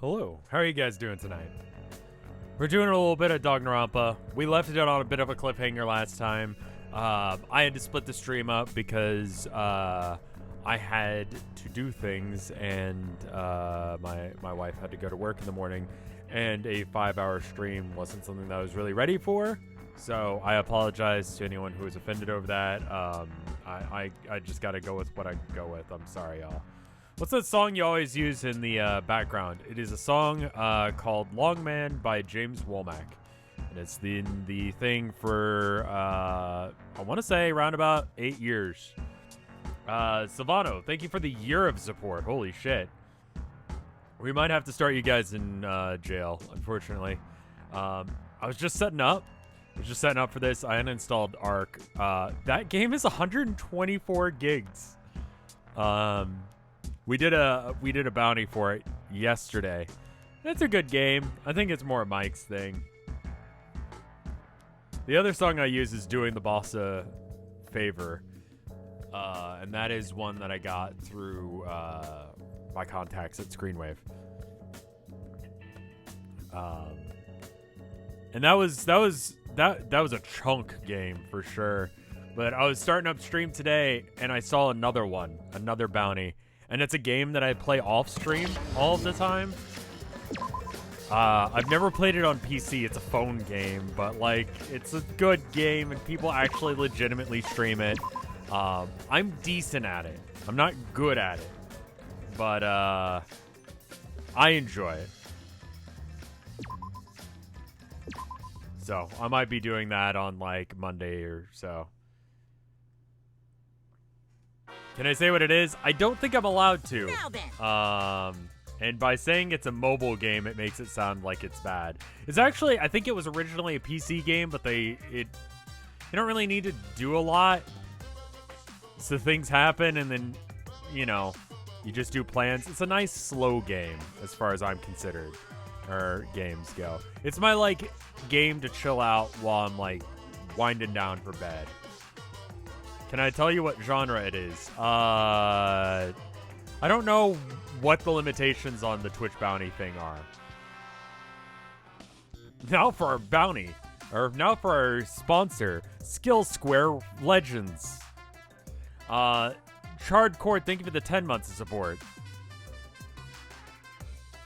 Hello, how are you guys doing tonight? We're doing a little bit of dangarompa. We left it on a bit of a cliffhanger last time. I had to split the stream up because I had to do things, and my wife had to go to work in the morning, and a 5-hour stream wasn't something that I was really ready for. So I apologize to anyone who was offended over that. I just got to go with what I go with. I'm sorry, y'all. What's that song you always use in the background? It is a song called Long Man by James Womack. And it's the thing for, I want to say, around about 8 years. Silvano, thank you for the year of support. Holy shit. We might have to start you guys in jail, unfortunately. I was just setting up. For this. I uninstalled Ark. That game is 124 gigs. We did a bounty for it yesterday. It's a good game. I think it's more Mike's thing. The other song I use is Doing the Boss a Favor. And that is one that I got through my contacts at Screenwave. And that was a chunk game for sure. But I was starting up stream today and I saw another bounty. And it's a game that I play off stream all of the time. I've never played it on PC. It's a phone game, but like it's a good game and people actually legitimately stream it. I'm decent at it. I'm not good at it, but I enjoy it. So I might be doing that on like Monday or so. Can I say what it is? I don't think I'm allowed to. And by saying it's a mobile game, it makes it sound like it's bad. It's actually, I think it was originally a PC game, but you don't really need to do a lot. So things happen, and then, you just do plans. It's a nice slow game, as far as I'm considered, or games go. It's my, like, game to chill out while I'm, like, winding down for bed. Can I tell you what genre it is? I don't know what the limitations on the Twitch bounty thing are. Now for our bounty, or now for our sponsor, Skill Square Legends. Chardcore, thank you for the 10 months of support.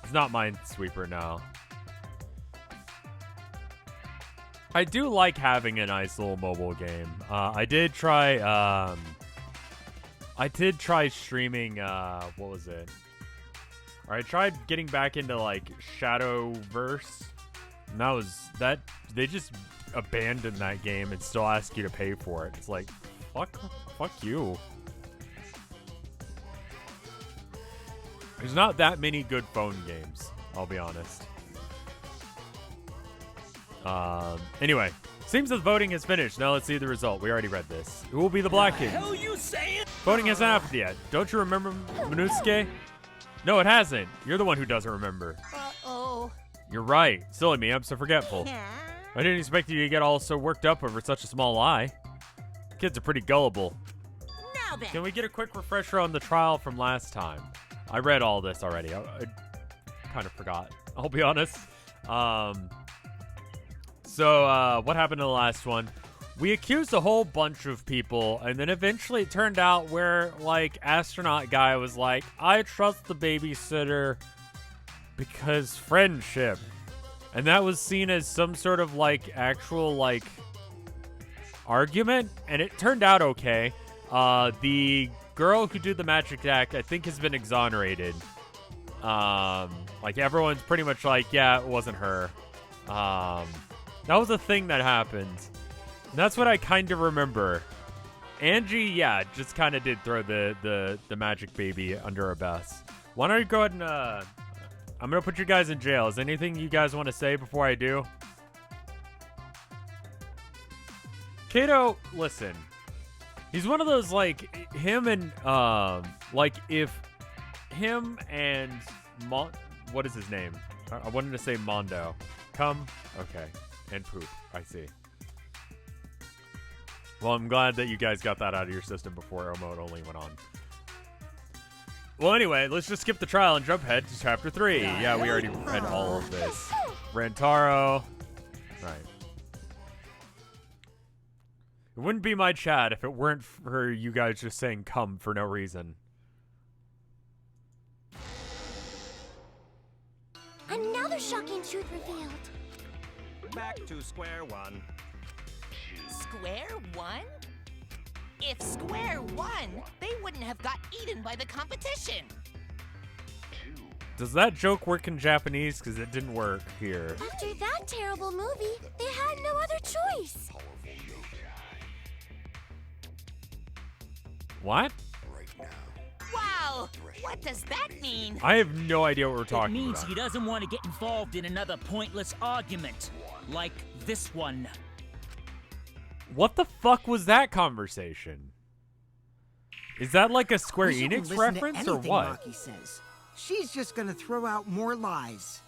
It's not Minesweeper now. I do like having a nice little mobile game. I did try streaming, what was it? Or I tried getting back into, like, Shadowverse. And they just abandoned that game and still ask you to pay for it. It's like, fuck you. There's not that many good phone games, I'll be honest. Anyway, seems that the voting has finished. Now let's see the result. We already read this. Who will be the Black King? Hell you saying? Voting hasn't happened yet. Don't you remember, Minusuke? No, it hasn't. You're the one who doesn't remember. Uh-oh. You're right. Silly me, I'm so forgetful. I didn't expect you to get all so worked up over such a small lie. Kids are pretty gullible. Now then. Can we get a quick refresher on the trial from last time? I read all this already. I kind of forgot, I'll be honest. So, what happened in the last one? We accused a whole bunch of people, and then eventually it turned out where, like, astronaut guy was like, I trust the babysitter because friendship. And that was seen as some sort of, like, actual, like, argument, and it turned out okay. The girl who did the magic act, I think, has been exonerated. Like, everyone's pretty much like, yeah, it wasn't her. That was a thing that happened. And that's what I kind of remember. Angie, yeah, just kind of did throw the magic baby under a bus. Why don't you go ahead and, I'm going to put you guys in jail. Is there anything you guys want to say before I do? Kato, listen. He's one of those, like, him and, like, if him and, what is his name? I wanted to say Mondo. Come? Okay. And poop. I see. Well, I'm glad that you guys got that out of your system before Emote only went on. Well, anyway, let's just skip the trial and jump ahead to chapter 3. Yeah, we already read all of this. Rantaro. Right. It wouldn't be my chat if it weren't for you guys just saying come for no reason. Another shocking truth revealed. Back to square one. Square one? If square won, they wouldn't have got eaten by the competition. Does that joke work in Japanese? Because it didn't work here. After that terrible movie, they had no other choice. What? Wow! What does that mean? I have no idea what we're talking It means about. he doesn't want to get involved in another pointless argument, like this one. What the fuck was that conversation? Is that like a Square We shouldn't Enix listen to reference or anything what? Maki says. She's just gonna throw out more lies.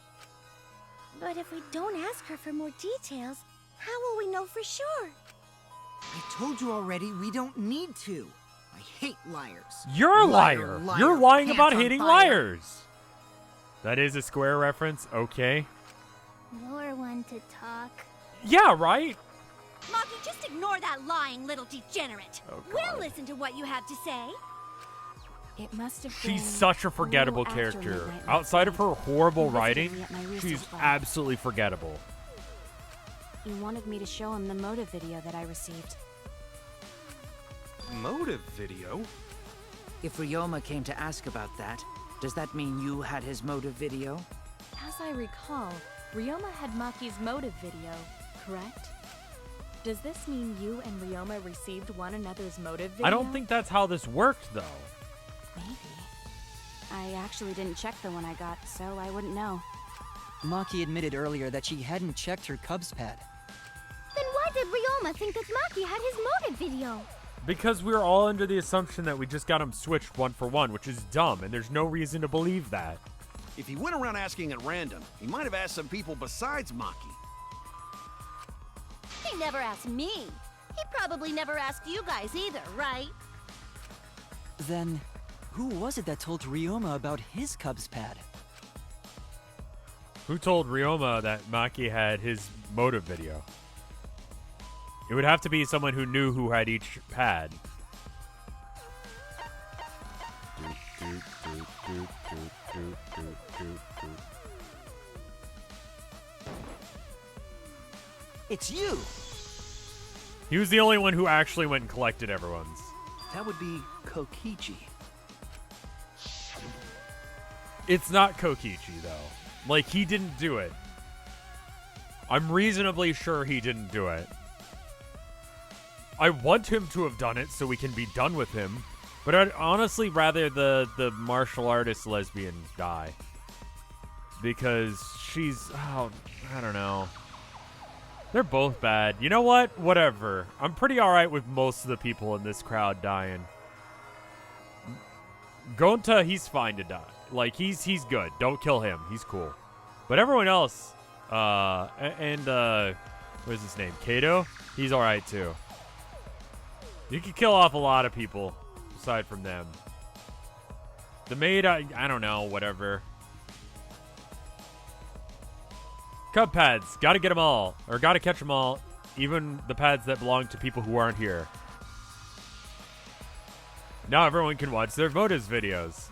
But if we don't ask her for more details, how will we know for sure? I told you already, we don't need to. I hate liars. You're a Liar, liar. liar, You're lying pants about on hating fire. liars. That is a Square reference. Okay. You're one to talk. Yeah, right? Maki, just ignore that lying little degenerate. Oh, We'll God. listen to what you have to say. It must have been She's such a forgettable little after character. midnight last Outside of her night. horrible He visited writing, me at my research she's lab. absolutely forgettable. He wanted me to show him the motive video that I received. Motive video? If Ryoma came to ask about that, does that mean you had his motive video? As I recall, Ryoma had Maki's motive video, correct? Does this mean you and Ryoma received one another's motive video? I don't think that's how this worked, though. Maybe. I actually didn't check the one I got, so I wouldn't know. Maki admitted earlier that she hadn't checked her Cubs pad. Then why did Ryoma think that Maki had his motive video? Because we were all under the assumption that we just got them switched one for one, which is dumb, and there's no reason to believe that. If he went around asking at random, he might have asked some people besides Maki. He never asked me. He probably never asked you guys either, right? Then, who was it that told Ryoma about his Cubs pad? Who told Ryoma that Maki had his motive video? It would have to be someone who knew who had each pad. It's you! He was the only one who actually went and collected everyone's. That would be Kokichi. It's not Kokichi, though. Like, he didn't do it. I'm reasonably sure he didn't do it. I want him to have done it so we can be done with him, but I'd honestly rather the martial artist lesbian die. Because she's, oh, I don't know. They're both bad. You know what? Whatever. I'm pretty alright with most of the people in this crowd dying. Gonta, he's fine to die. Like, he's good. Don't kill him. He's cool. But everyone else, what's his name? Kato? He's alright too. You can kill off a lot of people aside from them. The maid, I don't know, whatever. Cub pads, gotta get them all, or gotta catch them all, even the pads that belong to people who aren't here. Now everyone can watch their motives videos.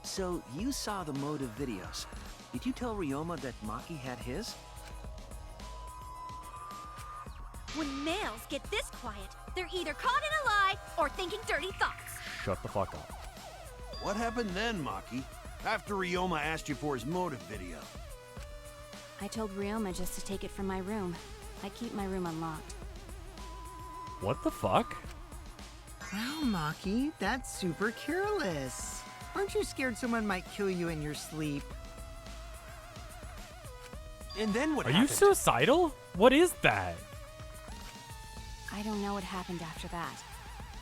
So, you saw the motive videos. Did you tell Ryoma that Maki had his? When males get this quiet, they're either caught in a lie or thinking dirty thoughts. Shut the fuck up. What happened then, Maki? After Ryoma asked you for his motive video? I told Ryoma just to take it from my room. I keep my room unlocked. What the fuck? Wow, Maki, that's super careless. Aren't you scared someone might kill you in your sleep? And then what Are happened? you suicidal? What is that? I don't know what happened after that.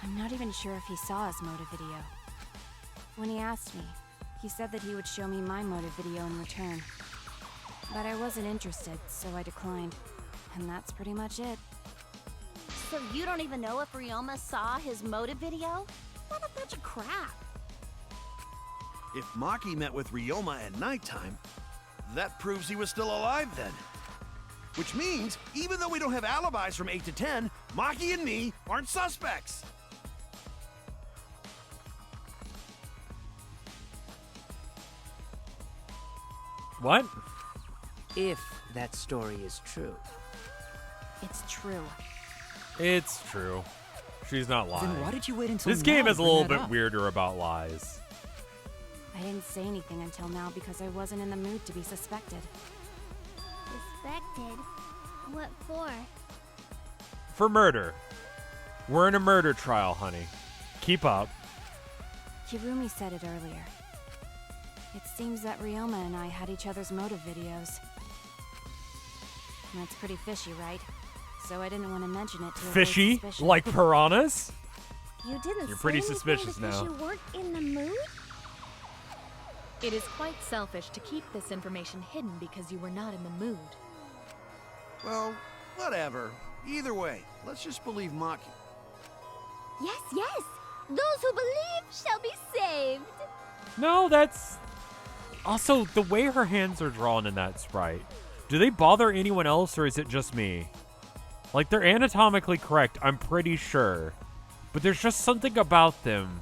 I'm not even sure if he saw his motive video. When he asked me, he said that he would show me my motive video in return. But I wasn't interested, so I declined. And that's pretty much it. So you don't even know if Ryoma saw his motive video? What a bunch of crap. If Maki met with Ryoma at nighttime, that proves he was still alive then. Which means, even though we don't have alibis from 8 to 10, Maki and me aren't suspects. What? If that story is true. It's true. It's true. She's not lying. Then why did you wait until This now game to is a bring little that bit up? weirder about lies. I didn't say anything until now because I wasn't in the mood to be suspected. Suspected? What for? For murder. We're in a murder trial, honey. Keep up. Kirumi said it earlier. It seems that Ryoma and I had each other's motive videos. That's pretty fishy, right? So I didn't want to mention it to avoid Fishy? suspicion. Like piranhas? You didn't You're say pretty anything suspicious because now. you weren't in the mood? It is quite selfish to keep this information hidden because you were not in the mood. Well, whatever. Either way, let's just believe Maki. Yes, yes! Those who believe shall be saved! No, that's... Also, the way her hands are drawn in that sprite, do they bother anyone else or is it just me? Like, they're anatomically correct, I'm pretty sure. But there's just something about them.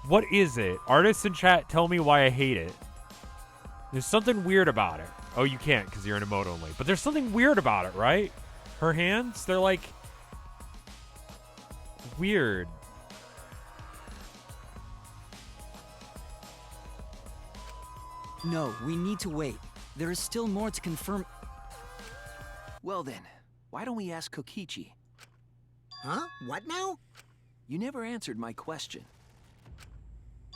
What is it? Artists in chat, tell me why I hate it. There's something weird about it. Oh, you can't because you're in emote only. But there's something weird about it, right? Her hands, they're like... weird. No, we need to wait. There is still more to confirm. Well then, why don't we ask Kokichi? Huh? What now? You never answered my question.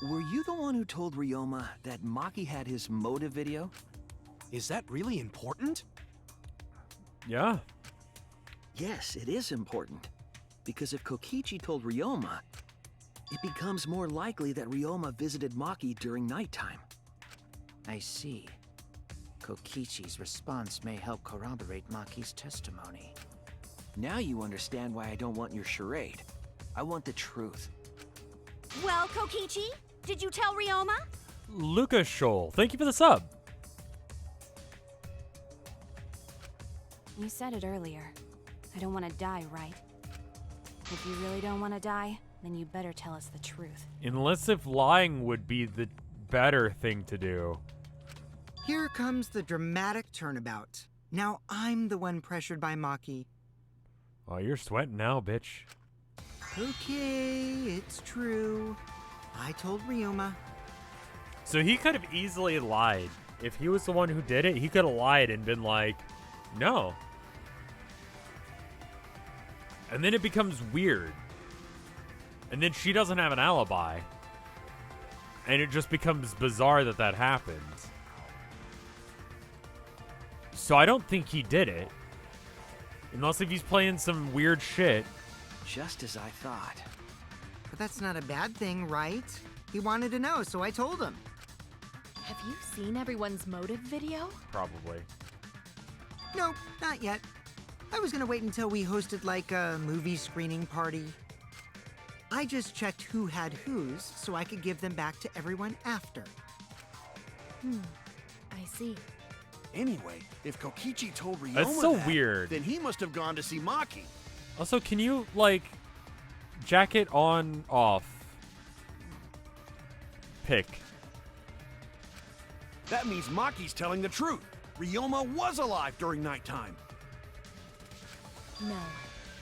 Were you the one who told Ryoma that Maki had his motive video? Is that really important? Yeah. Yes, it is important. Because if Kokichi told Ryoma, it becomes more likely that Ryoma visited Maki during nighttime. I see. Kokichi's response may help corroborate Maki's testimony. Now you understand why I don't want your charade. I want the truth. Well, Kokichi, did you tell Ryoma? Lucas Scholl, thank you for the sub. You said it earlier. I don't want to die, right? If you really don't want to die, then you better tell us the truth. Unless if lying would be the better thing to do. Here comes the dramatic turnabout. Now I'm the one pressured by Maki. Oh, you're sweating now, bitch. Okay, it's true. I told Ryoma. So he could have easily lied. If he was the one who did it, he could have lied and been like, no. And then it becomes weird. And then she doesn't have an alibi. And it just becomes bizarre that that happens. So I don't think he did it. Unless if he's playing some weird shit. Just as I thought. But that's not a bad thing, right? He wanted to know, so I told him. Have you seen everyone's motive video? Probably. No, not yet. I was gonna wait until we hosted like a movie screening party. I just checked who had whose so I could give them back to everyone after. I see. Anyway, if Kokichi told Ryoma That's so that, weird. then he must have gone to see Maki. Also, can you, like, jacket on, off? Pick. That means Maki's telling the truth. Ryoma was alive during nighttime. No,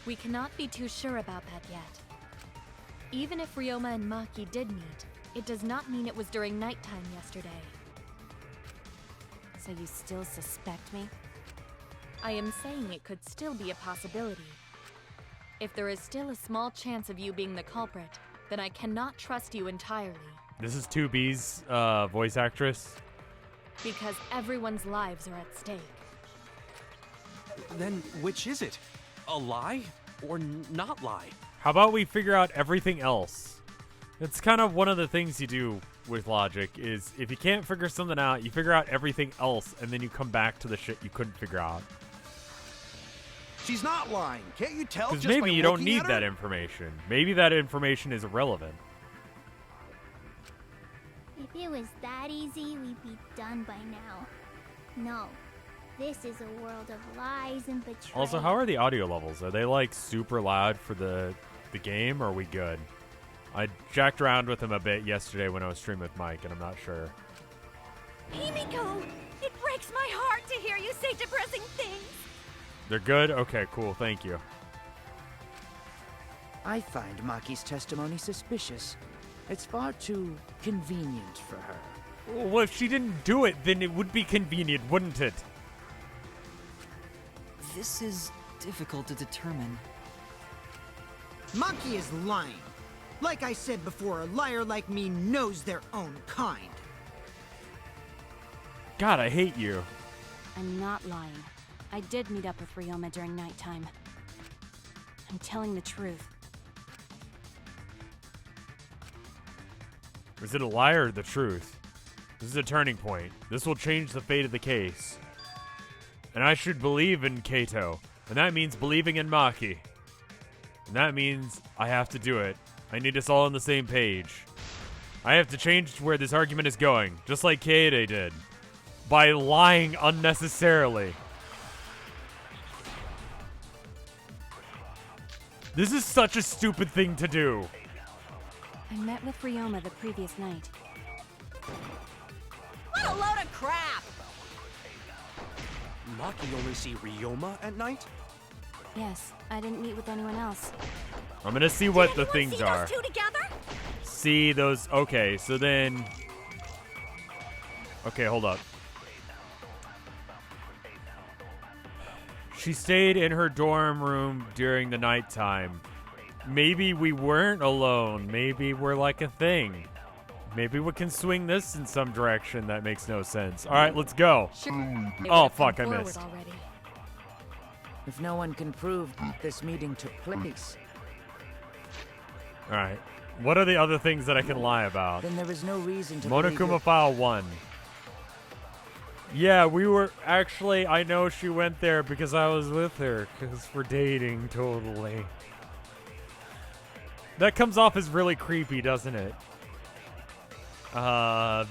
we cannot be too sure about that yet. Even if Ryoma and Maki did meet, it does not mean it was during nighttime yesterday. So you still suspect me? I am saying it could still be a possibility. If there is still a small chance of you being the culprit, then I cannot trust you entirely. This is 2B's voice actress. Because everyone's lives are at stake. Then which is it? A lie or not lie? How about we figure out everything else? It's kind of one of the things you do with logic is if you can't figure something out, you figure out everything else and then you come back to the shit you couldn't figure out. She's not lying. Can't you tell? Because Just maybe by you don't looking need at that her? information. Maybe that information is irrelevant. If it was that easy, we'd be done by now. No. This is a world of lies and betrayal. Also, how are the audio levels? Are they like super loud for the game, or are we good? I jacked around with them a bit yesterday when I was streaming with Mike, and I'm not sure. Himiko! It breaks my heart to hear you say depressing things! They're good? Okay, cool, thank you. I find Maki's testimony suspicious. It's far too convenient for her. Well, if she didn't do it, then it would be convenient, wouldn't it? This is difficult to determine. Maki is lying. Like I said before, a liar like me knows their own kind. God, I hate you. I'm not lying. I did meet up with Ryoma during nighttime. I'm telling the truth. Is it a lie or the truth? This is a turning point. This will change the fate of the case. And I should believe in Kaito. And that means believing in Maki. And that means I have to do it. I need us all on the same page. I have to change where this argument is going, just like Kaede did. By lying unnecessarily. This is such a stupid thing to do. I met with Ryoma the previous night. What a load of crap! Maki only see Ryoma at night? Yes, I didn't meet with anyone else. I'm gonna see what the things are. Those two together? See those. Okay, so then. Okay, hold up. She stayed in her dorm room during the nighttime. Maybe we weren't alone. Maybe we're like a thing. Maybe we can swing this in some direction that makes no sense. All right, let's go. Oh, fuck, I missed. Already. If no one can prove this meeting took place, All right. What are the other things that I can lie about? then there is no reason to Monokuma believe File 1. Yeah, we were actually, I know she went there because I was with her, because we're dating, totally. That comes off as really creepy, doesn't it?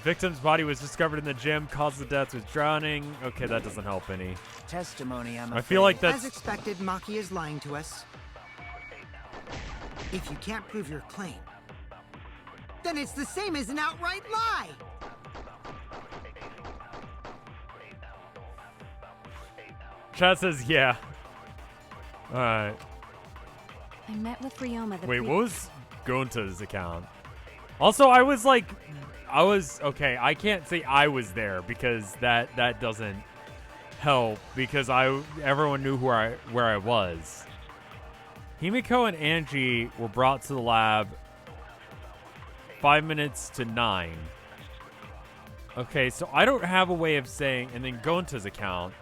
Victim's body was discovered in the gym, cause of death was drowning. Okay, that doesn't help any. testimony. I feel like that's... As expected, Maki is lying to us. If you can't prove your claim, then it's the same as an outright lie! Chat says, yeah. Alright. I met with Ryoma the Wait, what was Gonta's account? Also, okay, I can't say I was there because that doesn't help because everyone knew where I was. Himiko and Angie were brought to the lab 5 minutes to 9. Okay, so I don't have a way of saying, and then Gonta's account.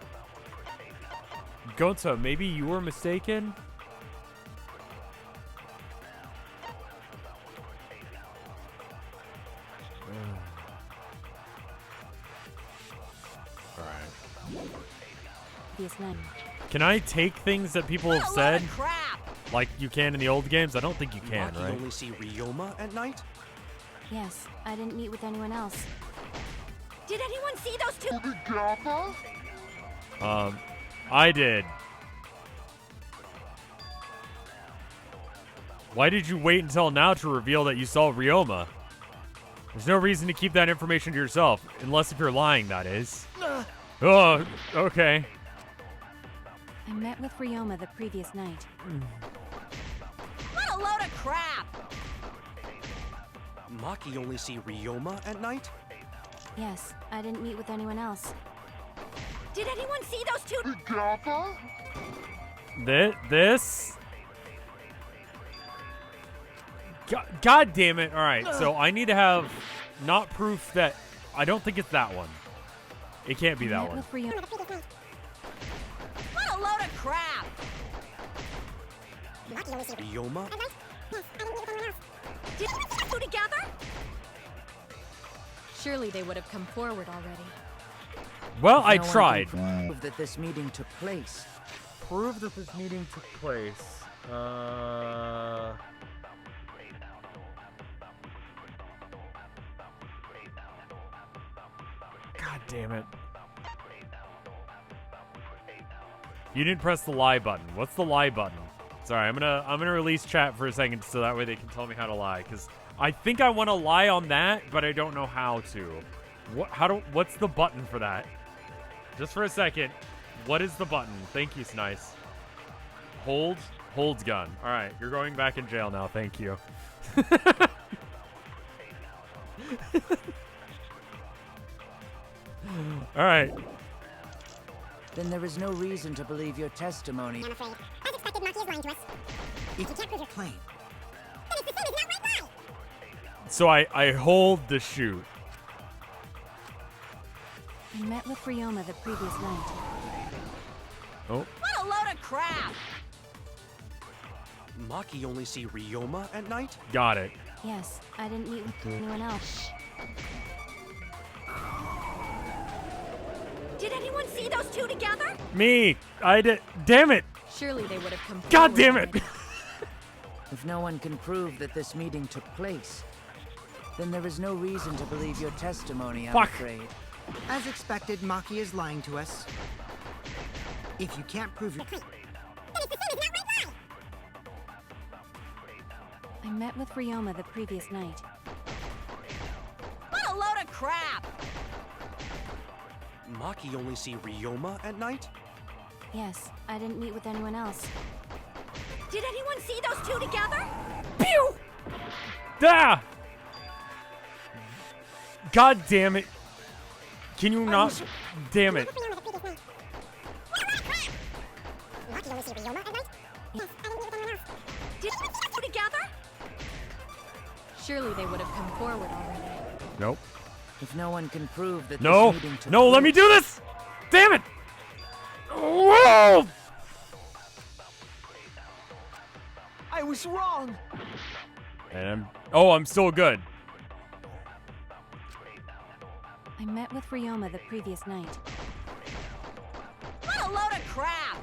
Gonta, maybe you were mistaken? Can I take things that people have said? Like you can in the old games? I don't think you can, Maki right? only see Ryoma at night? Yes, I didn't meet with anyone else. Did anyone see those two together? I did. Why did you wait until now to reveal that you saw Ryoma? There's no reason to keep that information to yourself, unless if you're lying, that is. Oh, okay. I met with Ryoma the previous night. What a load of crap! Maki only see Ryoma at night? Yes, I didn't meet with anyone else. Did anyone see those two together? This? God damn it. All right, so I need to have not proof that... I don't think it's that one. It can't be that one. What a load of crap! Ryoma? Did two together? Surely they would have come forward already. Well, I no one tried. can prove that this meeting took place. Prove that this meeting took place. God damn it. You didn't press the lie button. What's the lie button? Sorry, I'm gonna release chat for a second so that way they can tell me how to lie. Cause I think I want to lie on that, but I don't know how to. What's the button for that? Just for a second. What is the button? Thank you, Snice. Holds gun. All right, you're going back in jail now. Thank you. All right. Then there is no reason to believe your testimony. I'm afraid. As expected, Maki is lying to us. If you can't prove your claim, then it's the same as an outright lie. So I hold the shoot. I met with Ryoma the previous night. Oh. What a load of crap! Maki only see Ryoma at night? Got it. Yes, I didn't meet with anyone else. Did anyone see those two together? Me. I did. Damn it. Surely they would have come. God damn it. If no one can prove that this meeting took place, then there is no reason to believe your testimony, I'm afraid. As expected, Maki is lying to us. If you can't prove your claim, then it's the same as an outright lie. I met with Ryoma the previous night. What a load of crap! Maki only see Ryoma at night? Yes, I didn't meet with anyone else. Did anyone see those two together? Pew! Ah! God damn it. Can you not? Damn it. Did two together? Surely they would have come forward already. Nope. If no one can prove that No. this meeting took No, let me do this! Damn it! Whoa! I was wrong. And I'm still good. I met with Ryoma the previous night. What a load of crap!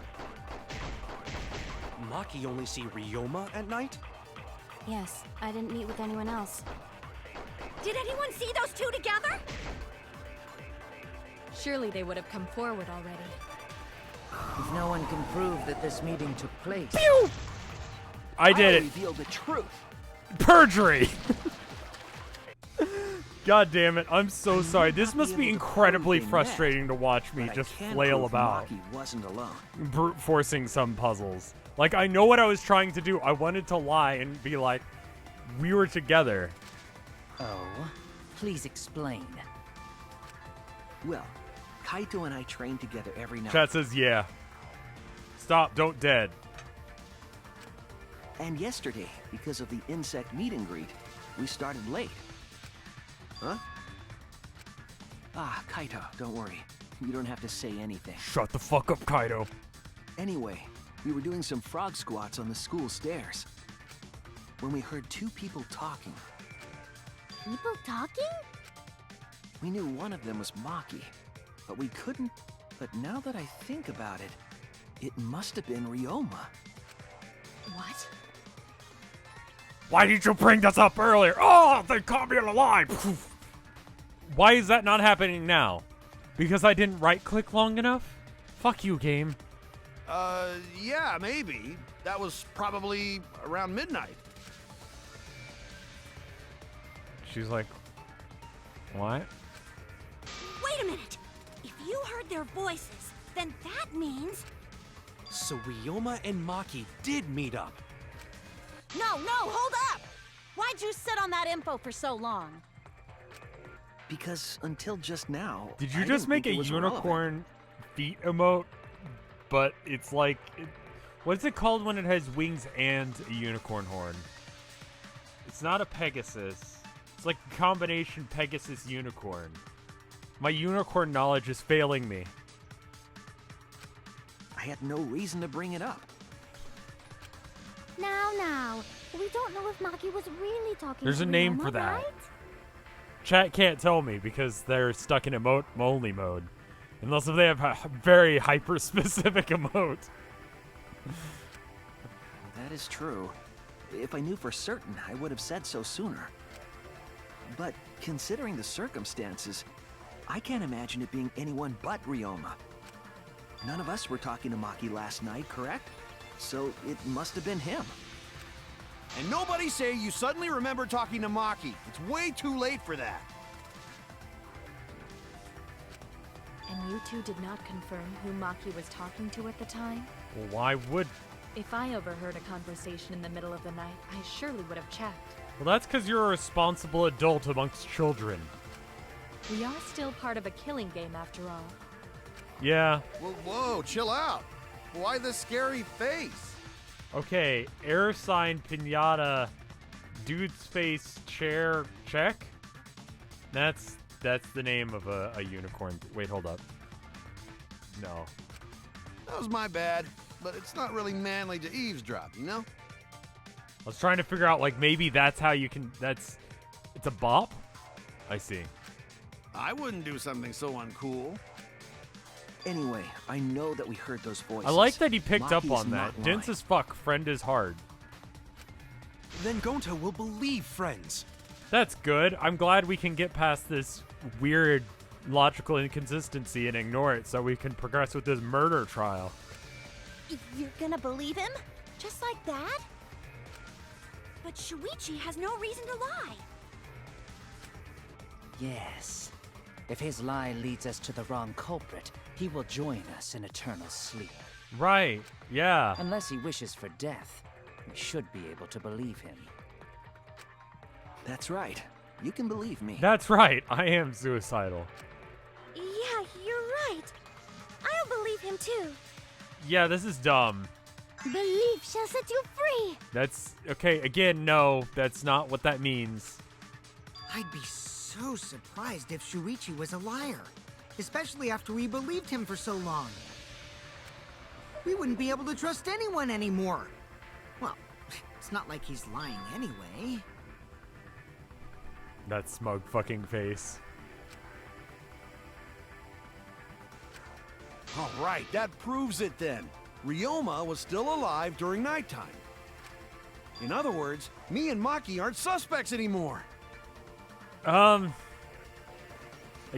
Maki only see Ryoma at night? Yes, I didn't meet with anyone else. Did anyone see those two together? Surely they would have come forward already. If no one can prove that this meeting took place. Pew! I did it. Revealed the truth. Perjury! God damn it, I'm so sorry. This must be incredibly frustrating to watch me just flail about. Maki wasn't alone. Brute forcing some puzzles. Like, I know what I was trying to do. I wanted to lie and be like, we were together. Oh, please explain. Well, Kaito and I train together every night. Chat says, yeah. Stop, don't dead. And yesterday, because of the insect meet and greet, we started late. Huh? Ah, Kaito, don't worry. You don't have to say anything. Shut the fuck up, Kaito. Anyway, we were doing some frog squats on the school stairs when we heard two people talking. People talking? We knew one of them was Maki, but we couldn't. But now that I think about it, it must have been Ryoma. What? Why did you bring this up earlier? Oh, they caught me in a lie. Why is that not happening now? Because I didn't right-click long enough? Fuck you, game. Yeah, maybe. That was probably around midnight. She's like, what? Wait a minute. If you heard their voices, then that means... So Ryoma and Maki did meet up. No, hold up! Why'd you sit on that info for so long? Because until just now, Did you I just didn't make think a it was unicorn feet emote? But it's like, what's it called when it has wings and a unicorn horn? It's not a Pegasus. It's like a combination Pegasus unicorn. My unicorn knowledge is failing me. I had no reason to bring it up. Now, we don't know if Maki was really talking There's to a name Ryoma, for that. right? Chat can't tell me because they're stuck in emote only mode. Unless if they have a very hyper-specific emote. That is true. If I knew for certain, I would have said so sooner. But considering the circumstances, I can't imagine it being anyone but Ryoma. None of us were talking to Maki last night, correct? So it must have been him. And nobody say you suddenly remember talking to Maki. It's way too late for that. And you two did not confirm who Maki was talking to at the time? Well, why would... If I overheard a conversation in the middle of the night, I surely would have checked. Well, that's because you're a responsible adult amongst children. We are still part of a killing game after all. Yeah. Whoa, chill out. Why the scary face? Okay, air sign, pinata, dude's face, chair, check? That's the name of a unicorn. Wait, hold up. No. That was my bad, but it's not really manly to eavesdrop, you know? I was trying to figure out, like, maybe that's how you can... It's a bop? I see. I wouldn't do something so uncool. Anyway, I know that we heard those voices. I like that he picked up Maki's on that. not Dense lying. as fuck, friend is hard. Then Gonta will believe friends. That's good. I'm glad we can get past this weird logical inconsistency and ignore it so we can progress with this murder trial. You're gonna believe him? Just like that? But Shuichi has no reason to lie. Yes. If his lie leads us to the wrong culprit, he will join us in eternal sleep. Right, yeah. Unless he wishes for death, we should be able to believe him. That's right. You can believe me. That's right. I am suicidal. Yeah, you're right. I'll believe him too. Yeah, this is dumb. Belief shall set you free. That's... Okay, again, no. That's not what that means. I'd be so surprised if Shuichi was a liar. Especially after we believed him for so long. We wouldn't be able to trust anyone anymore. Well, it's not like he's lying anyway. That smug fucking face. All right, that proves it then. Ryoma was still alive during nighttime. In other words, me and Maki aren't suspects anymore. I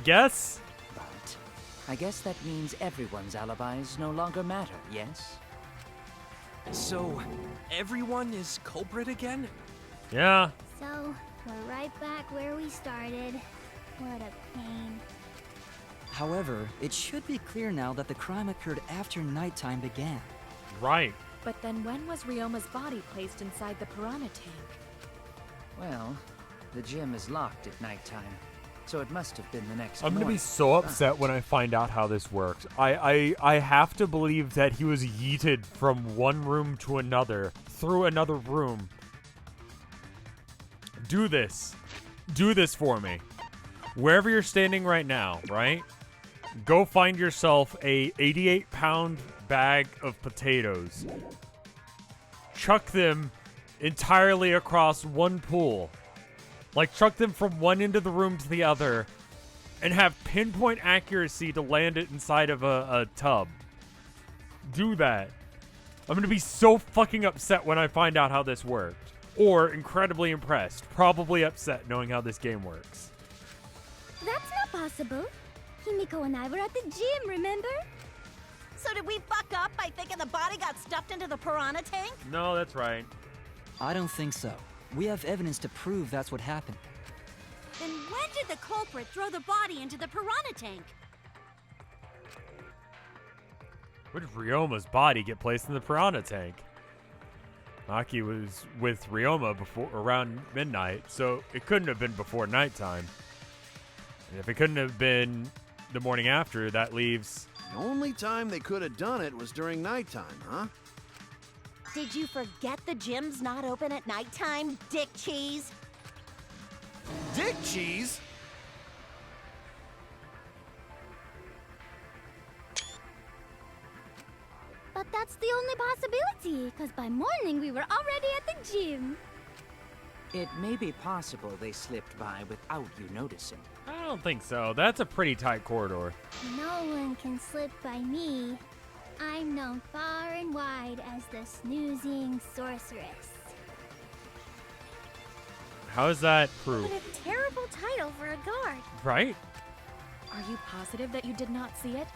guess? But I guess that means everyone's alibis no longer matter, yes? So, everyone is culprit again? Yeah. So, we're right back where we started. What a pain. However, it should be clear now that the crime occurred after nighttime began. Right. But then when was Ryoma's body placed inside the piranha tank? Well, the gym is locked at nighttime, so it must have been the next I'm gonna be morning. so upset when I find out how this works. I have to believe that he was yeeted from one room to another, through another room. Do this. Do this for me. Wherever you're standing right now, right? Go find yourself a 88-pound bag of potatoes. Chuck them entirely across one pool. Like, chuck them from one end of the room to the other and have pinpoint accuracy to land it inside of a tub. Do that. I'm gonna be so fucking upset when I find out how this worked. Or incredibly impressed. Probably upset knowing how this game works. That's not possible. Himiko and I were at the gym, remember? So did we fuck up by thinking the body got stuffed into the piranha tank? No, that's right. I don't think so. We have evidence to prove that's what happened. Then when did the culprit throw the body into the piranha tank? Where did Ryoma's body get placed in the piranha tank? Maki was with Ryoma before around midnight, so it couldn't have been before nighttime. And if it couldn't have been the morning after, that leaves... The only time they could have done it was during nighttime, huh? Did you forget the gym's not open at nighttime, dick cheese? Dick cheese? But that's the only possibility, because by morning we were already at the gym. It may be possible they slipped by without you noticing. I don't think so. That's a pretty tight corridor. No one can slip by me. I'm known far and wide as the snoozing sorceress. How is that proof? What a terrible title for a guard. Right? Are you positive that you did not see it?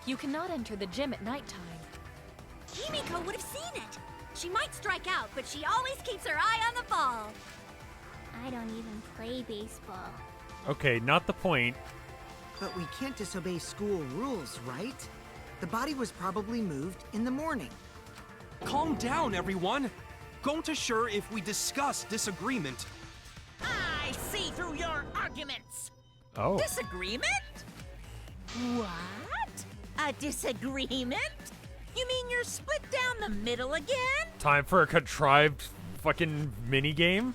You cannot enter the gym at nighttime. Kimiko would have seen it. She might strike out, but she always keeps her eye on the ball. I don't even play baseball. Okay, not the point. But we can't disobey school rules, right? The body was probably moved in the morning. Calm down, everyone. Don't assure if we discuss disagreement. I see through your arguments. Oh. Disagreement? What? A disagreement? You mean you're split down the middle again? Time for a contrived fucking mini game?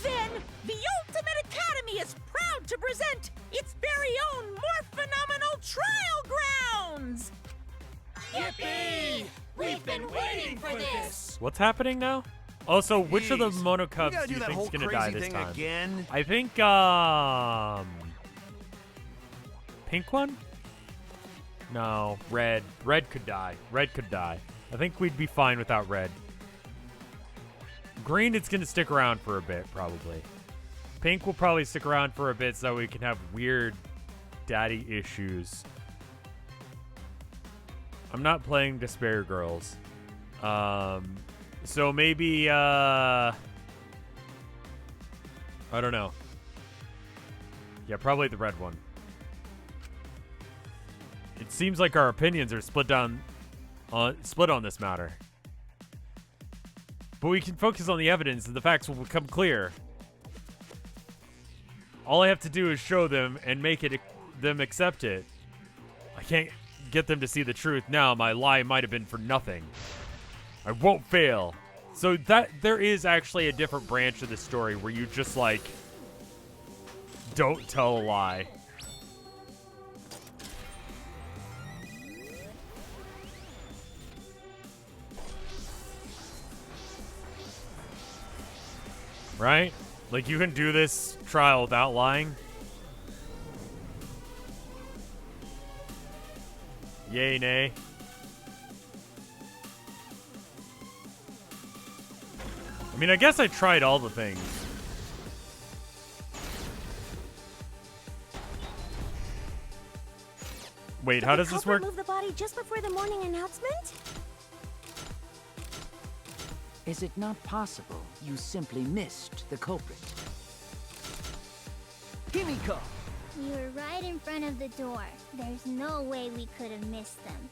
Then the Ultimate Academy is proud to present its very own more phenomenal trial grounds! Yippee! We've been waiting for this! What's happening now? Also, which of the Jeez, Mono we Cubs gotta do you do that think's whole gonna crazy die this thing time? again? I think, pink one? No, red. Red could die. Red could die. I think we'd be fine without red. Green, it's gonna stick around for a bit, probably. Pink will probably stick around for a bit so we can have weird daddy issues. I'm not playing Despair Girls. So maybe, I don't know. Yeah, probably the red one. It seems like our opinions are split on this matter. But we can focus on the evidence and the facts will become clear. All I have to do is show them and make them accept it. I can't get them to see the truth now. My lie might have been for nothing. I won't fail. So that there is actually a different branch of the story where you just like don't tell a lie. Right? Like, you can do this trial without lying. Yay, nay. I mean, I guess I tried all the things. Wait, how does this work? Move the body just before the morning announcement? Is it not possible you simply missed the culprit? Kimiko! You were right in front of the door. There's no way we could have missed them.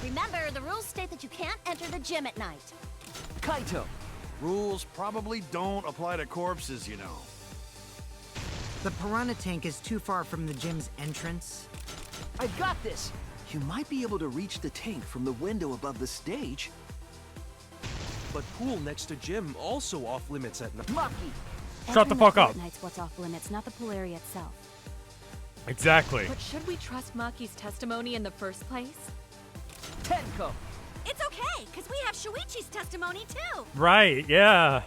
Remember, the rules state that you can't enter the gym at night. Kaito! Rules probably don't apply to corpses, you know. The piranha tank is too far from the gym's entrance. I've got this! You might be able to reach the tank from the window above the stage. But pool next to gym also off limits at night. Maki! Shut the fuck up. At night's what's off limits, not the pool area itself. Exactly. But should we trust Maki's testimony in the first place? Tenko! It's okay, because we have Shuichi's testimony too. Right, yeah.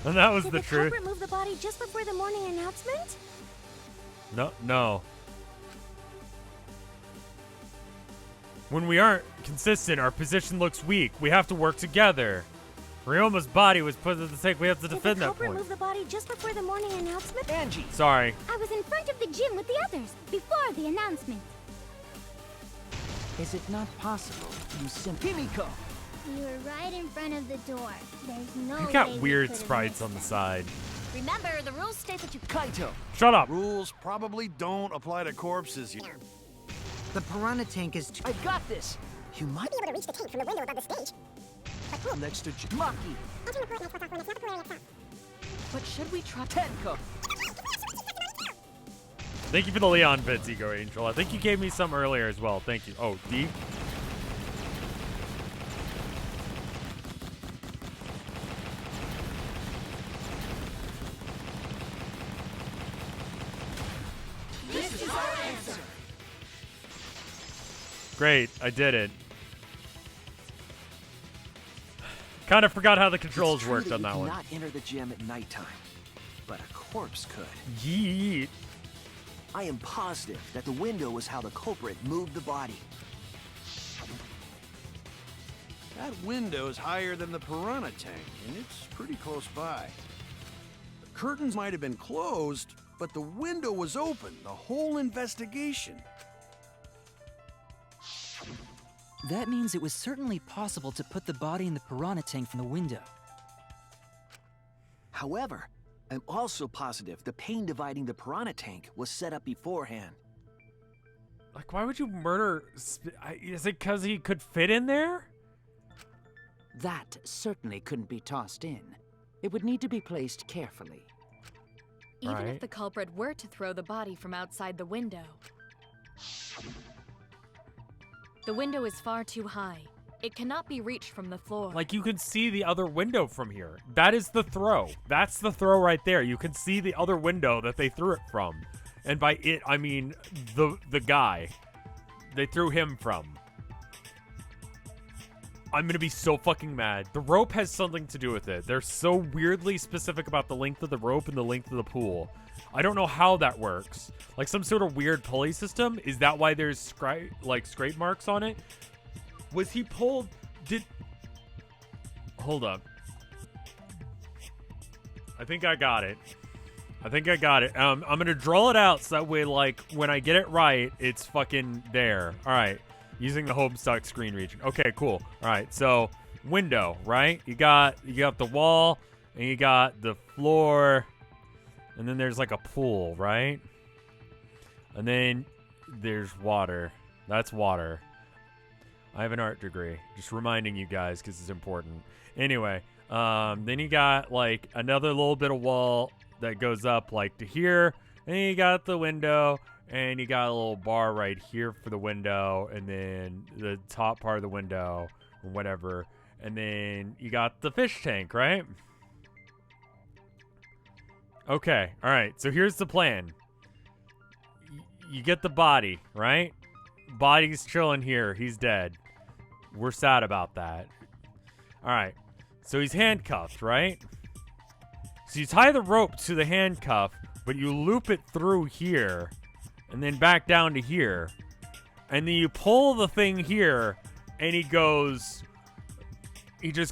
And that was Did the the truth. culprit move the body just before the morning announcement? No. When we aren't consistent, our position looks weak. We have to work together. Ryoma's body was put at the stake. We have to defend that Did the culprit point. move the body just before the morning announcement? Angie! Sorry. I was in front of the gym with the others, before the announcement. Is it not possible you simply... Kimiko! You were right in front of the door. There's no You way got we weird could have sprites missed on the them. side. Remember, the rules state that you... Kaito! Shut up. Rules probably don't apply to corpses, you know. The piranha tank is too... I've got this! You might be able to reach the tank from the window above the stage. Pool next to gym. Maki! But should we trust... Tenko! Thank you for the Leon bits, Ego Angel. I think you gave me some earlier as well. Thank you. Oh, D? This is our answer. Great, I did it. Kind of forgot how the controls It's true worked on you that one. cannot enter the gym at nighttime, but a corpse could. Yeet. I am positive that the window was how the culprit moved the body. That window is higher than the piranha tank, and it's pretty close by. The curtains might have been closed, But the window was open the whole investigation. That means it was certainly possible to put the body in the piranha tank from the window. However, I'm also positive the pane dividing the piranha tank was set up beforehand. Like, why would you murder? Is it because he could fit in there? That certainly couldn't be tossed in. It would need to be placed carefully. Even if the culprit were to throw the body from outside the window. The window is far too high. It cannot be reached from the floor. Like, you can see the other window from here. That is the throw. That's the throw right there. You can see the other window that they threw it from. And by it, I mean the guy they threw him from. I'm gonna be so fucking mad. The rope has something to do with it. They're so weirdly specific about the length of the rope and the length of the pool. I don't know how that works. Like some sort of weird pulley system? Is that why there's scrape marks on it? Was he pulled? Hold up. I think I got it. I'm gonna draw it out so that way, like, when I get it right, it's fucking there. All right. Using the Homestuck screen region. Okay, cool. All right, so window, right? You got the wall, and you got the floor, and then there's like a pool, right? And then there's water. That's water. I have an art degree. Just reminding you guys because it's important. Anyway, then you got like another little bit of wall that goes up like to here, and you got the window. And you got a little bar right here for the window, and then the top part of the window, or whatever. And then you got the fish tank, right? Okay, all right. So here's the plan. You get the body, right? Body's chilling here. He's dead. We're sad about that. All right. So he's handcuffed, right? So you tie the rope to the handcuff, but you loop it through here. And then back down to here. And then you pull the thing here, and he just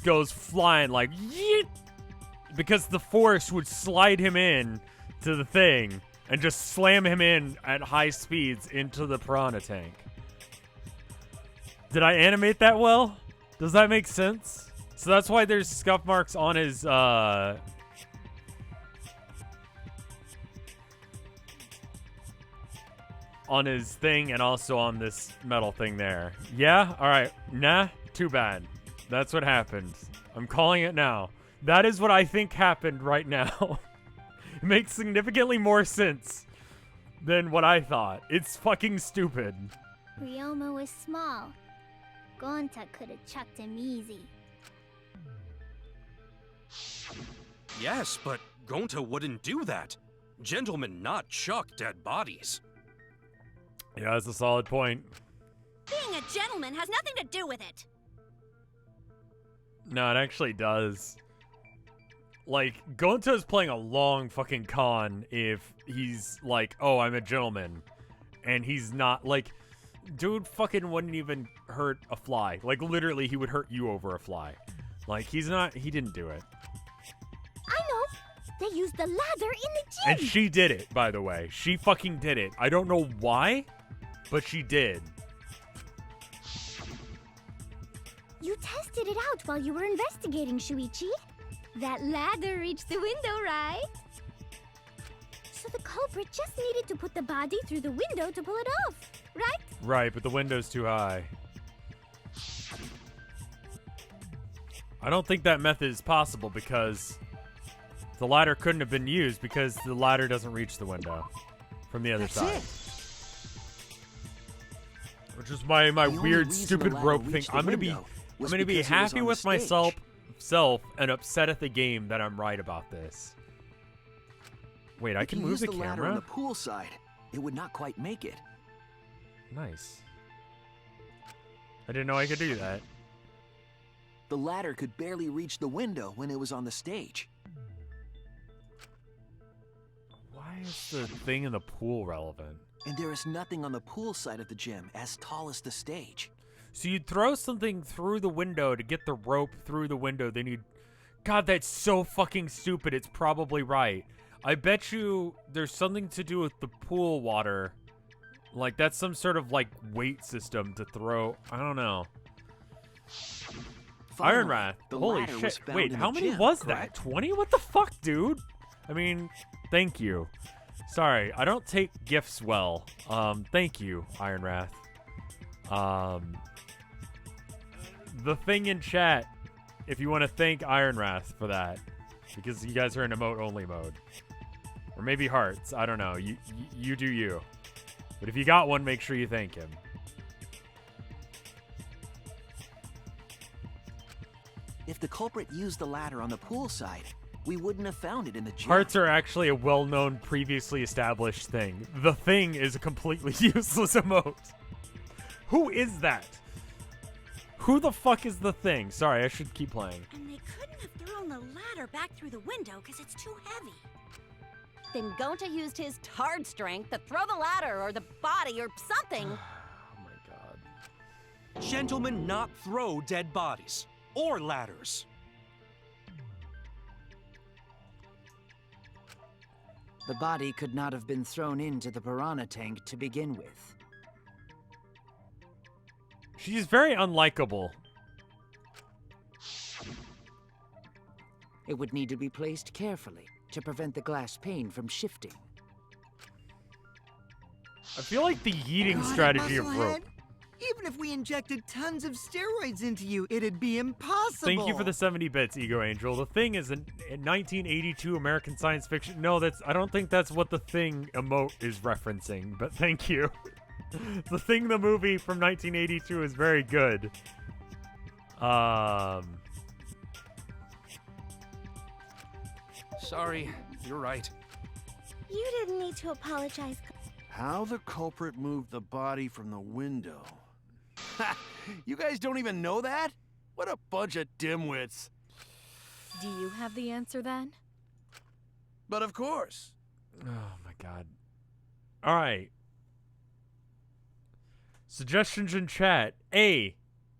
goes flying like, yeet! Because the force would slide him in to the thing and just slam him in at high speeds into the piranha tank. Did I animate that well? Does that make sense? So that's why there's scuff marks on his, on his thing and also on this metal thing there. Yeah? Alright. Nah? Too bad. That's what happened. I'm calling it now. That is what I think happened right now. It makes significantly more sense than what I thought. It's fucking stupid. Ryoma was small. Gonta could have chucked him easy. Yes, but Gonta wouldn't do that. Gentlemen not chuck dead bodies. Yeah, that's a solid point. Being a gentleman has nothing to do with it. No, it actually does. Like, Gonta is playing a long fucking con if he's like, oh, I'm a gentleman. And he's not, like, dude fucking wouldn't even hurt a fly. Like, literally, he would hurt you over a fly. Like, he didn't do it. I know. They used the ladder in the gym. And she did it, by the way. She fucking did it. I don't know why, but she did. You tested it out while you were investigating, Shuichi. That ladder reached the window, right? So the culprit just needed to put the body through the window to pull it off, right? Right, but the window's too high. I don't think that method is possible because the ladder couldn't have been used because the ladder doesn't reach the window from the other side. Which is my weird, stupid rope thing. I'm gonna be happy with myself and upset at the game that I'm right about this. Wait, I can move the camera? Ladder on the pool side, it would not quite make it. Nice. I didn't know I could do that. The ladder could barely reach the window when it was on the stage. Why is the thing in the pool relevant? And there is nothing on the pool side of the gym as tall as the stage. So you'd throw something through the window to get the rope through the window, then you'd... God, that's so fucking stupid. It's probably right. I bet you there's something to do with the pool water. Like, that's some sort of, like, weight system to throw. I don't know. Iron Wrath. Holy shit. Wait, how many was that? 20? What the fuck, dude? I mean, thank you. Sorry, I don't take gifts well. Thank you, Iron Wrath. The thing in chat, if you want to thank Iron Wrath for that, because you guys are in emote-only mode. Or maybe hearts. I don't know. You do you. But if you got one, make sure you thank him. If the culprit used the ladder on the pool side, we wouldn't have found it in the gym. Hearts are actually a well-known, previously established thing. The thing is a completely useless emote. Who is that? Who the fuck is the thing? Sorry, I should keep playing. And they couldn't have thrown the ladder back through the window because it's too heavy. Then Gonta used his tard strength to throw the ladder or the body or something. Oh my god. Gentlemen not throw dead bodies. Or ladders. The body could not have been thrown into the piranha tank to begin with. She's very unlikable. It would need to be placed carefully to prevent the glass pane from shifting. I feel like the yeeting strategy of rope. Even if we injected tons of steroids into you, it'd be impossible. Thank you for the 70 bits, Ego Angel. The Thing is a 1982 American science fiction. No, I don't think that's what the Thing emote is referencing, but thank you. The Thing, the movie from 1982, is very good. Sorry, you're right. You didn't need to apologize. How the culprit moved the body from the window. Ha! You guys don't even know that? What a bunch of dimwits. Do you have the answer then? But of course. Oh my god. Alright. Suggestions in chat. A,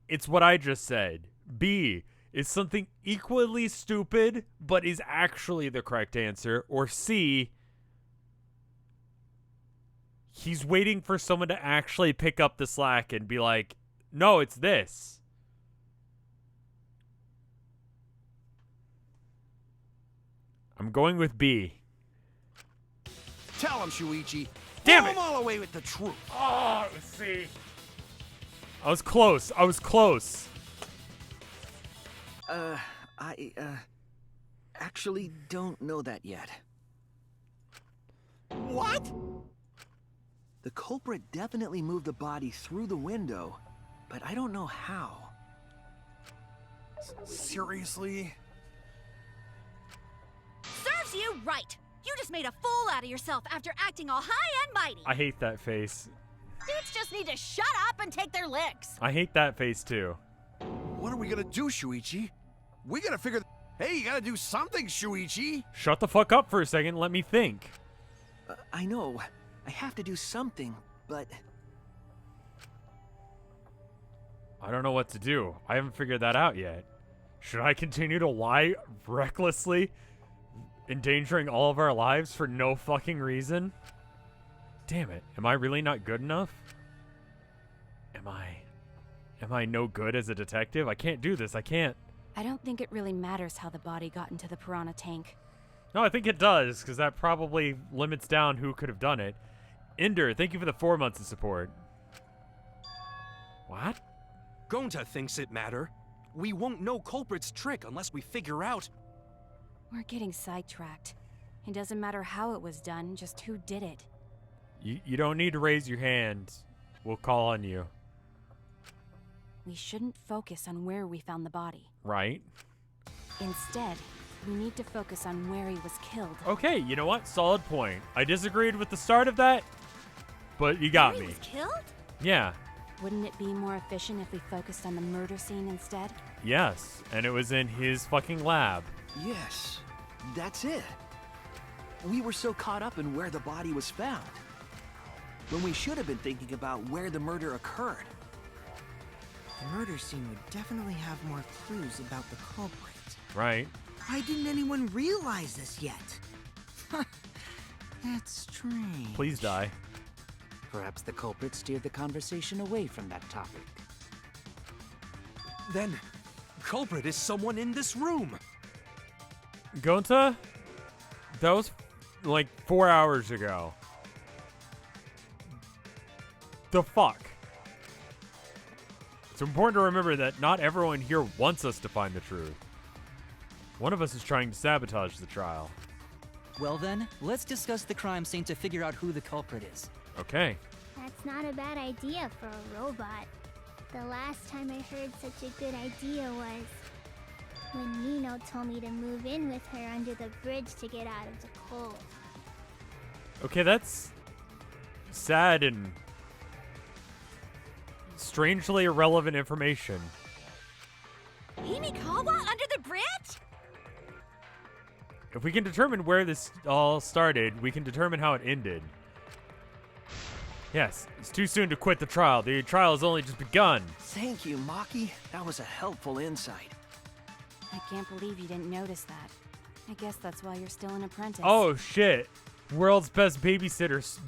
it's what I just said. B, it's something equally stupid, but is actually the correct answer. Or C, he's waiting for someone to actually pick up the slack and be like, no, it's this. I'm going with B. Tell him, Shuichi. Damn Blow it! him all away with the truth. Oh, let's see. I was close. I was close. I actually don't know that yet. What? The culprit definitely moved the body through the window, but I don't know how. Seriously? Serves you right. You just made a fool out of yourself after acting all high and mighty. I hate that face. Dudes just need to shut up and take their licks. I hate that face too. What are we gonna do, Shuichi? We gotta figure... Hey, you gotta do something, Shuichi! Shut the fuck up for a second. Let me think. I know. I have to do something, but... I don't know what to do. I haven't figured that out yet. Should I continue to lie recklessly, endangering all of our lives for no fucking reason? Damn it. Am I really not good enough? Am I no good as a detective? I can't do this. I can't. I don't think it really matters how the body got into the piranha tank. No, I think it does, because that probably limits down who could have done it. Ender, thank you for the 4 months of support. What? Gonta thinks it matter. We won't know culprit's trick unless we figure out... We're getting sidetracked. It doesn't matter how it was done, just who did it. You don't need to raise your hand. We'll call on you. We shouldn't focus on where we found the body. Right. Instead, we need to focus on where he was killed. Okay, you know what? Solid point. I disagreed with the start of that, but you got me. He was killed? Yeah. Wouldn't it be more efficient if we focused on the murder scene instead? Yes, and it was in his fucking lab. Yes, that's it. We were so caught up in where the body was found, when we should have been thinking about where the murder occurred. The murder scene would definitely have more clues about the culprit. Right. Why didn't anyone realize this yet? That's strange. Please die. Perhaps the culprit steered the conversation away from that topic. Then, culprit is someone in this room. Gonta? That was like 4 hours ago. The fuck? It's important to remember that not everyone here wants us to find the truth. One of us is trying to sabotage the trial. Well then, let's discuss the crime scene to figure out who the culprit is. Okay. That's not a bad idea for a robot. The last time I heard such a good idea was when Nino told me to move in with her under the bridge to get out of the cold. Okay, that's sad and strangely irrelevant information. Himikawa under the bridge? If we can determine where this all started, we can determine how it ended. Yes, it's too soon to quit the trial. The trial has only just begun. Thank you, Maki. That was a helpful insight. I can't believe you didn't notice that. I guess that's why you're still an apprentice. Oh, shit. World's best babysitter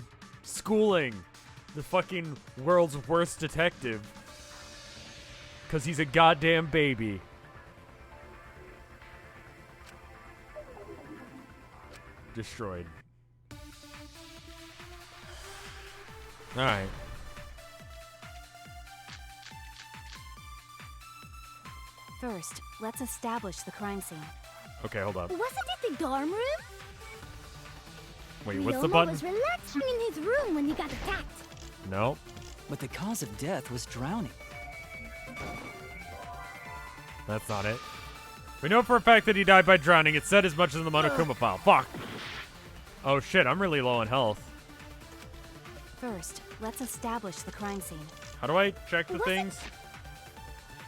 schooling the fucking world's worst detective. Because he's a goddamn baby. Destroyed. Alright. First, let's establish the crime scene. Okay, hold up. Wasn't it the dorm room? Wait, what's the Ryoma button? was relaxing in his room when he got attacked. Nope. But the cause of death was drowning. That's not it. We know for a fact that he died by drowning. It said as much in the Monokuma file. Fuck. Oh shit, I'm really low on health. First, let's establish the crime scene. How do I check the things?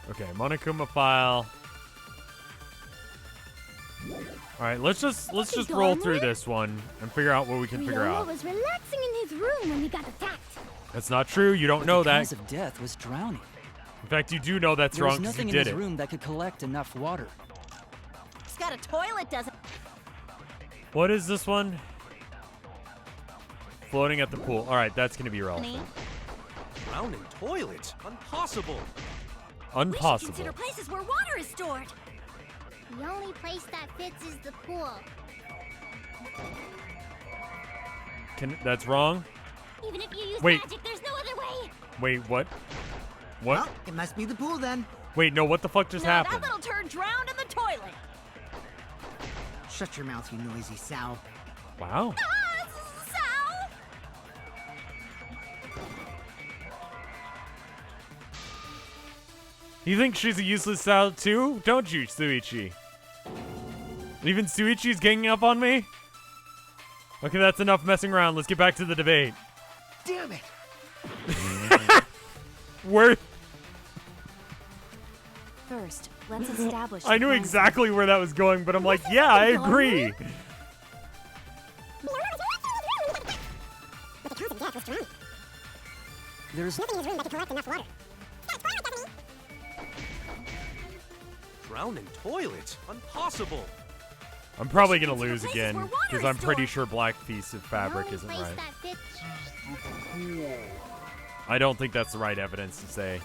Okay, Monokuma file. Alright, let's just roll through this one and figure out what we can figure Ryoma out. was relaxing in his room when he got attacked. That's not true. You don't know The that. cause of death was drowning. In fact, you do know that's There wrong was because you nothing in did his it. room that could collect enough water. It's got a toilet, doesn't it? What is this one? Floating at the pool. Alright, that's going to be relevant. Drowning toilet? Impossible. We should Impossible. consider places where water is stored. The only place that fits is the pool. That's wrong? Even if you use Wait. magic, there's no other way. Wait, what? What? Well, it must be the pool then. Wait, no, what the fuck just No, happened? that little turd drowned in the toilet. Shut your mouth, you noisy sow. Wow. Sal! You think she's a useless Sal too? Don't you, Suichi? Even Suichi's ganging up on me? Okay, that's enough messing around. Let's get back to the debate. Damn it! Where? First, let's establish the I knew crime exactly where that was going, but I'm like, yeah, I agree. There's nothing in his room that could collect enough water. Drowning toilet? Impossible. I'm probably gonna lose places again where water because is I'm pretty stored. sure black piece of fabric The isn't only place right. that fits. I don't think that's the right evidence to say.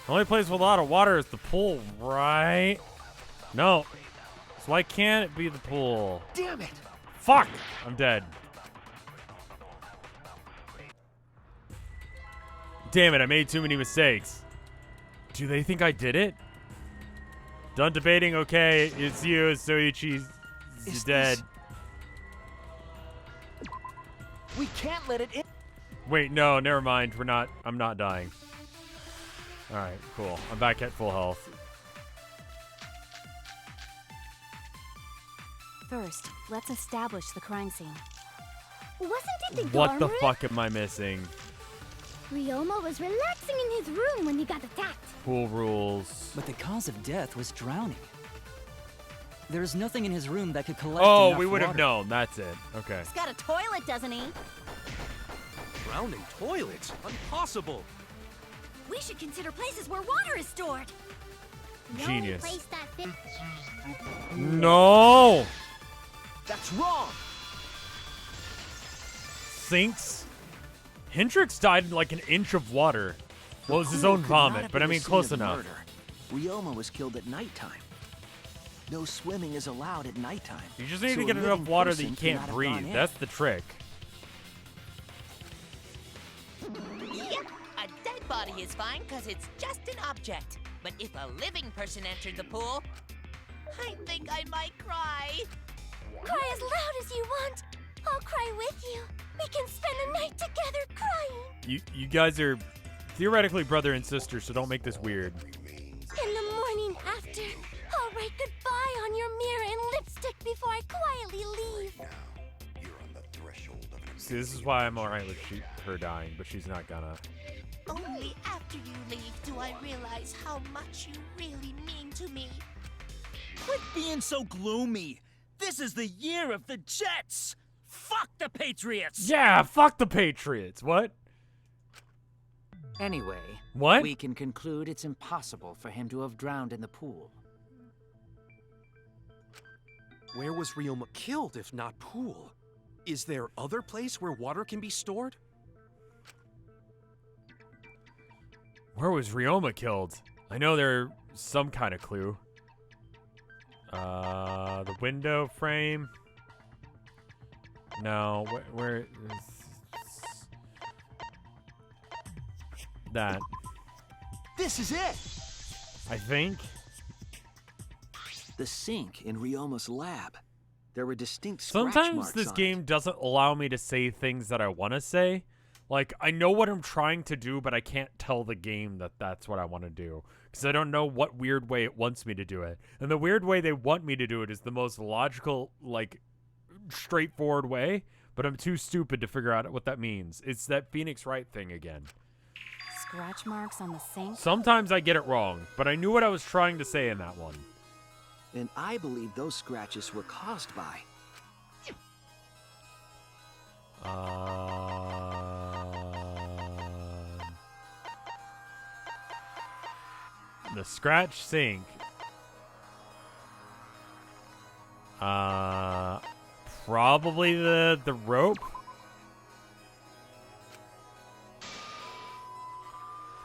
The only place with a lot of water is the pool, right? No. So why can't it be the pool? Damn it! Fuck! I'm dead. Damn it, I made too many mistakes. Do they think I did it? Done debating, okay. It's you, Soichi's Is dead. We can't let it in. Wait, no, never mind. I'm not dying. Alright, cool. I'm back at full health. First, let's establish the crime scene. Wasn't it the What dorm the room? fuck am I missing? Ryoma was relaxing in his room when he got attacked. Pool rules. But the cause of death was drowning. There's nothing in his room that could collect Oh, enough we would have water. known. That's it. Okay. He's got a toilet, doesn't he? Drowning toilet? Impossible. We should consider places where water is stored. The Genius. only place that fits. No! That's wrong! sinks. Hendrix died in like an inch of water. Well, it was his own vomit, but I mean, close enough. Ryoma was killed at nighttime. No swimming is allowed at nighttime. You just need to get enough water that you can't breathe. That's the trick. Yep, a dead body is fine because it's just an object. But if a living person entered the pool, I think I might cry. Cry as loud as you want. I'll cry with you. We can spend the night together crying. You guys are theoretically brother and sister, so don't make this weird. In the morning after, I'll write goodbye on your mirror in lipstick before I quietly leave. See, this is why I'm alright with her dying, but she's not gonna. Only after you leave do I realize how much you really mean to me. Quit being so gloomy. This is the year of the Jets. Fuck the Patriots. Yeah, fuck the Patriots. What? Anyway, what? We can conclude it's impossible for him to have drowned in the pool. Where was Ryoma killed if not pool? Is there other place where water can be stored? Where was Ryoma killed? I know there's some kind of clue. The window frame. No, where is that? This is it! I think. The sink in Ryoma's lab. There were distinct scratch Sometimes marks this on game doesn't allow me to say things that I want to say. Like, I know what I'm trying to do, but I can't tell the game that that's what I want to do. Because I don't know what weird way it wants me to do it. And the weird way they want me to do it is the most logical, like, straightforward way. But I'm too stupid to figure out what that means. It's that Phoenix Wright thing again. Scratch marks on the sink? Sometimes I get it wrong, but I knew what I was trying to say in that one. And I believe those scratches were caused by... The scratch sink. Probably the rope.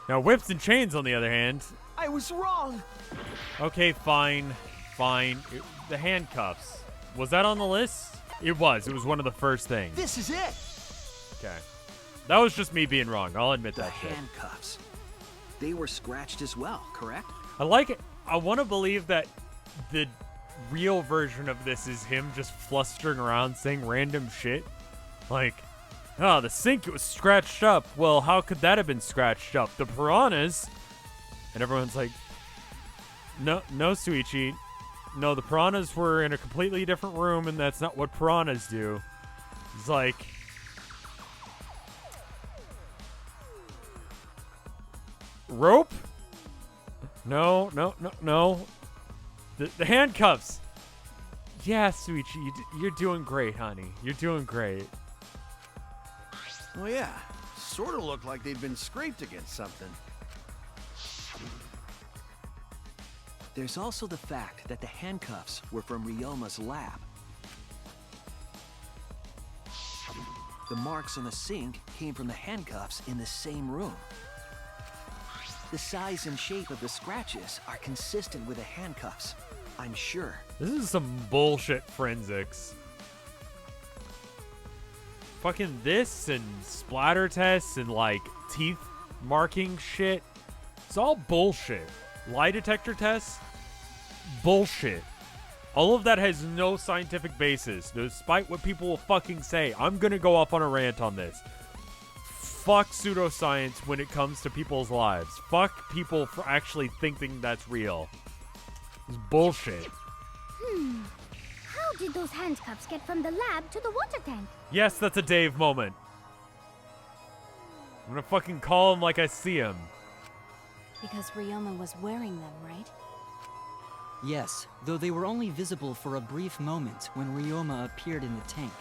Now whips and chains, on the other hand. I was wrong. Okay, fine. The handcuffs. Was that on the list? It was. It was one of the first things. This is it. Okay. That was just me being wrong. I'll admit that The shit. handcuffs. They were scratched as well, correct? I like it. I want to believe that the real version of this is him just flustering around saying random shit. Like, oh, the sink, it was scratched up. Well, how could that have been scratched up? The piranhas. And everyone's like, no, Suichi. No, the piranhas were in a completely different room, and that's not what piranhas do. It's like... Rope? No. The handcuffs. Yeah, Suichi, you're doing great, honey. You're doing great. Oh yeah, sort of looked like they'd been scraped against something. There's also the fact that the handcuffs were from Ryoma's lab. The marks on the sink came from the handcuffs in the same room. The size and shape of the scratches are consistent with the handcuffs, I'm sure. This is some bullshit forensics. Fucking this and splatter tests and like teeth marking shit. It's all bullshit. Lie detector tests? Bullshit. All of that has no scientific basis, despite what people will fucking say. I'm gonna go off on a rant on this. Fuck pseudoscience when it comes to people's lives. Fuck people for actually thinking that's real. It's bullshit. How did those handcuffs get from the lab to the water tank? Yes, that's a Dave moment. I'm gonna fucking call him like I see him. Because Ryoma was wearing them, right? Yes, though they were only visible for a brief moment when Ryoma appeared in the tank.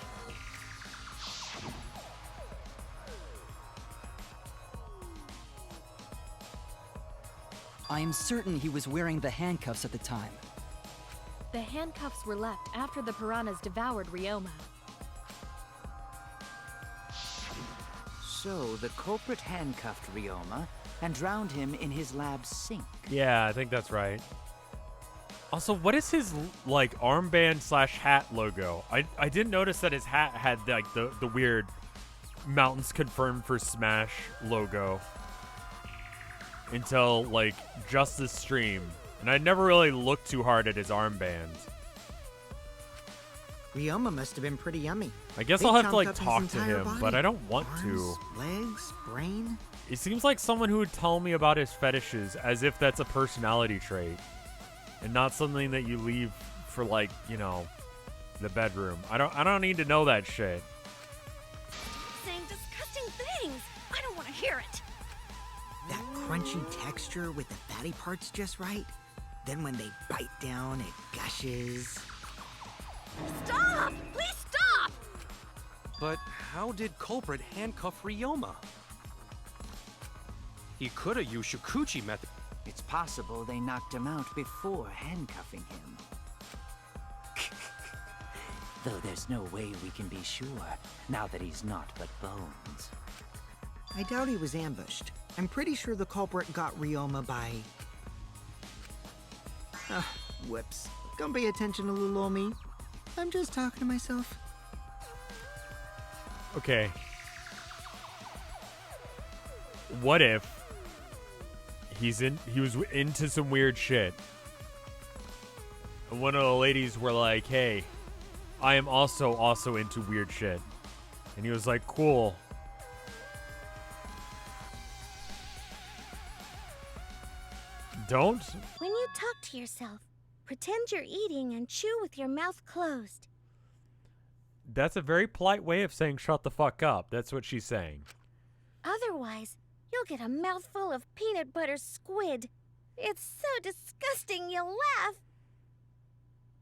I am certain he was wearing the handcuffs at the time. The handcuffs were left after the piranhas devoured Ryoma. So, the culprit handcuffed Ryoma and drowned him in his lab's sink. Yeah, I think that's right. Also, what is his, like, armband slash hat logo? I didn't notice that his hat had, like, the weird Mountains Confirmed for Smash logo until, like, just this stream. And I never really looked too hard at his armband. Ryoma must have been pretty yummy. I guess They I'll have to, chomped like, up his talk to entire him, body. but I don't want Arms, to. legs, brain. He seems like someone who would tell me about his fetishes as if that's a personality trait and not something that you leave for, like, you know, the bedroom. I don't need to know that shit. Saying disgusting things. I don't want to hear it. That crunchy texture with the fatty parts just right. Then when they bite down, it gushes. Stop! Please stop! But how did culprit handcuff Ryoma? He could have used Shukuchi method. It's possible they knocked him out before handcuffing him. Though there's no way we can be sure, now that he's not but bones. I doubt he was ambushed. I'm pretty sure the culprit got Ryoma by... whoops. Don't pay attention to little old me. I'm just talking to myself. Okay. What if he was into some weird shit, and one of the ladies were like, "Hey, I am also into weird shit," and he was like, "Cool." Don't. When you talk to yourself, pretend you're eating and chew with your mouth closed. That's a very polite way of saying shut the fuck up. That's what she's saying. Otherwise, you'll get a mouthful of peanut butter squid. It's so disgusting you'll laugh.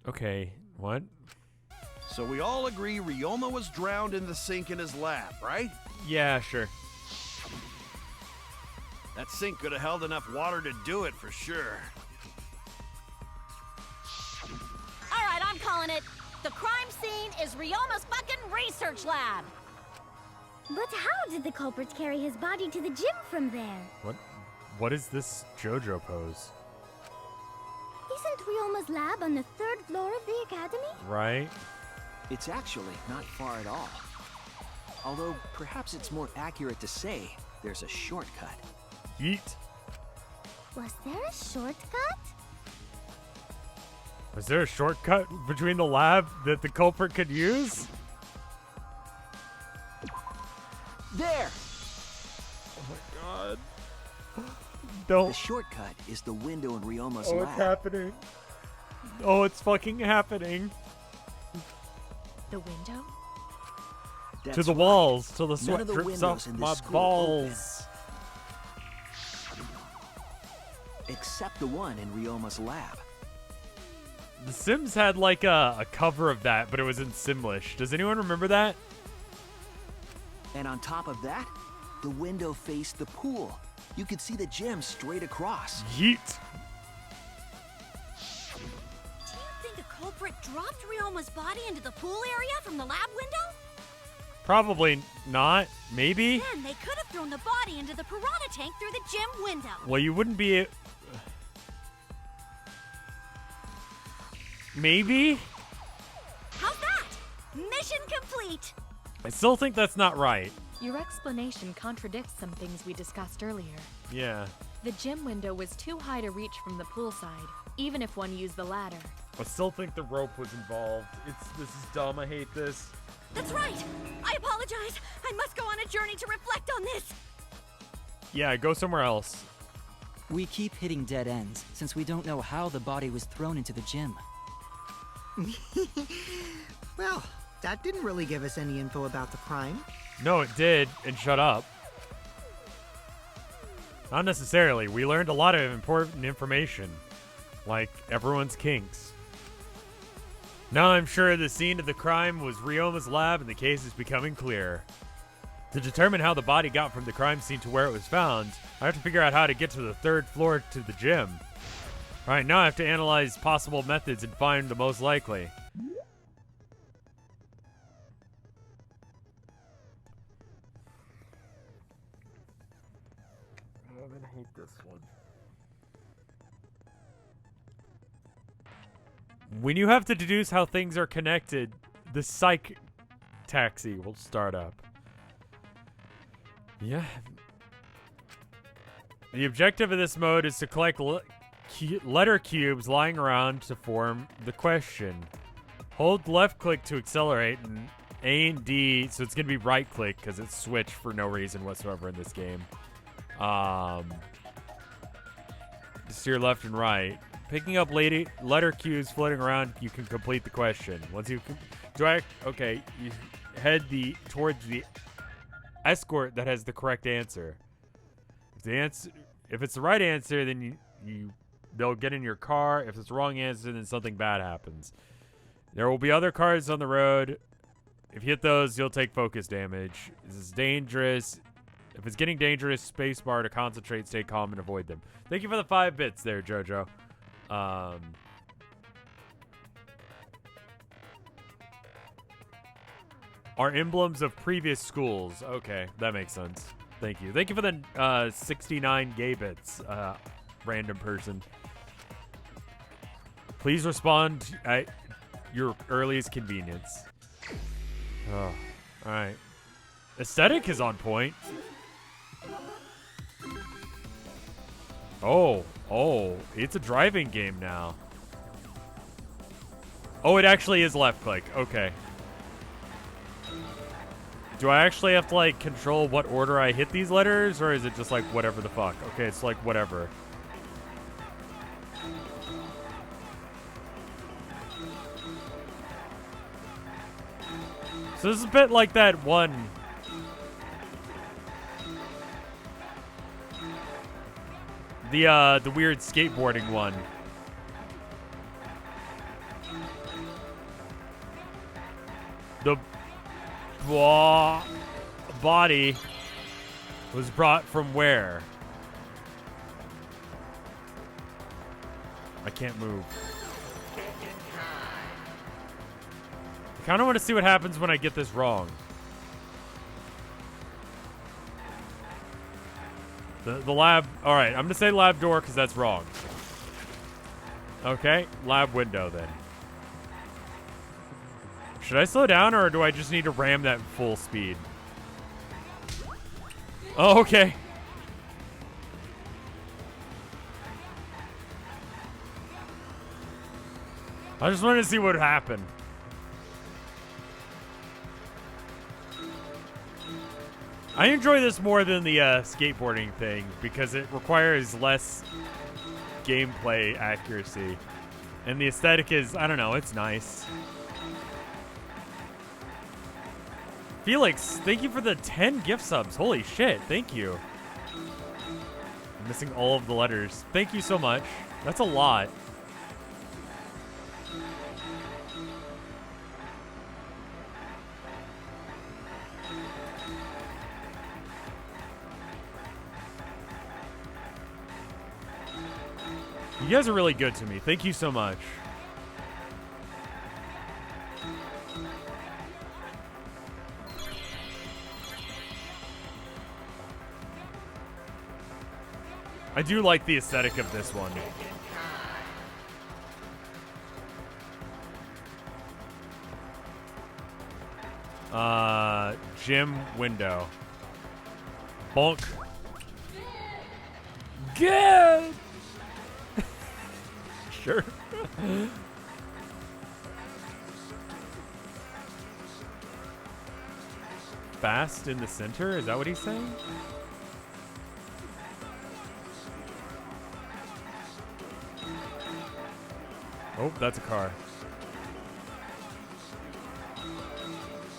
Okay, what? So we all agree Ryoma was drowned in the sink in his lab, right? Yeah, sure. That sink could have held enough water to do it for sure. All right, I'm calling it. The crime scene is Ryoma's fucking research lab. But how did the culprit carry his body to the gym from there? What is this JoJo pose? Isn't Ryoma's lab on the 3rd floor of the academy? Right? It's actually not far at all. Although, perhaps it's more accurate to say there's a shortcut. Yeet. Was there a shortcut? Was there a shortcut between the lab that the culprit could use? There! Oh my god. Don't. The shortcut is the window in Ryoma's Oh, lab. it's happening. Oh, it's fucking happening. The window? That's to the right. walls, till the None sweat of the drips windows off in this my school balls. Except the one in Ryoma's lab. The Sims had like a cover of that, but it was in Simlish. Does anyone remember that? And on top of that, the window faced the pool. You could see the gym straight across. Yeet. Do you think a culprit dropped Ryoma's body into the pool area from the lab window? Probably not. Maybe. Then they could have thrown the body into the piranha tank through the gym window. Well, you wouldn't be. Maybe. How's that? Mission complete. I still think that's not right. Your explanation contradicts some things we discussed earlier. Yeah. The gym window was too high to reach from the poolside, even if one used the ladder. I still think the rope was involved. This is dumb. I hate this. That's right. I apologize. I must go on a journey to reflect on this. Yeah, go somewhere else. We keep hitting dead ends, since we don't know how the body was thrown into the gym. Well, that didn't really give us any info about the crime. No, it did, and shut up. Not necessarily. We learned a lot of important information, like everyone's kinks. Now I'm sure the scene of the crime was Ryoma's lab and the case is becoming clearer. To determine how the body got from the crime scene to where it was found, I have to figure out how to get to the 3rd floor to the gym. Alright, now I have to analyze possible methods and find the most likely. this one. When you have to deduce how things are connected, the psych taxi will start up. Yeah. The objective of this mode is to collect letter cubes lying around to form the question. Hold left click to accelerate and A and D, so it's going to be right click because it's switched for no reason whatsoever in this game. To steer left and right. Picking up letter cues floating around, you can complete the question. Once you okay, you head towards the escort that has the correct answer. If it's the right answer, then they'll get in your car. If it's the wrong answer, then something bad happens. There will be other cars on the road. If you hit those, you'll take focus damage. This is dangerous. If it's getting dangerous, spacebar to concentrate, stay calm, and avoid them. Thank you for the 5 bits there, Jojo. Are emblems of previous schools. Okay, that makes sense. Thank you. Thank you for the 69 gay bits, random person. Please respond at your earliest convenience. Oh, all right. Aesthetic is on point. Oh, it's a driving game now. Oh, it actually is left click. Okay. Do I actually have to, like, control what order I hit these letters, or is it just, like, whatever the fuck? Okay, it's, like, whatever. So this is a bit like that one. The weird skateboarding one. The body was brought from where? I can't move. I kind of want to see what happens when I get this wrong. The lab. All right, I'm going to say lab door because that's wrong. Okay, lab window then. Should I slow down or do I just need to ram that full speed? Oh, okay. I just wanted to see what would happen. I enjoy this more than the skateboarding thing because it requires less gameplay accuracy. And the aesthetic is, I don't know, it's nice. Felix, thank you for the 10 gift subs. Holy shit, thank you. I'm missing all of the letters. Thank you so much. That's a lot. You guys are really good to me. Thank you so much. I do like the aesthetic of this one. Gym window. Bonk. Good. Sure. Fast in the center? Is that what he's saying? Oh, that's a car.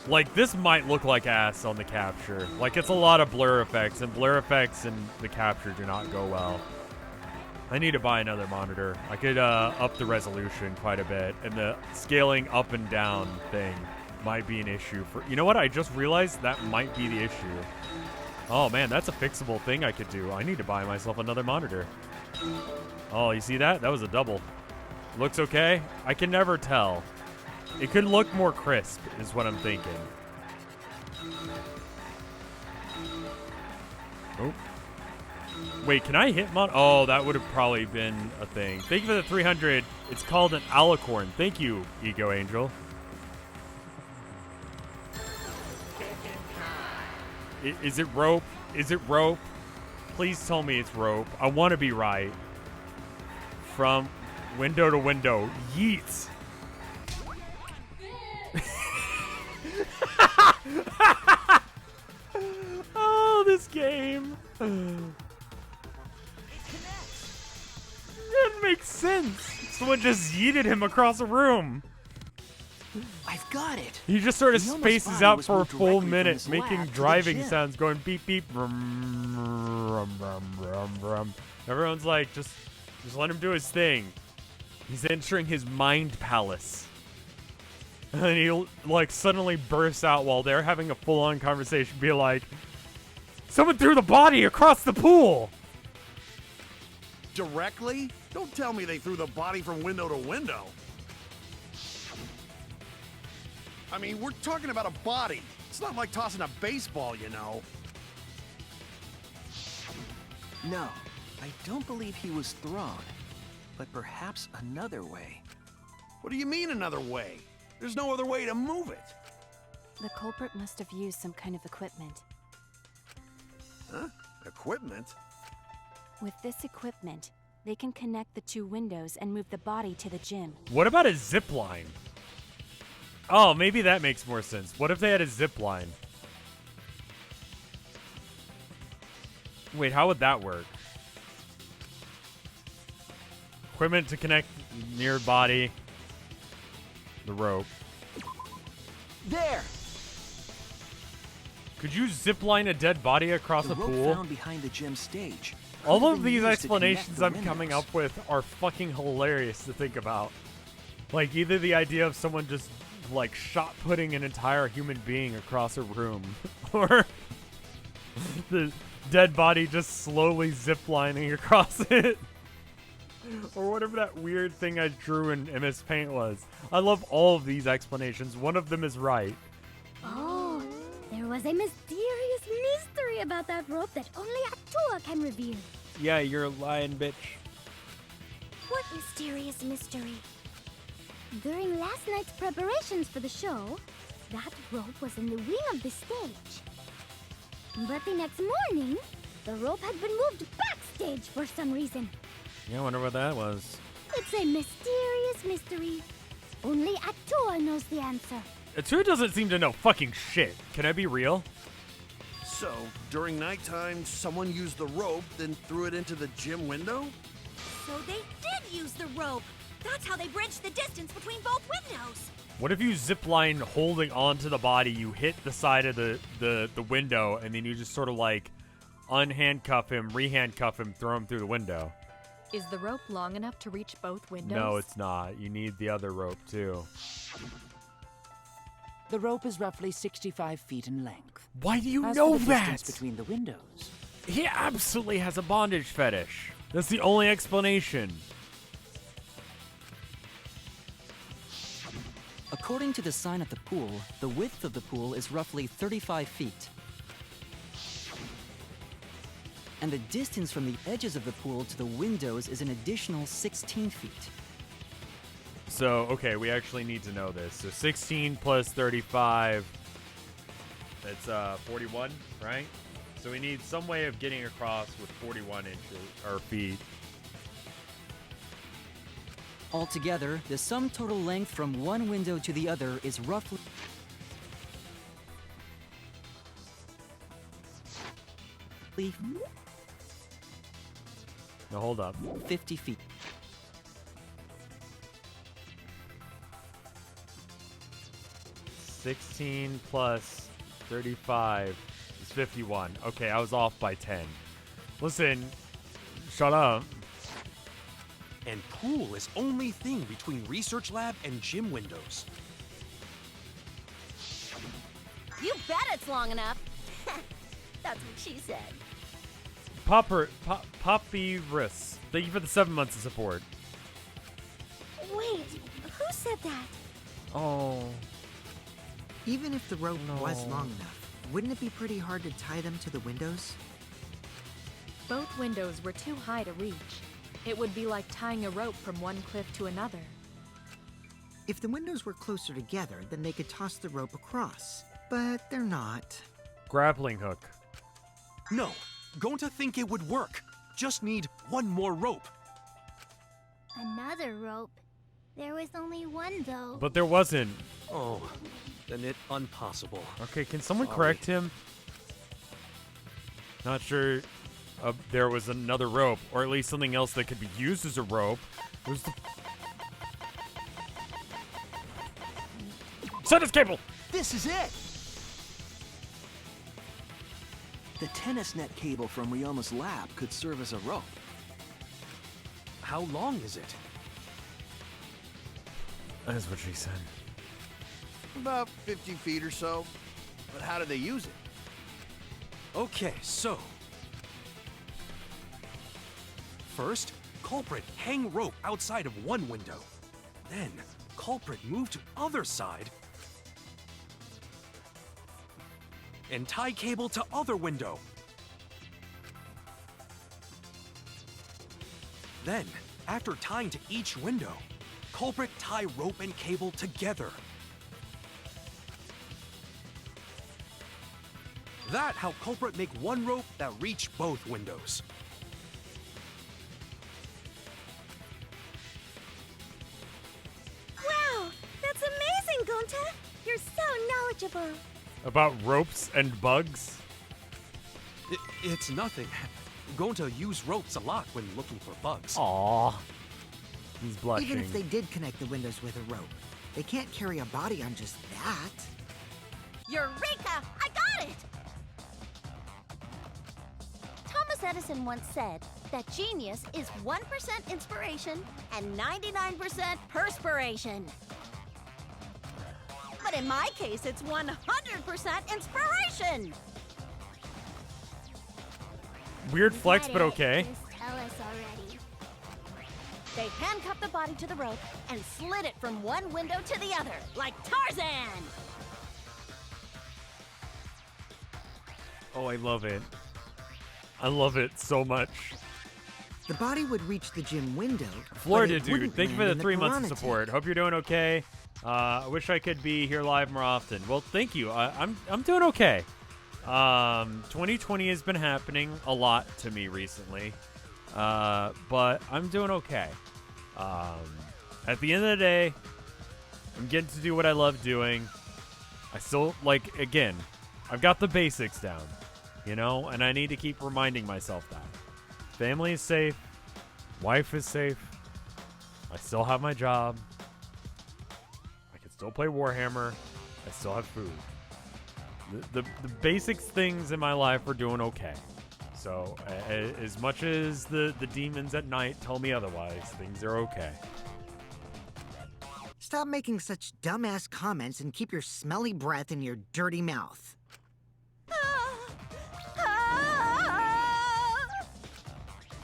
Like, this might look like ass on the capture. Like, it's a lot of blur effects, and blur effects and the capture do not go well. I need to buy another monitor. I could up the resolution quite a bit, and the scaling up and down thing might be an issue for... You know what? I just realized that might be the issue. Oh, man, that's a fixable thing I could do. I need to buy myself another monitor. Oh, you see that? That was a double. Looks okay? I can never tell. It could look more crisp, is what I'm thinking. Oh. Wait, can I hit mod? Oh, that would have probably been a thing. Thank you for the 300. It's called an alicorn. Thank you, Ego Angel. Is it rope? Is it rope? Please tell me it's rope. I want to be right. From window to window. Yeets. Oh, this game. It makes sense. Someone just yeeted him across a room. I've got it. He just sort of Ryoma's spaces body out was for a moved full directly from minute, his making lab to the driving gym. sounds, going beep beep, brum, brum, brum, brum, brum. Everyone's like, just let him do his thing. He's entering his mind palace. And he like suddenly bursts out while they're having a full-on conversation, be like, "Someone threw the body across the pool." Directly? Don't tell me they threw the body from window to window. I mean, we're talking about a body. It's not like tossing a baseball, you know. No, I don't believe he was thrown. But perhaps another way. What do you mean another way? There's no other way to move it. The culprit must have used some kind of equipment. Huh? Equipment? With this equipment, they can connect the two windows and move the body to the gym. What about a zip line? Oh, maybe that makes more sense. What if they had a zip line? Wait, how would that work? Equipment to connect near body. The rope. There! Could you zip line a dead body across The a rope pool? found behind the gym stage. All could have of been these used to connect explanations the I'm coming windows. up with are fucking hilarious to think about. Like, either the idea of someone just, like, shot putting an entire human being across a room, or the dead body just slowly ziplining across it. Or whatever that weird thing I drew in MS Paint was. I love all of these explanations. One of them is right. Oh, there was a mysterious mystery about that rope that only Atua can reveal. Yeah, you're a lying bitch. What mysterious mystery? During last night's preparations for the show, that rope was in the wing of the stage. But the next morning, the rope had been moved backstage for some reason. Yeah, I wonder what that was. It's a mysterious mystery. Only Atua knows the answer. Atua doesn't seem to know fucking shit. Can I be real? So, during nighttime, someone used the rope, then threw it into the gym window? So they did use the rope. That's how they bridged the distance between both windows. What if you zipline holding onto the body, you hit the side of the window, and then you just sort of like unhandcuff him, rehandcuff him, throw him through the window? Is the rope long enough to reach both windows? No, it's not. You need the other rope too. The rope is roughly 65 feet in length. Why do you As know for the that? distance between the windows, He absolutely has a bondage fetish. That's the only explanation. According to the sign at the pool, the width of the pool is roughly 35 feet. And the distance from the edges of the pool to the windows is an additional 16 feet. So, okay, we actually need to know this. So 16 plus 35, that's 41, right? So we need some way of getting across with 41 inches, or feet. Altogether, the sum total length from one window to the other is roughly... No, hold up. 50 feet. $16 plus 35 is 51. Okay, I was off by 10. Listen, shut up. And pool is only thing between research lab and gym windows. You bet it's long enough. That's what she said. Poppyrus, thank you for the 7 months of support. Wait, who said that? Oh. Even if the rope was No. long enough, wouldn't it be pretty hard to tie them to the windows? Both windows were too high to reach. It would be like tying a rope from one cliff to another. If the windows were closer together, then they could toss the rope across. But they're not. Grappling hook. No, going to think it would work. Just need one more rope. Another rope. There was only one, though. But there wasn't. Oh, then it impossible. Okay, can someone Sorry. correct him? Not sure there was another rope, or at least something else that could be used as a rope. Where's the... Send us cable! This is it! The tennis net cable from Ryoma's lab could serve as a rope. How long is it? That's what she said. About 50 feet or so. But how do they use it? Okay, so... First, culprit hang rope outside of one window. Then, culprit move to other side and tie cable to other window. Then, after tying to each window, culprit tie rope and cable together. That how culprit make one rope that reach both windows. Wow! That's amazing, Gonta! You're so knowledgeable. About ropes and bugs? It's nothing. Going to use ropes a lot when looking for bugs. Aww. He's blushing. Even if they did connect the windows with a rope, they can't carry a body on just that. Eureka! I got it! Thomas Edison once said that genius is 1% inspiration and 99% perspiration. But in my case, it's 100% inspiration! Weird flex, but okay. Just tell us already. They handcuffed the body to the rope and slid it from one window to the other, like Tarzan! Oh, I love it. I love it so much. The body would reach the gym window. Florida but it dude, wouldn't thank you for land the in 3 months piranha of support. Hope you're doing okay. I wish I could be here live more often. Well, thank you. I'm doing okay. 2020 has been happening a lot to me recently, but I'm doing okay. At the end of the day, I'm getting to do what I love doing. I still, like, again, I've got the basics down, you know, and I need to keep reminding myself that. Family is safe. Wife is safe. I still have my job. I can still play Warhammer. I still have food. The basic things in my life are doing okay. So as much as the demons at night tell me otherwise, things are okay. Stop making such dumbass comments and keep your smelly breath in your dirty mouth.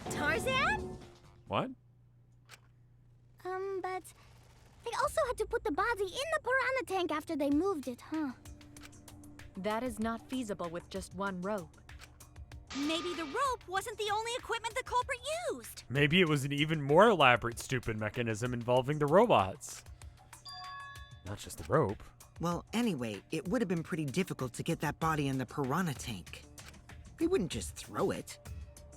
Tarzan? What? But they also had to put the body in the piranha tank after they moved it, huh? That is not feasible with just one rope. Maybe the rope wasn't the only equipment the culprit used. Maybe it was an even more elaborate, stupid mechanism involving the robots. Not just the rope. Well, anyway, it would have been pretty difficult to get that body in the piranha tank. They wouldn't just throw it.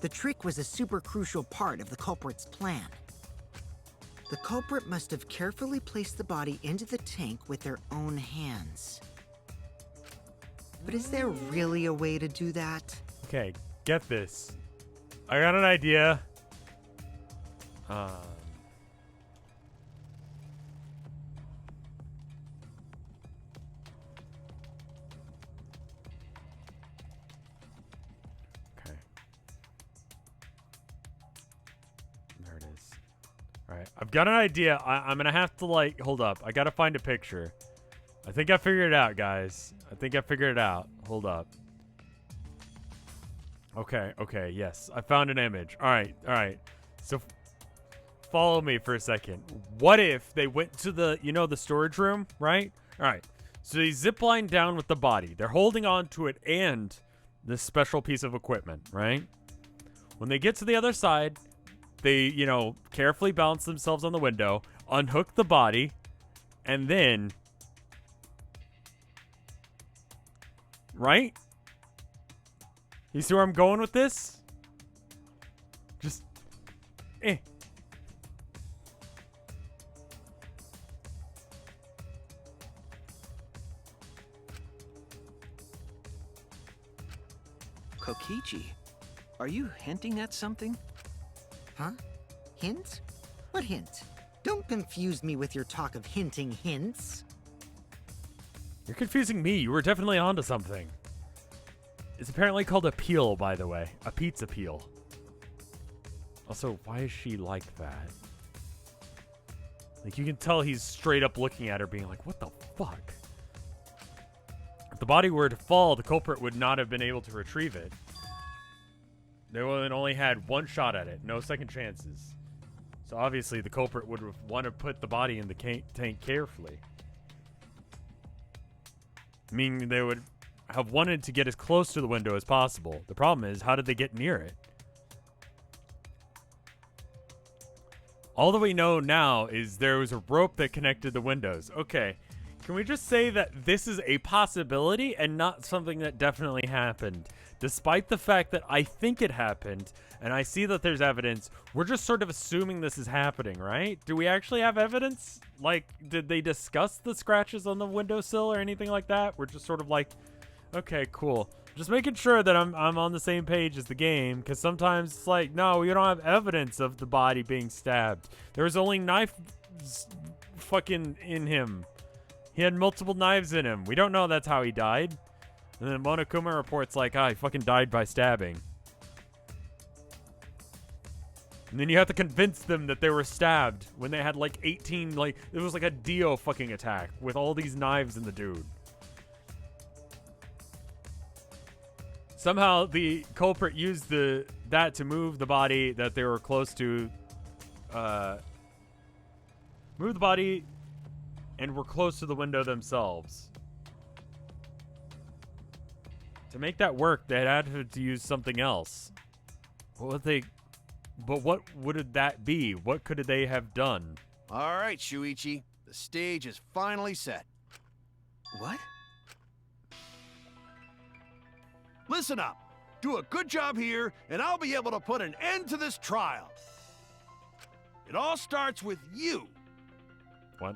The trick was a super crucial part of the culprit's plan. The culprit must have carefully placed the body into the tank with their own hands. But is there really a way to do that? Okay, get this. I got an idea. Okay. There it is. All right, I've got an idea. I'm gonna have to, like, hold up. I gotta find a picture. I think I figured it out, guys. I think I figured it out. Hold up. Okay, yes. I found an image. All right. So follow me for a second. What if they went to the, the storage room, right? All right. So they zipline down with the body. They're holding on to it and this special piece of equipment, right? When they get to the other side, they, you know, carefully balance themselves on the window, unhook the body, and then... Right? You see where I'm going with this? Just... Kokichi, are you hinting at something? Huh? Hint? What hint? Don't confuse me with your talk of hinting hints. You're confusing me. You were definitely onto something. It's apparently called a peel, by the way. A pizza peel. Also, why is she like that? Like, you can tell he's straight up looking at her being like, what the fuck? If the body were to fall, the culprit would not have been able to retrieve it. They would only had one shot at it. No second chances. So obviously, the culprit would want to put the body in the tank carefully. Meaning they would have wanted to get as close to the window as possible. The problem is, how did they get near it? All that we know now is there was a rope that connected the windows. Okay, can we just say that this is a possibility and not something that definitely happened? Despite the fact that I think it happened, and I see that there's evidence, we're just sort of assuming this is happening, right? Do we actually have evidence? Like, did they discuss the scratches on the windowsill or anything like that? We're just sort of like, okay, cool. Just making sure that I'm on the same page as the game, because sometimes it's like, no, we don't have evidence of the body being stabbed. There was only knife fucking in him. He had multiple knives in him. We don't know that's how he died. And then Monokuma reports like, he fucking died by stabbing. And then you have to convince them that they were stabbed when they had like 18, like, it was like a Dio fucking attack with all these knives in the dude. Somehow the culprit used that to move the body that they were close to, move the body and were close to the window themselves. To make that work, they had to use something else. What would that be? What could they have done? All right, Shuichi. The stage is finally set. What? Listen up. Do a good job here, and I'll be able to put an end to this trial. It all starts with you. What?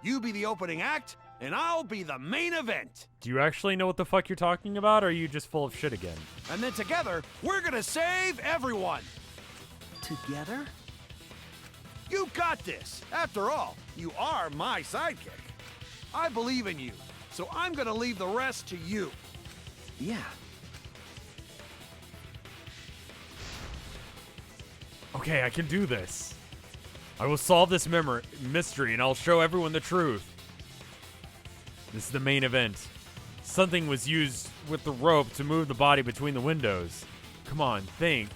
You be the opening act, and I'll be the main event. Do you actually know what the fuck you're talking about, or are you just full of shit again? And then together, we're gonna save everyone. Together? You got this. After all, you are my sidekick. I believe in you, so I'm gonna leave the rest to you. Yeah. Okay, I can do this. I will solve this mystery, and I'll show everyone the truth. This is the main event. Something was used with the rope to move the body between the windows. Come on, think.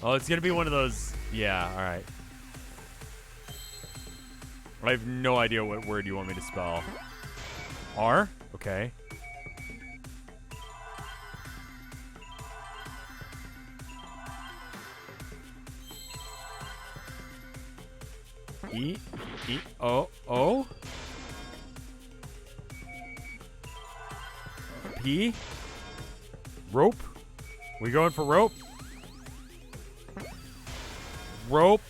Oh, it's gonna be one of those. Yeah, all right. I have no idea what word you want me to spell. R? Okay. O. P. Rope. We going for rope? Rope.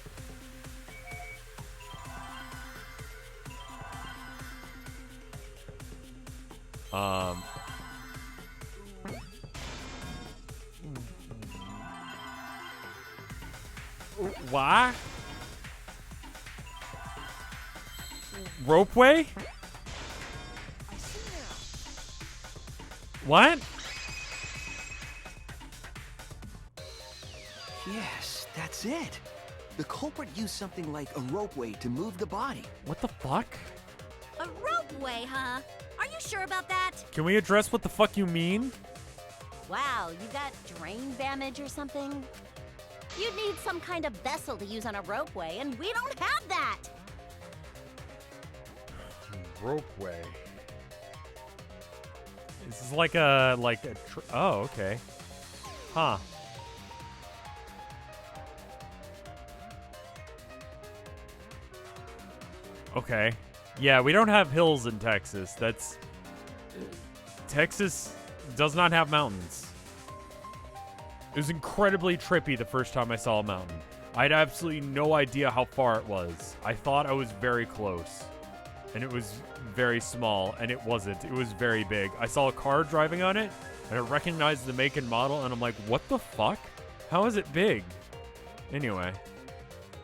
Why? Ropeway? What? Yes, that's it. The culprit used something like a ropeway to move the body. What the fuck? A ropeway, huh? Are you sure about that? Can we address what the fuck you mean? Wow, you got drain damage or something? You'd need some kind of vessel to use on a ropeway, and we don't have that! Ropeway. This is like a, oh, okay. Huh. Okay. Yeah, we don't have hills in Texas. Texas does not have mountains. It was incredibly trippy the first time I saw a mountain. I had absolutely no idea how far it was. I thought I was very close. And it was very small, and it wasn't. It was very big. I saw a car driving on it, and I recognized the make and model, and I'm like, what the fuck? How is it big? Anyway.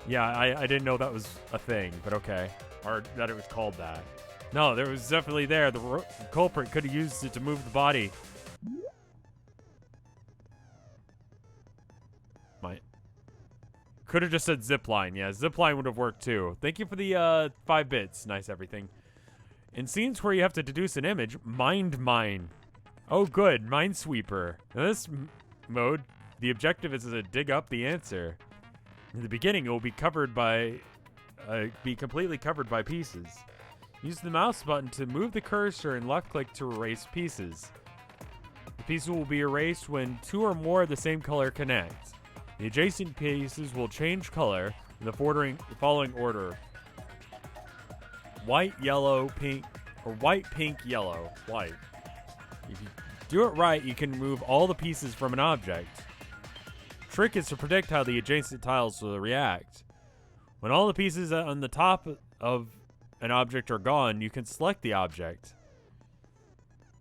Yeah, I didn't know that was a thing, but okay. Or that it was called that. No, there was definitely there. The culprit could have used it to move the body. Could have just said zipline. Yeah, zipline would have worked too. Thank you for the 5 bits. Nice everything. In scenes where you have to deduce an image, mind mine. Oh, good. Minesweeper. In this mode, the objective is to dig up the answer. In the beginning, it will be covered by, be completely covered by pieces. Use the mouse button to move the cursor and left click to erase pieces. The pieces will be erased when 2 or more of the same color connect. The adjacent pieces will change color in the following order. White, yellow, pink, or white, pink, yellow. White. If you do it right, you can move all the pieces from an object. Trick is to predict how the adjacent tiles will react. When all the pieces on the top of an object are gone, you can select the object.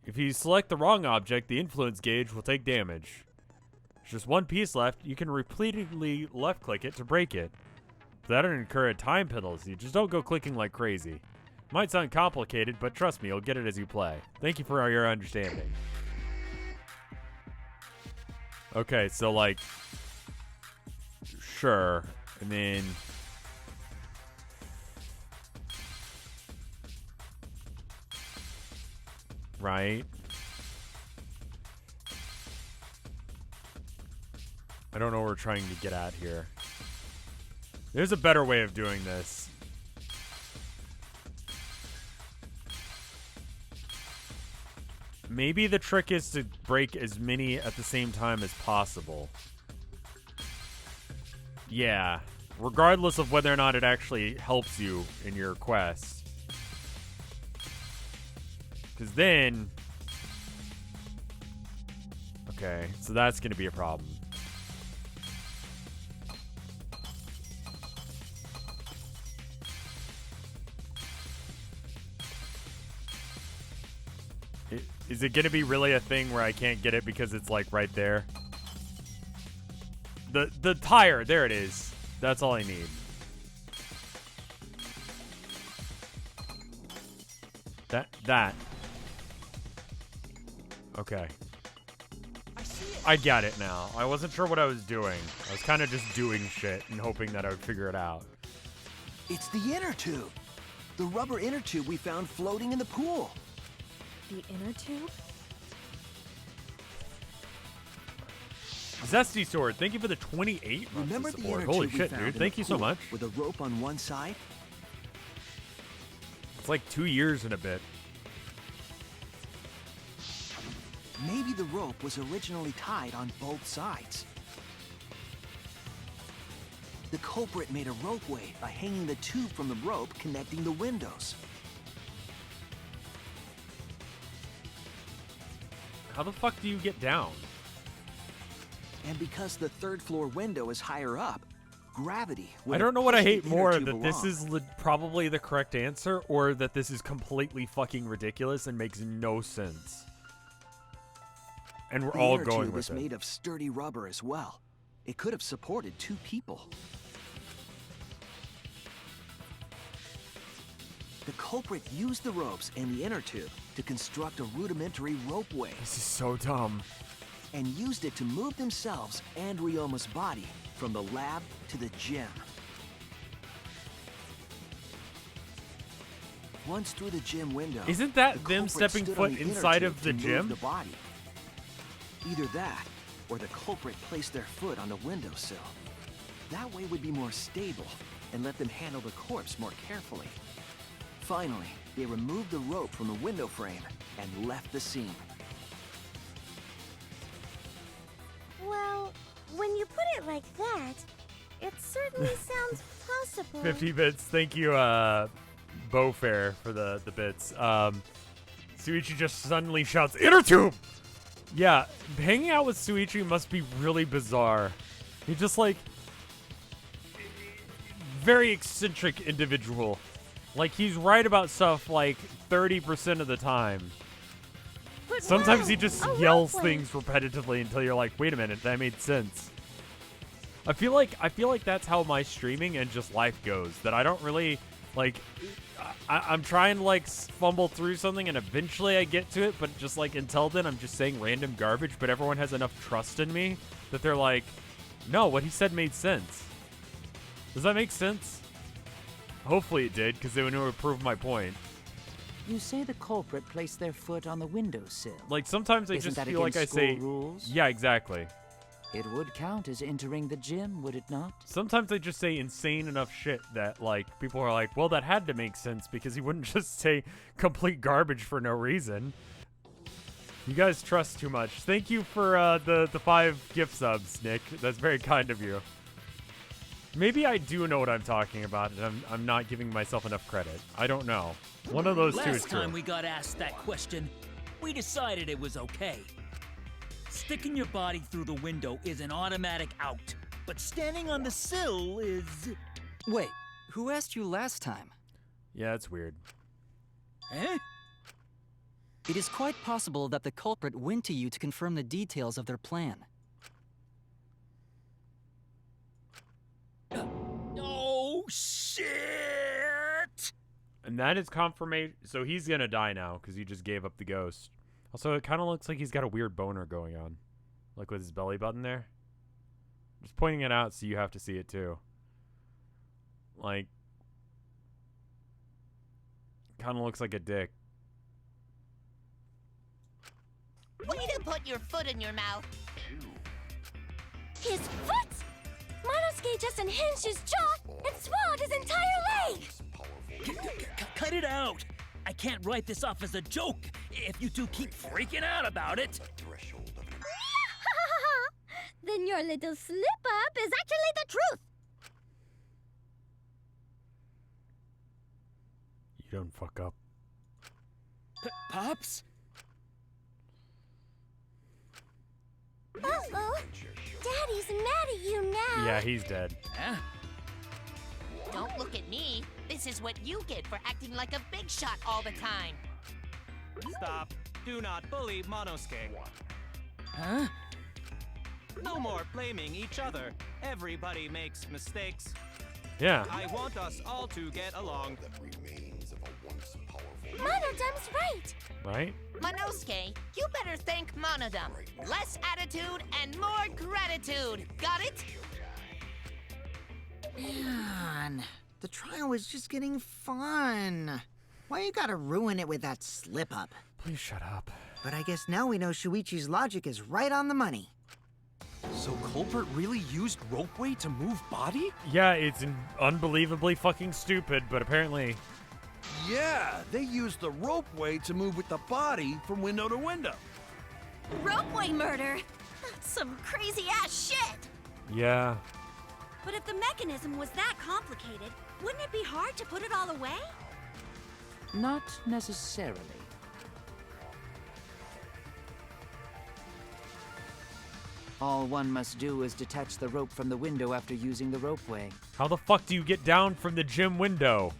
If you select the wrong object, the influence gauge will take damage. There's just one piece left. You can repeatedly left-click it to break it. That'll incur a time penalty. Just don't go clicking like crazy. Might sound complicated, but trust me, you'll get it as you play. Thank you for your understanding. Okay, so like... Sure. And then... Right. I don't know what we're trying to get at here. There's a better way of doing this. Maybe the trick is to break as many at the same time as possible. Yeah. Regardless of whether or not it actually helps you in your quest. Because then... Okay, so that's going to be a problem. Is it going to be really a thing where I can't get it because it's like right there? The tire, there it is. That's all I need. That. Okay. I get it now. I wasn't sure what I was doing. I was kind of just doing shit and hoping that I would figure it out. It's the inner tube. The rubber inner tube we found floating in the pool. The inner tube? Zesty Sword, thank you for the 28 months Remember of the support. inner Holy tube we shit, found dude. in Thank the you so pool much. With a rope on one side? It's like 2 years and a bit. Maybe the rope was originally tied on both sides. The culprit made a ropeway by hanging the tube from the rope connecting the windows. How the fuck do you get down? And because the third floor window is higher up, gravity would I don't know have what I pushed the hate inner more, tube that this along. is probably the correct answer, or that this is completely fucking ridiculous and makes no sense. And we're The all inner going tube with is it. made of sturdy rubber as well. It could have supported 2 people. The culprit used the ropes and the inner tube to construct a rudimentary ropeway. This is so dumb. And used it to move themselves and Ryoma's body from the lab to the gym. Once through the gym window, Isn't that the them culprit stepping stood foot on the inner inside tube of the to move gym? The body. Either that, or the culprit placed their foot on the windowsill. That way would be more stable and let them handle the corpse more carefully. Finally, they removed the rope from the window frame and left the scene. Well, when you put it like that, it certainly sounds possible. 50 bits. Thank you, bow fair for the bits. Suichi just suddenly shouts, "Inner tube!" Yeah, hanging out with Suichi must be really bizarre. He's just like very eccentric individual. Like he's right about stuff like 30% of the time. But Sometimes wow, he just a yells roleplay. things repetitively until you're like, wait a minute, that made sense. I feel like that's how my streaming and just life goes. That I don't really like. I'm trying to like fumble through something and eventually I get to it, but just like until then I'm just saying random garbage. But everyone has enough trust in me that they're like, no, what he said made sense. Does that make sense? Hopefully it did, because it would prove my point. You say the culprit placed their foot on the windowsill. Like sometimes I Isn't just that feel like I against say, school rules? yeah, exactly. It would count as entering the gym, would it not? Sometimes I just say insane enough shit that like people are like, well, that had to make sense because he wouldn't just say complete garbage for no reason. You guys trust too much. Thank you for the 5 gift subs, Nick. That's very kind of you. Maybe I do know what I'm talking about, and I'm not giving myself enough credit. I don't know. One of those two is Last true. time we got asked that question, we decided it was okay. Sticking your body through the window is an automatic out, but standing on the sill is... Wait, who asked you last time? Yeah, it's weird. Eh? It is quite possible that the culprit went to you to confirm the details of their plan. Oh, shit! And that is confirmation. So he's going to die now because he just gave up the ghost. Also, it kind of looks like he's got a weird boner going on. Like with his belly button there. Just pointing it out so you have to see it too. Like, kind of looks like a dick. Way to put your foot in your mouth. His foot! Monosuke just unhinged his jaw and swallowed his entire leg! Cut it out! I can't write this off as a joke if you two keep freaking out about it. Then your little slip-up is actually the truth! You don't fuck up. Pops? Uh-oh! Daddy's mad at you now! Yeah, he's dead. Huh? Don't look at me. This is what you get for acting like a big shot all the time. Stop. Do not bully Monosuke. Huh? No more blaming each other. Everybody makes mistakes. Yeah. I want us all to get along. Monodum's right! Right? Monosuke, you better thank Monodum. Less attitude and more gratitude. Got it? Man, the trial was just getting fun. Why you gotta ruin it with that slip-up? Please shut up. But I guess now we know Shuichi's logic is right on the money. So culprit really used ropeway to move body? Yeah, it's unbelievably fucking stupid, but apparently... Yeah, they used the ropeway to move with the body from window to window. Ropeway murder? That's some crazy-ass shit! Yeah. But if the mechanism was that complicated, wouldn't it be hard to put it all away? Not necessarily. All one must do is detach the rope from the window after using the ropeway. How the fuck do you get down from the gym window?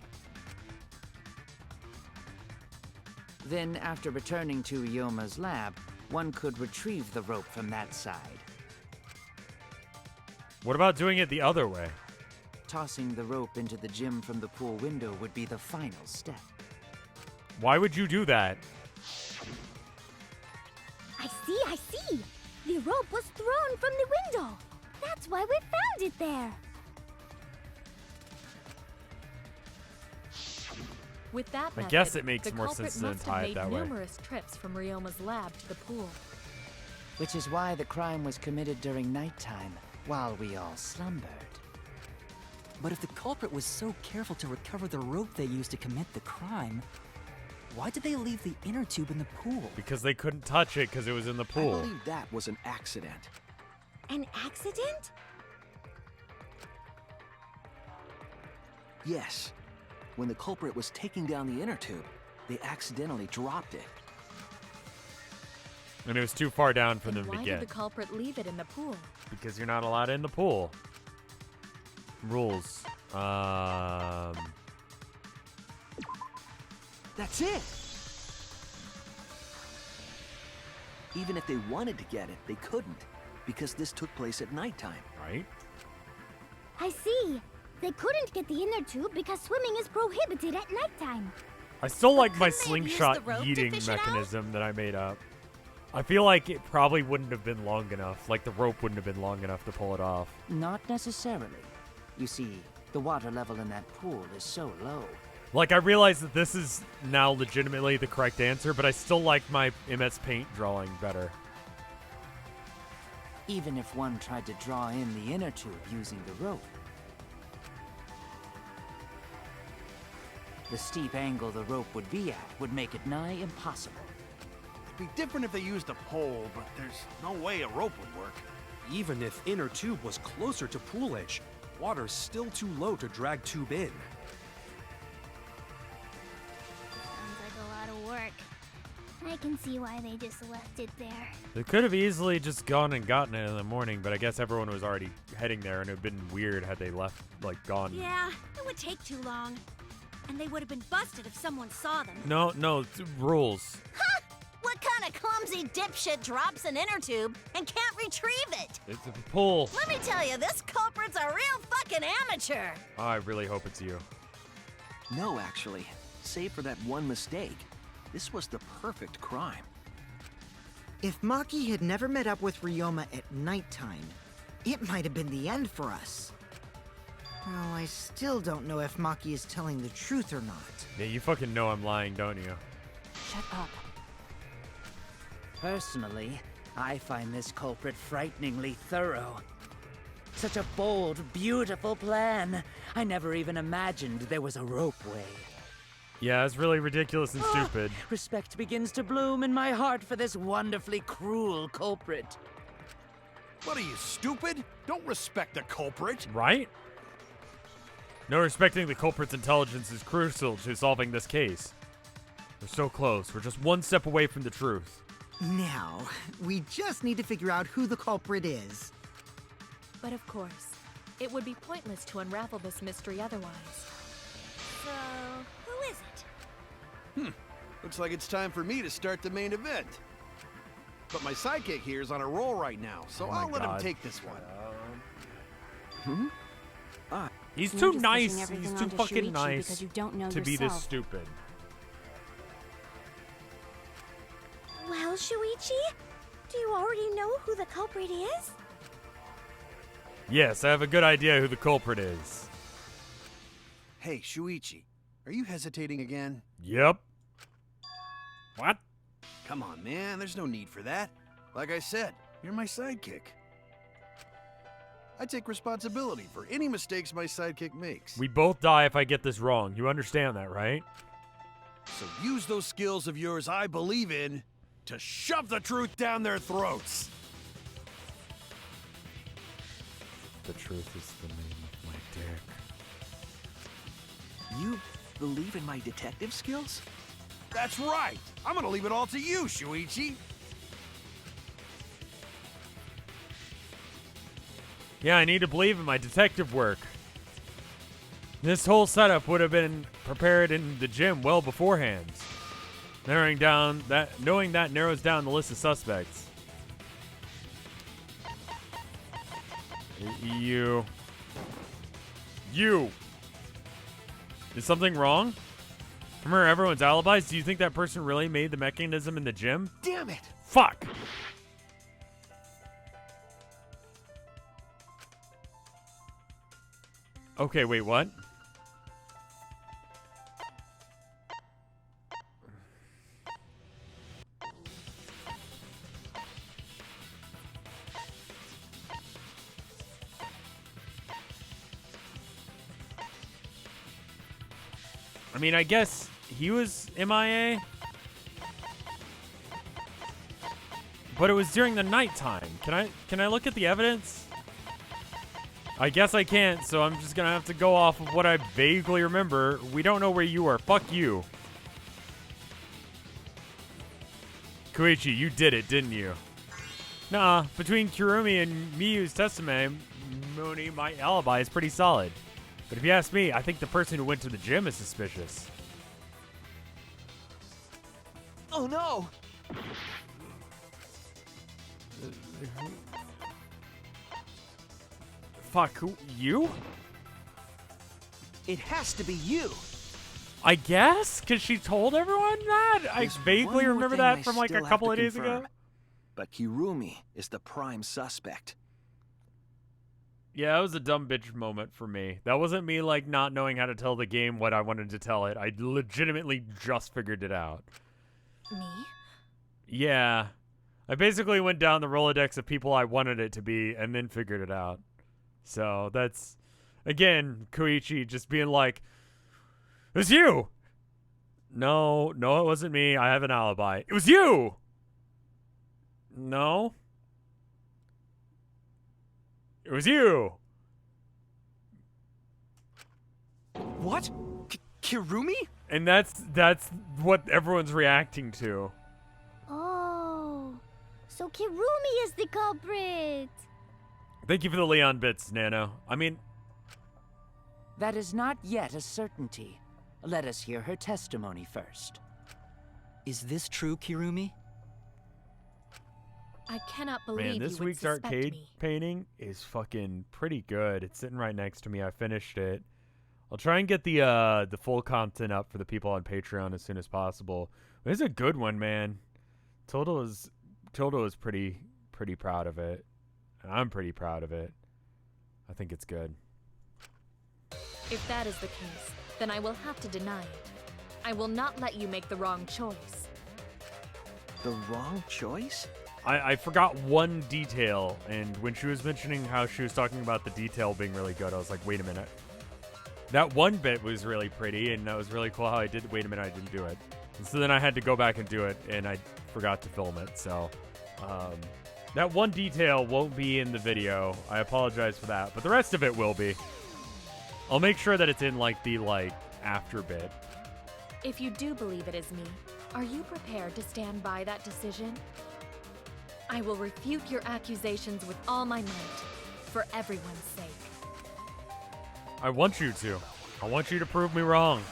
Then, after returning to Ryoma's lab, one could retrieve the rope from that side. What about doing it the other way? Tossing the rope into the gym from the pool window would be the final step. Why would you do that? I see! The rope was thrown from the window! That's why we found it there! With that I method, guess it makes the more culprit sense than must tie have it made that way. numerous trips from Ryoma's lab to the pool. Which is why the crime was committed during nighttime, while we all slumbered. But if the culprit was so careful to recover the rope they used to commit the crime, why did they leave the inner tube in the pool? Because they couldn't touch it because it was in the I pool. believe that was an accident. An accident? Yes. When the culprit was taking down the inner tube, they accidentally dropped it. And it was too far down for Then them to why get. did the culprit leave it in the pool? Because you're not allowed in the pool. Rules. That's it! Even if they wanted to get it, they couldn't, because this took place at nighttime. Right? I see. They couldn't get the inner tube because swimming is prohibited at nighttime. I still like my couldn't they have used slingshot the rope to yeeting fish it out? mechanism that I made up. I feel like it probably wouldn't have been long enough. Like the rope wouldn't have been long enough to pull it off. Not necessarily. You see, the water level in that pool is so low. Like, I realize that this is now legitimately the correct answer, but I still like my MS Paint drawing better. Even if one tried to draw in the inner tube using the rope. The steep angle the rope would be at would make it nigh impossible. It'd be different if they used a pole, but there's no way a rope would work. Even if inner tube was closer to pool edge, water's still too low to drag tube in. Sounds like a lot of work. I can see why they just left it there. They could have easily just gone and gotten it in the morning, but I guess everyone was already heading there, and it would have been weird had they left, like, gone. Yeah, it would take too long. And they would have been busted if someone saw them. No, it's rules. Huh! What kind of clumsy dipshit drops an inner tube and can't retrieve it? It's a pull. Let me tell you, this culprit's a real fucking amateur. I really hope it's you. No, actually. Save for that one mistake, this was the perfect crime. If Maki had never met up with Ryoma at nighttime, it might have been the end for us. Well, I still don't know if Maki is telling the truth or not. Yeah, you fucking know I'm lying, don't you? Shut up. Personally, I find this culprit frighteningly thorough. Such a bold, beautiful plan. I never even imagined there was a ropeway. Yeah, it's really ridiculous and stupid. Respect begins to bloom in my heart for this wonderfully cruel culprit. What are you, stupid? Don't respect the culprit. Right? No, respecting the culprit's intelligence is crucial to solving this case. We're so close. We're just one step away from the truth. Now, we just need to figure out who the culprit is. But of course, it would be pointless to unravel this mystery otherwise. So, who is it? Looks like it's time for me to start the main event. But my sidekick here is on a roll right now, so Oh my I'll let him God. take this one. He's You're too just nice. pushing everything He's too onto fucking Shuichi nice because you don't know to be this yourself. stupid. Well, Shuichi, do you already know who the culprit is? Yes, I have a good idea who the culprit is. Hey, Shuichi, are you hesitating again? Yep. What? Come on, man, there's no need for that. Like I said, you're my sidekick. I take responsibility for any mistakes my sidekick makes. We both die if I get this wrong. You understand that, right? So use those skills of yours I believe in to shove the truth down their throats. The truth is the name of my dick. You believe in my detective skills? That's right. I'm gonna leave it all to you, Shuichi. Yeah, I need to believe in my detective work. This whole setup would have been prepared in the gym well beforehand. Knowing that narrows down the list of suspects. You. Is something wrong? Remember everyone's alibis? Do you think that person really made the mechanism in the gym? Damn it! Fuck! Okay, wait, what? I mean, I guess he was MIA. But it was during the nighttime. Can I look at the evidence? I guess I can't, so I'm just gonna have to go off of what I vaguely remember. We don't know where you were. Fuck you. Koichi, you did it, didn't you? Nah, between Kirumi and Miyu's testimony, my alibi is pretty solid. But if you ask me, I think the person who went to the gym is suspicious. Oh no! Fuck, who? You? It has to be you! I guess? Because she told everyone that? I There's vaguely one more remember thing that I from like a still have couple to of days confirm. ago. But Kirumi is the prime suspect. Yeah, that was a dumb bitch moment for me. That wasn't me, like, not knowing how to tell the game what I wanted to tell it. I legitimately just figured it out. Me? Yeah. I basically went down the Rolodex of people I wanted it to be and then figured it out. So that's, again, Koichi just being like, it was you! No, it wasn't me. I have an alibi. It was you! No. It was you! What? Kirumi? And that's what everyone's reacting to. Oh, so Kirumi is the culprit. Thank you for the Leon bits, Nano. I mean... That is not yet a certainty. Let us hear her testimony first. Is this true, Kirumi? I cannot believe Man, you this would week's suspect arcade me. painting is fucking pretty good. It's sitting right next to me. I finished it. I'll try and get the full content up for the people on Patreon as soon as possible. It's a good one, man. Tilda is pretty proud of it. And I'm pretty proud of it. I think it's good. If that is the case, then I will have to deny it. I will not let you make the wrong choice. The wrong choice? I forgot one detail, and when she was mentioning how she was talking about the detail being really good, I was like, wait a minute. That one bit was really pretty, and that was really cool how I did. Wait a minute, I didn't do it. And so then I had to go back and do it, and I forgot to film it. So that one detail won't be in the video. I apologize for that, but the rest of it will be. I'll make sure that it's in like the after bit. If you do believe it is me, are you prepared to stand by that decision? I will refute your accusations with all my might, for everyone's sake. I want you to. I want you to prove me wrong.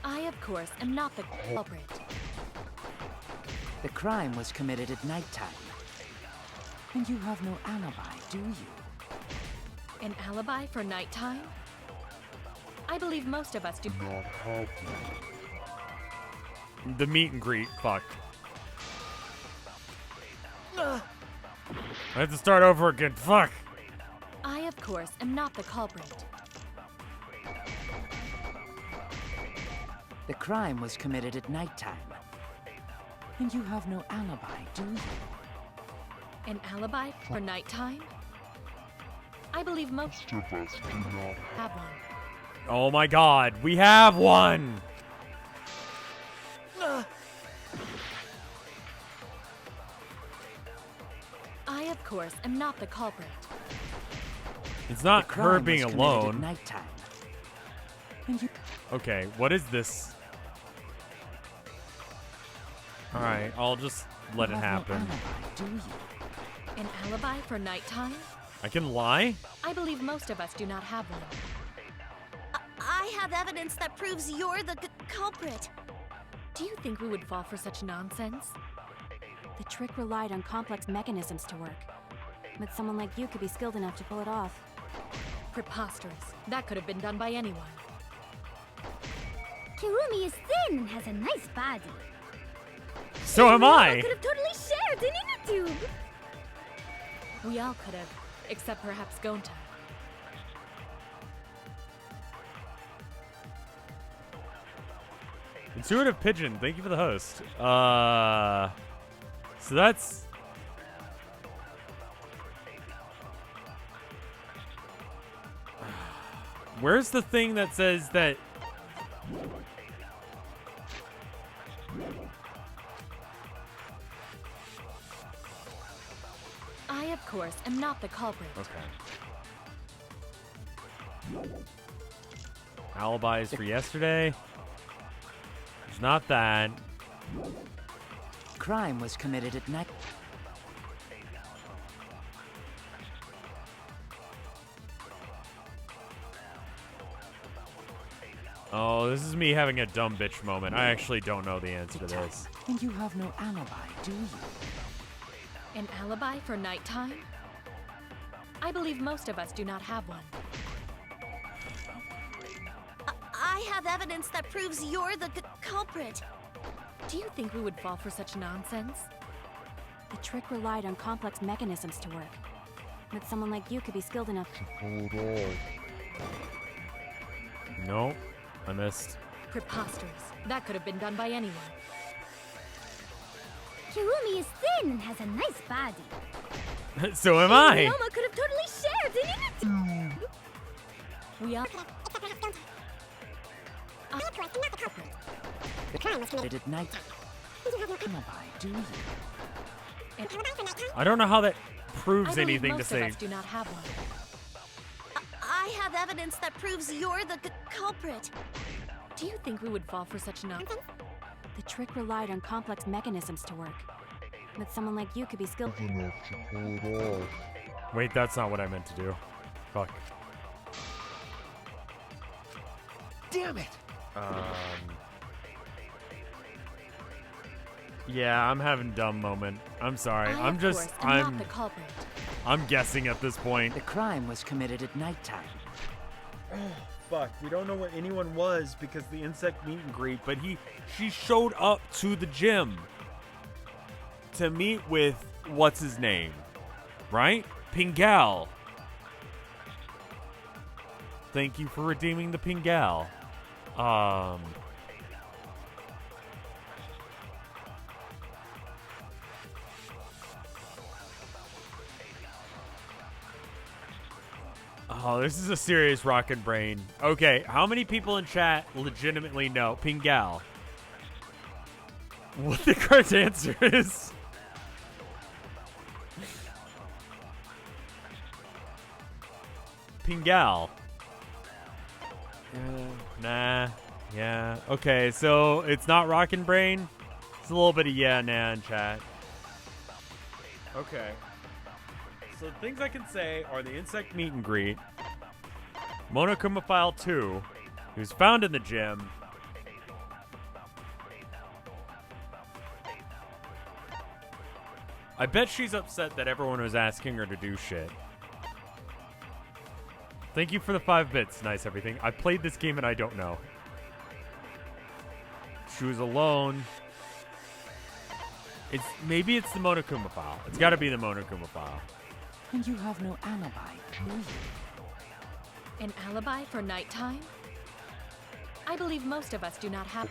I, of course, am not the culprit. The crime was committed at nighttime. And you have no alibi, do you? An alibi for nighttime? I believe most of us do not have one. The meet and greet, fuck. I have to start over again, fuck. I, of course, am not the culprit. The crime was committed at nighttime. And you have no alibi, do you? An alibi for nighttime? I believe most of us do not have one. Oh my god, we have one! I, of course, am not the culprit. It's not her being at alone. nighttime. Okay, what is this? Alright, I'll just let it happen. Do you? An alibi for nighttime? I can lie? I believe most of us do not have one. I have evidence that proves you're the culprit. Do you think we would fall for such nonsense? The trick relied on complex mechanisms to work. But someone like you could be skilled enough to pull it off. Preposterous. That could have been done by anyone. Kirumi is thin and has a nice body. So am I! could have totally shared an inner tube. We all could have, except perhaps Gonta. Intuitive Pigeon, thank you for the host. So that's... Where's the thing that says that... of course, am not the culprit. Okay. Alibis for yesterday. It's not that. Crime was committed at night. Oh, this is me having a dumb bitch moment. I actually don't know the answer to this. And you have no alibi, do you? An alibi for nighttime? I believe most of us do not have one. I have evidence that proves you're the culprit. Do you think we would fall for such nonsense? The trick relied on complex mechanisms to work. But someone like you could be skilled enough to pull it off. Nope. I missed. Preposterous. That could have been done by anyone. Kirumi is thin and has a nice body. So am I. Ryoma could have totally shared, didn't it? We are. The crime was committed at night. You have no alibi, do you? I don't know how that proves I anything to most say. of us do not have one. I have evidence that proves you're the culprit. Do you think we would fall for such nonsense? The trick relied on complex mechanisms to work. But someone like you could be skilled enough to pull it off. Wait, that's not what I meant to do. Fuck. Damn it! Yeah, I'm having dumb moment. I'm sorry. I, of course, am not the culprit. I'm guessing at this point. The crime was committed at nighttime. Oh, fuck. We don't know what anyone was because the insect meet and greet, but she showed up to the gym to meet with what's his name, right? Pingal. Thank you for redeeming the Pingal. Oh, this is a serious rockin' brain. Okay, how many people in chat legitimately know Pingal? What the correct answer is? Pingal. Nah. Yeah. Okay, so it's not rockin' brain. It's a little bit of yeah, nah in chat. Okay. So things I can say are the insect meet and greet, Monokumaphile 2, who's found in the gym, I bet she's upset that everyone was asking her to do shit. Thank you for the 5 bits. Nice, everything. I played this game and I don't know. She was alone. Maybe it's the Monokumaphile. It's got to be the Monokumaphile. And you have no alibi, do you? An alibi for nighttime? I believe most of us do not have.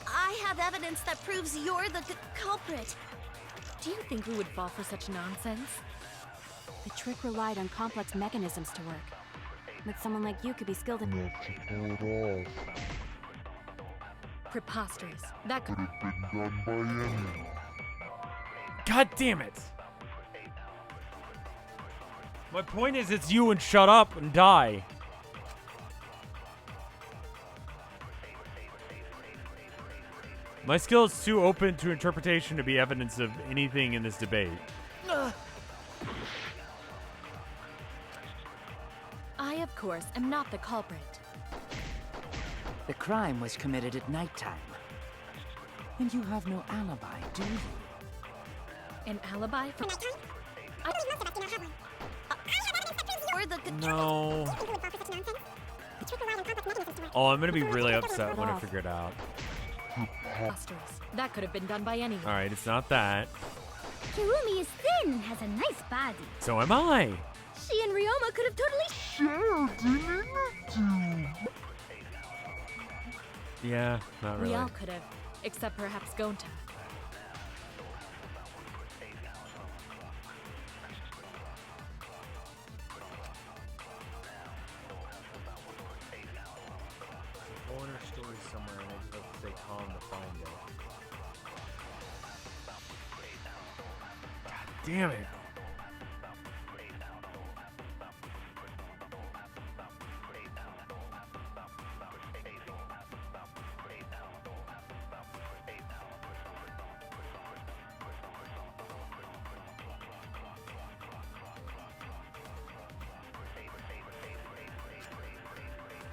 I have evidence that proves you're the culprit. Do you think we would fall for such nonsense? The trick relied on complex mechanisms to work. But someone like you could be skilled enough to pull it off. Preposterous. That could have been done by anyone. God damn it! My point is, it's you and shut up and die. My skill is too open to interpretation to be evidence of anything in this debate. I, of course, am not the culprit. The crime was committed at nighttime. And you have no alibi, do you? An alibi for nighttime? No. Oh, I'm gonna be really upset when I figure it out. Preposterous. That could have been done by anyone. Alright, it's not that. Kirumi is thin and has a nice body. So am I. She and Ryoma could have totally shared, didn't it? Yeah, not really. We all could have, except perhaps Gonta. Go in her story somewhere and I just have to stay calm to find it. God Damn it.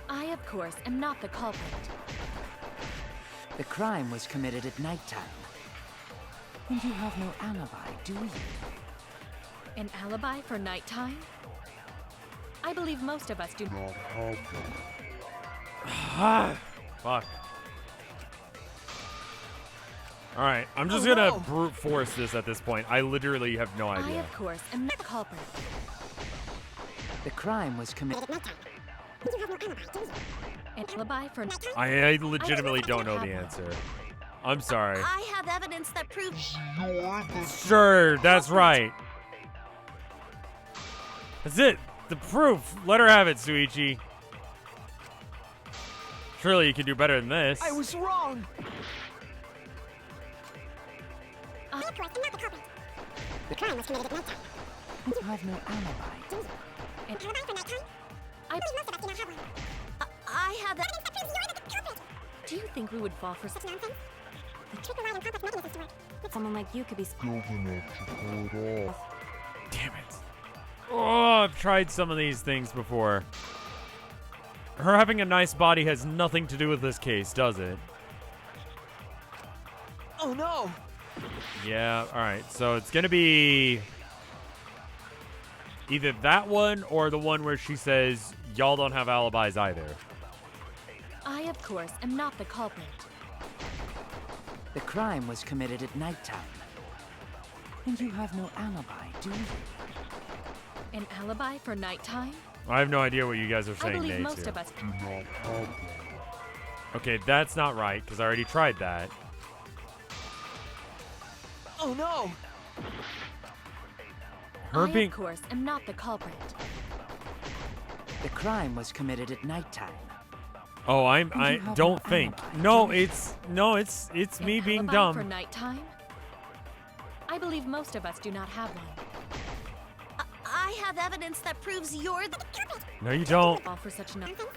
I, of course, am not the culprit. The crime was committed at nighttime. And you have no alibi, do you? An alibi for nighttime? I believe most of us do not have one. Fuck. Alright, I'm just gonna brute force this at this point. I literally have no idea. I, of course, am not the culprit. The crime was committed. An alibi for I legitimately don't know the answer. I'm sorry. I have evidence that proves. Sure, that's right. That's it. The proof. Let her have it, Suichi. Surely you can do better than this. I was wrong. The crime was committed at nighttime. You have no alibi. An alibi for nighttime? I have that. Do you think we would fall for such nonsense? The trick relied on complex mechanisms to work. Someone like you could be Damn it. Oh, I've tried some of these things before. Her having a nice body has nothing to do with this case, does it? Oh no! Yeah, alright. So it's gonna be either that one or the one where she says, y'all don't have alibis either. I, of course, am not the culprit. The crime was committed at nighttime. And you have no alibi, do you? An alibi for nighttime? I have no idea what you guys are saying. I believe most of us do not have one. Okay, that's not right, because I already tried that. Oh no! Her being... of course, am not the culprit. The crime was committed at nighttime. Oh, I don't think. No, it's me being alibi dumb. For nighttime? I believe most of us do not have one. I have evidence that proves you're the culprit. No, you don't. All for such nonsense.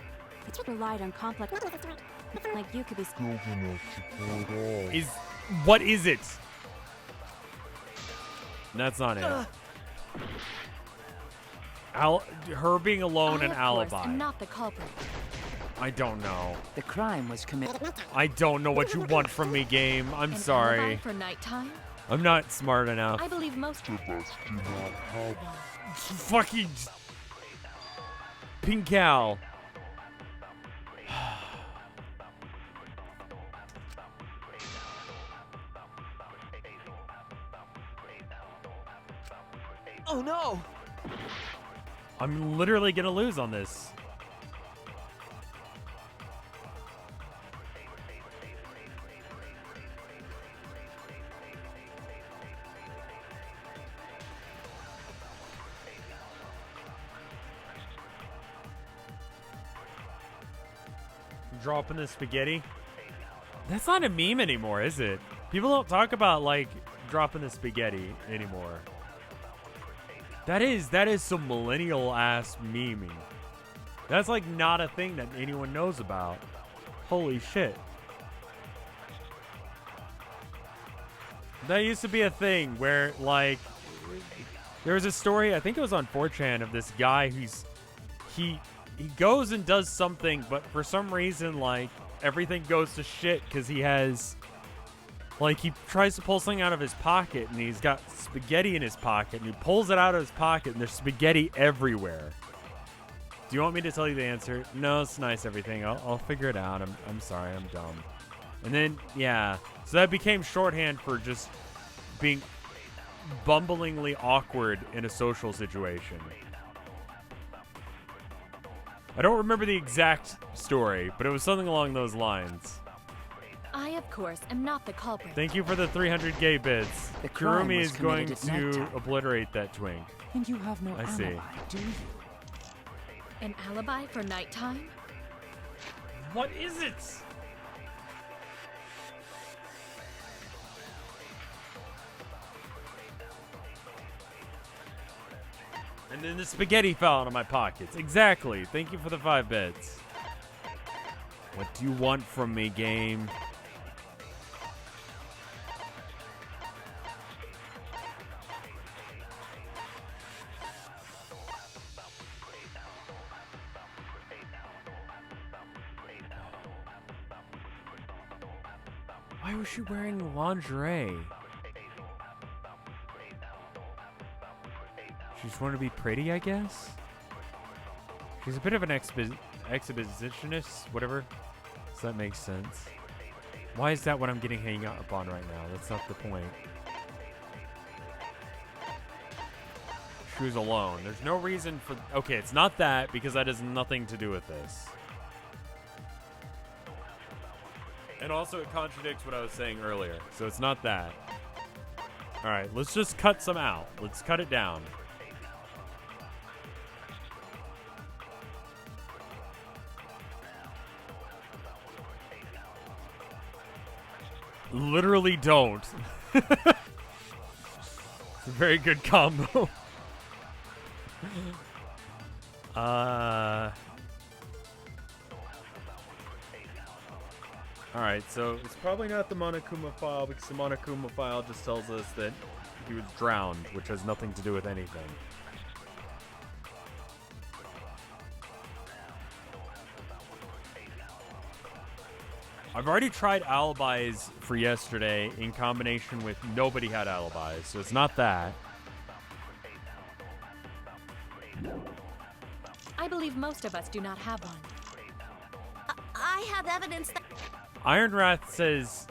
The trick relied on complex mechanisms to work. Someone like you could be What is it? That's not it. Her being alone an alibi. I'm not the culprit. I don't know. The crime was committed. I don't know what you want from me, game. I'm sorry. Alibi for nighttime? I'm not smart enough. I believe most of us do not have one. Fucking Pink Cow. Oh no! I'm literally gonna lose on this. Dropping the spaghetti. That's not a meme anymore, is it? People don't talk about like dropping the spaghetti anymore. That is some millennial ass meming. That's like not a thing that anyone knows about. Holy shit. That used to be a thing where like there was a story, I think it was on 4chan, of this guy who's he goes and does something, but for some reason like everything goes to shit because he has like he tries to pull something out of his pocket and he's got spaghetti in his pocket and he pulls it out of his pocket and there's spaghetti everywhere. Do you want me to tell you the answer? No, it's nice, everything. I'll figure it out. I'm sorry, I'm dumb. And then, yeah. So that became shorthand for just being bumblingly awkward in a social situation. I don't remember the exact story, but it was something along those lines. I, of course, am not the culprit. Thank you for the 300 gay bits. The crime Kurumi was is going committed at to nighttime. obliterate that twink. And you have no I alibi, see. do you? An alibi for nighttime? What is it? And then the spaghetti fell out of my pockets. Exactly. Thank you for the 5 bits. What do you want from me, game? Why was she wearing lingerie? She just wanted to be pretty, I guess? She's a bit of an exhibitionist, whatever. So that makes sense. Why is that what I'm getting hung up on right now? That's not the point. She was alone. There's no reason for... Okay, it's not that, because that has nothing to do with this. And also, it contradicts what I was saying earlier. So it's not that. Alright, let's just cut some out. Let's cut it down. Literally don't. It's a very good combo. Alright, so it's probably not the Monokuma file because the Monokuma file just tells us that he was drowned, which has nothing to do with anything. I've already tried alibis for yesterday in combination with nobody had alibis, so it's not that. I believe most of us do not have one. I have evidence that... Ironwrath says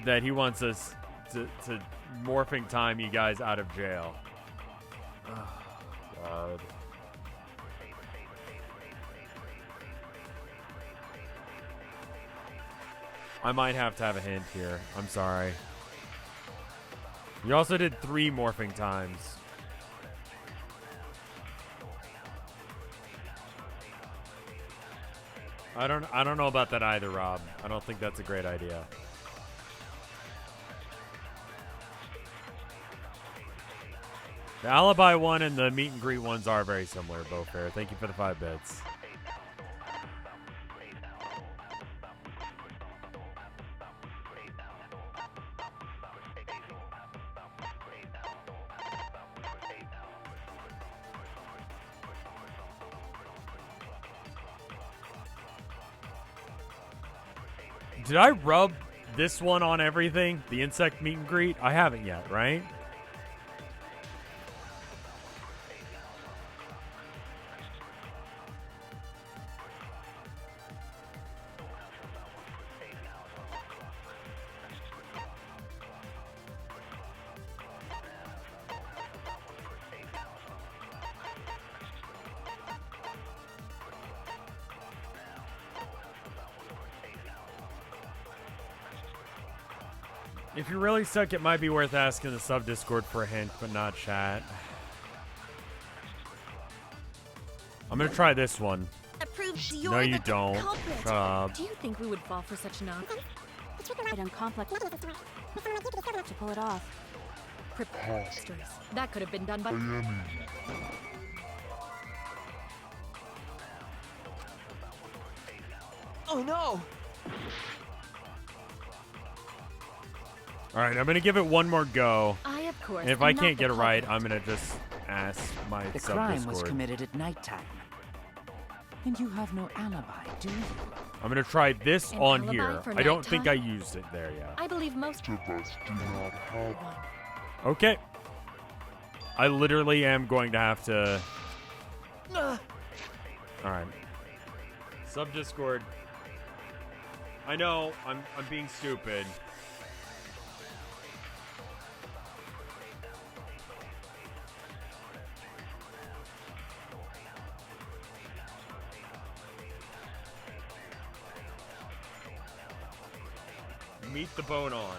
that he wants us to morphing time you guys out of jail. Oh, God. I might have to have a hint here. I'm sorry. You also did 3 morphing times. I don't know about that either, Rob. I don't think that's a great idea. The alibi one and the meet and greet ones are very similar, both fair. Thank you for the 5 bits. Did I rub this one on everything? The insect meet and greet? I haven't yet, right? If you're really stuck, it might be worth asking the sub-Discord for a hint, but not chat. I'm gonna try this one. No, you don't. Shut up. Do you think we would fall for such nonsense? Complex to pull it off. Preposterous. That could have been done by... Oh no! Alright, I'm gonna give it one more go. I, of course, and if I can't get it right, I'm gonna just ask my The sub-Discord. crime was committed at nighttime. And you have no alibi, do you? I'm gonna try this An on alibi here. for I don't think I nighttime? used it there yet. I believe most of us do not have one. Okay. I literally am going to have to... Alright. Sub-Discord. I know, I'm being stupid. Meet the bone on.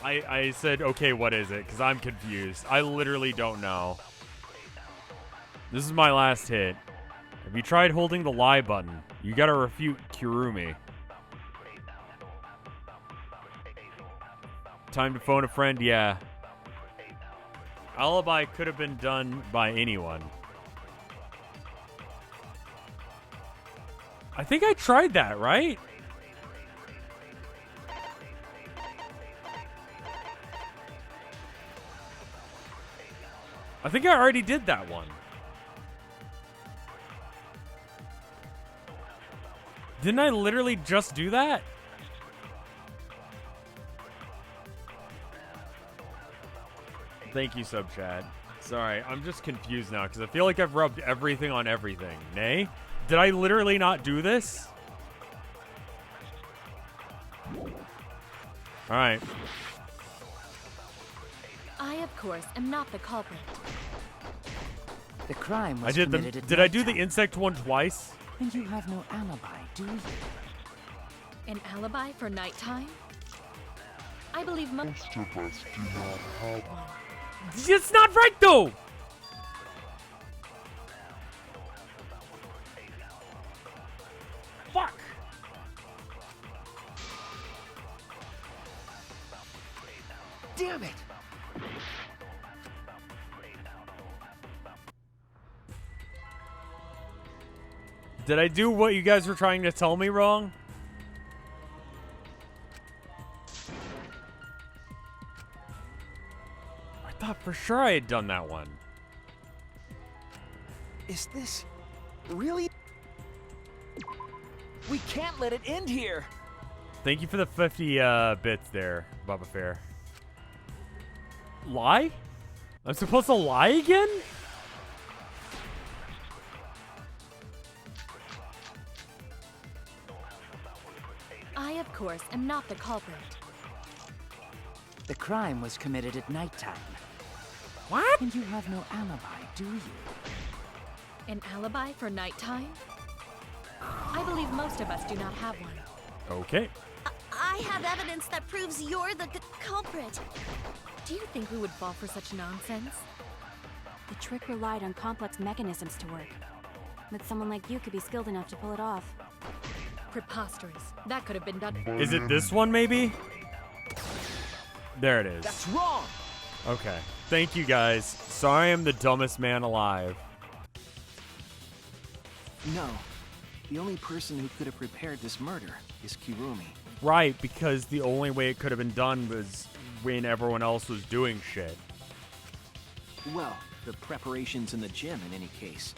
I said, okay, what is it? Because I'm confused. I literally don't know. This is my last hit. Have you tried holding the lie button? You gotta refute Kirumi. Time to phone a friend? Yeah. Alibi could have been done by anyone. I think I tried that, right? I think I already did that one. Didn't I literally just do that? Thank you, Subchat. Sorry, I'm just confused now because I feel like I've rubbed everything on everything. Nay? Did I literally not do this? Alright. I, of course, am not the culprit. The crime was I did committed the. at Did I do the nighttime. insect one twice? And you have no alibi, do you? An alibi for nighttime? I believe most of us do not have one. It's not right though! Fuck! Damn it! Did I do what you guys were trying to tell me wrong? I thought for sure I had done that one. Is this really? We can't let it end here. Thank you for the 50 bits there, Bubba Fair. Lie? I'm supposed to lie again? I, of course, am not the culprit. The crime was committed at nighttime. What? And you have no alibi, do you? An alibi for nighttime? I believe most of us do not have one. Okay. I have evidence that proves you're the culprit. Do you think we would fall for such nonsense? The trick relied on complex mechanisms to work. But someone like you could be skilled enough to pull it off. Preposterous. That could have been done. Is it this one, maybe? There it is. That's wrong. Okay. Thank you, guys. Sorry I'm the dumbest man alive. No. The only person who could have prepared this murder is Kirumi. Right, because the only way it could have been done was when everyone else was doing shit. Well, the preparations in the gym in any case.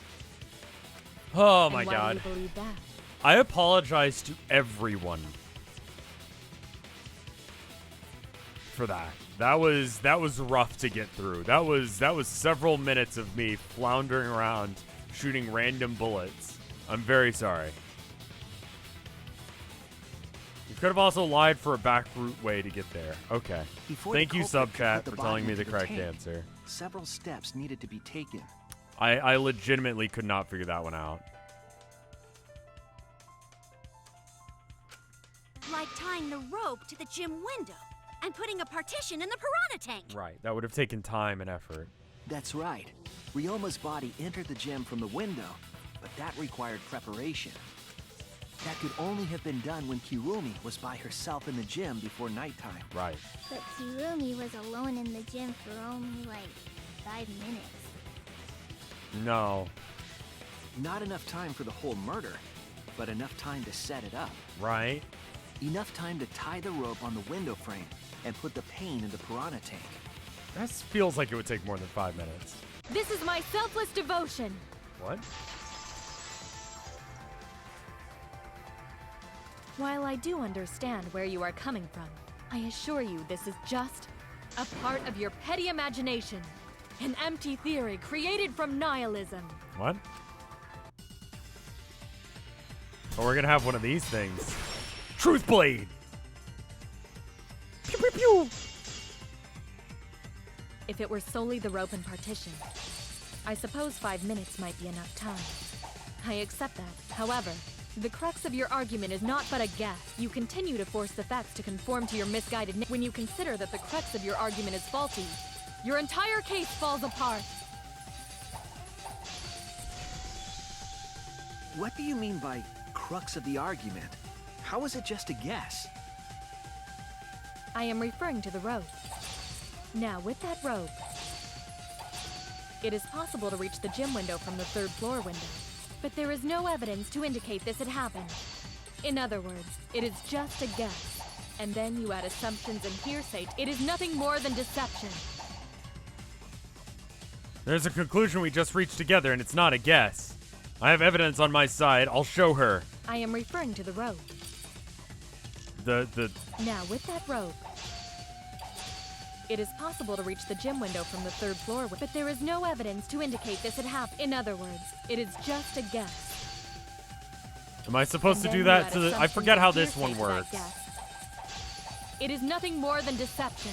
Oh my And why god. do you believe that? I apologize to everyone for that. That was rough to get through. That was several minutes of me floundering around shooting random bullets. I'm very sorry. You could have also lied for a back route way to get there. Okay. Before Thank the you, culprit could Subchat, put the for telling body me the into correct tank, answer. Several steps needed to be taken. I legitimately could not figure that one out. Like tying the rope to the gym window and putting a partition in the piranha tank. Right. That would have taken time and effort. That's right. Ryoma's body entered the gym from the window, but that required preparation. That could only have been done when Kirumi was by herself in the gym before nighttime. Right. But Kirumi was alone in the gym for only like 5 minutes. No. Not enough time for the whole murder, but enough time to set it up. Right. Enough time to tie the rope on the window frame and put the pain in the piranha tank. That feels like it would take more than 5 minutes. This is my selfless devotion. What? While I do understand where you are coming from, I assure you this is just a part of your petty imagination. An empty theory created from nihilism. What? Oh, we're gonna have one of these things. Truth Blade! Pew pew pew! If it were solely the rope and partition, I suppose 5 minutes might be enough time. I accept that. However, the crux of your argument is not but a guess. You continue to force the facts to conform to your misguided when you consider that the crux of your argument is faulty. Your entire case falls apart. What do you mean by crux of the argument? How is it just a guess? I am referring to the rope. Now, with that rope, It is possible to reach the gym window from the 3rd floor window, but there is no evidence to indicate this had happened. In other words, it is just a guess. And then you add assumptions and hearsay. It is nothing more than deception. There's a conclusion we just reached together, and it's not a guess. I have evidence on my side. I'll show her. I am referring to the rope. Now, with that rope, it is possible to reach the gym window from the 3rd floor, but there is no evidence to indicate this had happened. In other words, it is just a guess. Am I supposed to do that to the... I forget how this one works. It is nothing more than deception.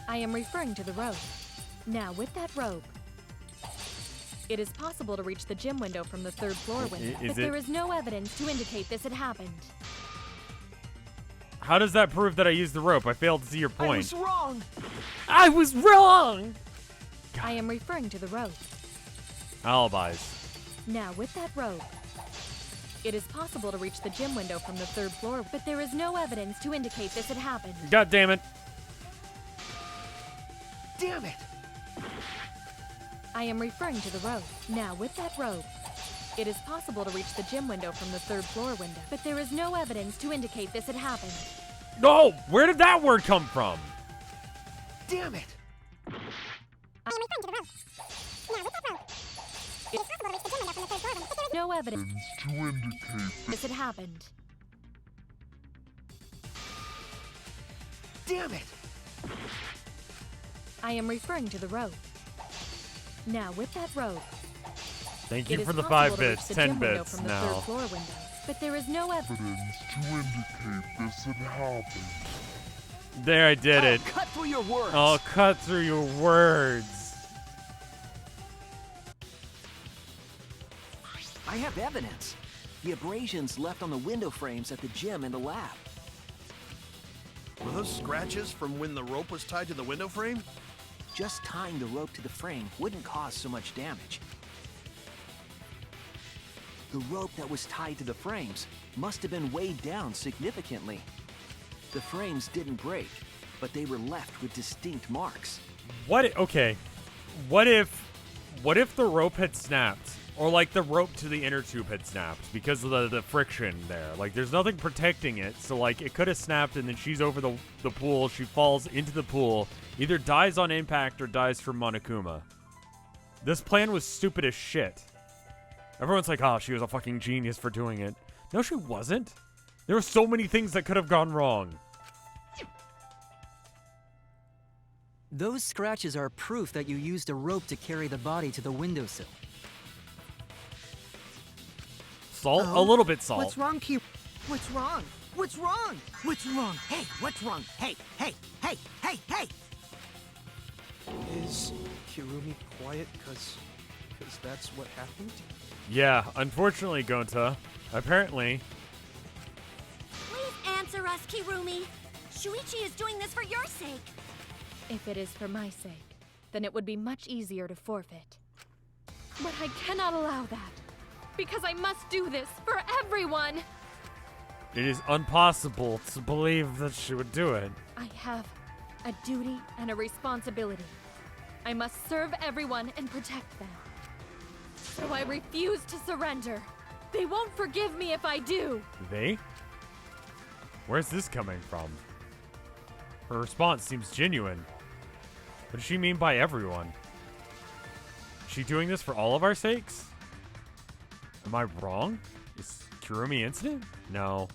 I am referring to the rope. Now, with that rope, it is possible to reach the gym window from the 3rd floor window, but there is no evidence to indicate this had happened. How does that prove that I used the rope? I failed to see your point. I was wrong! I was wrong! I am referring to the rope. Alibis. Now, with that rope, it is possible to reach the gym window from the 3rd floor, but there is no evidence to indicate this had happened. God damn it. Damn it! I am referring to the rope. Now, with that rope, it is possible to reach the gym window from the 3rd floor window, but there is no evidence to indicate this had happened. No! Where did that word come from? Damn it! I am referring to the rope. Now, with that rope, it is possible to reach the gym window from the 3rd floor window, but there is no evidence to indicate this had happened. Damn it! I am referring to the rope. Now, with that rope, thank you for the 5 bits, 10 bits from now. The 3rd floor window, but there is no evidence to indicate this had happened. There, I did it. Cut through your words. I'll cut through your words. I have evidence. The abrasions left on the window frames at the gym and the lab. Were those scratches from when the rope was tied to the window frame? Just tying the rope to the frame wouldn't cause so much damage. The rope that was tied to the frames must have been weighed down significantly. The frames didn't break, but they were left with distinct marks. Okay. What if the rope had snapped? Or like the rope to the inner tube had snapped because of the friction there. Like there's nothing protecting it. So like it could have snapped and then she's over the pool. She falls into the pool. Either dies on impact or dies from Monokuma. This plan was stupid as shit. Everyone's like, oh, she was a fucking genius for doing it. No, she wasn't. There were so many things that could have gone wrong. Those scratches are proof that you used a rope to carry the body to the windowsill. Salt? A little bit salt. What's wrong, Ki? What's wrong? What's wrong? What's wrong? Hey, what's wrong? Hey, hey, hey, hey, hey! Is Kirumi quiet because that's what happened? Yeah, unfortunately, Gonta. Apparently. Please answer us, Kirumi. Shuichi is doing this for your sake. If it is for my sake, then it would be much easier to forfeit. But I cannot allow that. Because I must do this for everyone! It is impossible to believe that she would do it. I have a duty and a responsibility. I must serve everyone and protect them. So I refuse to surrender. They won't forgive me if I do. They? Where's this coming from? Her response seems genuine. What does she mean by everyone? Is she doing this for all of our sakes? Am I wrong? Is Kirumi incident? No.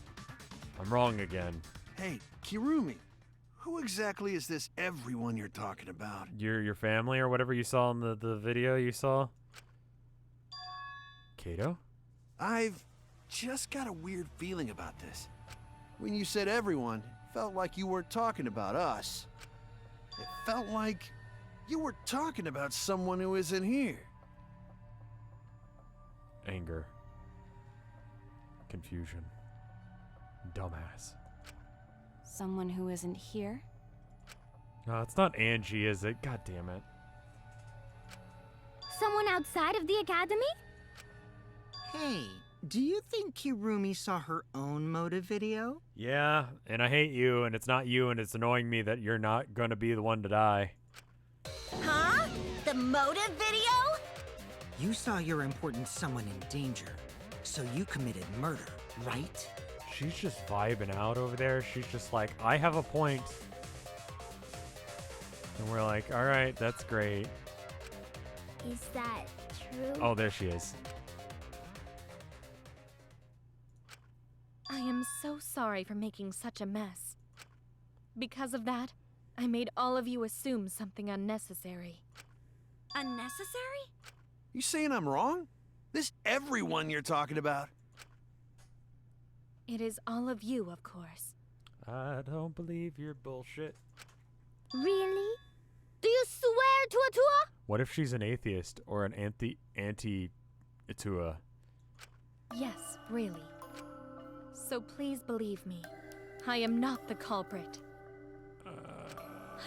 I'm wrong again. Hey, Kirumi, who exactly is this everyone you're talking about? Your family or whatever you saw in the video you saw? Kato? I've just got a weird feeling about this. When you said everyone, it felt like you weren't talking about us. It felt like you were talking about someone who isn't here. Anger. Confusion. Dumbass. Someone who isn't here? No, it's not Angie, is it? God damn it. Someone outside of the academy? Hey, Do you think Kirumi saw her own motive video? Yeah, and I hate you, and it's not you, and it's annoying me that you're not gonna be the one to die. Huh? The motive video? You saw your important someone in danger, so you committed murder, right? She's just vibing out over there. She's just like, I have a point. And we're like, all right, that's great. Is that true? Oh, there she is. I am so sorry for making such a mess. Because of that, I made all of you assume something unnecessary. Unnecessary? You saying I'm wrong? This everyone you're talking about? It is all of you, of course. I don't believe your bullshit. Really? Do you swear to Atua? What if she's an atheist or an anti-Atua? Yes, really. So please believe me. I am not the culprit.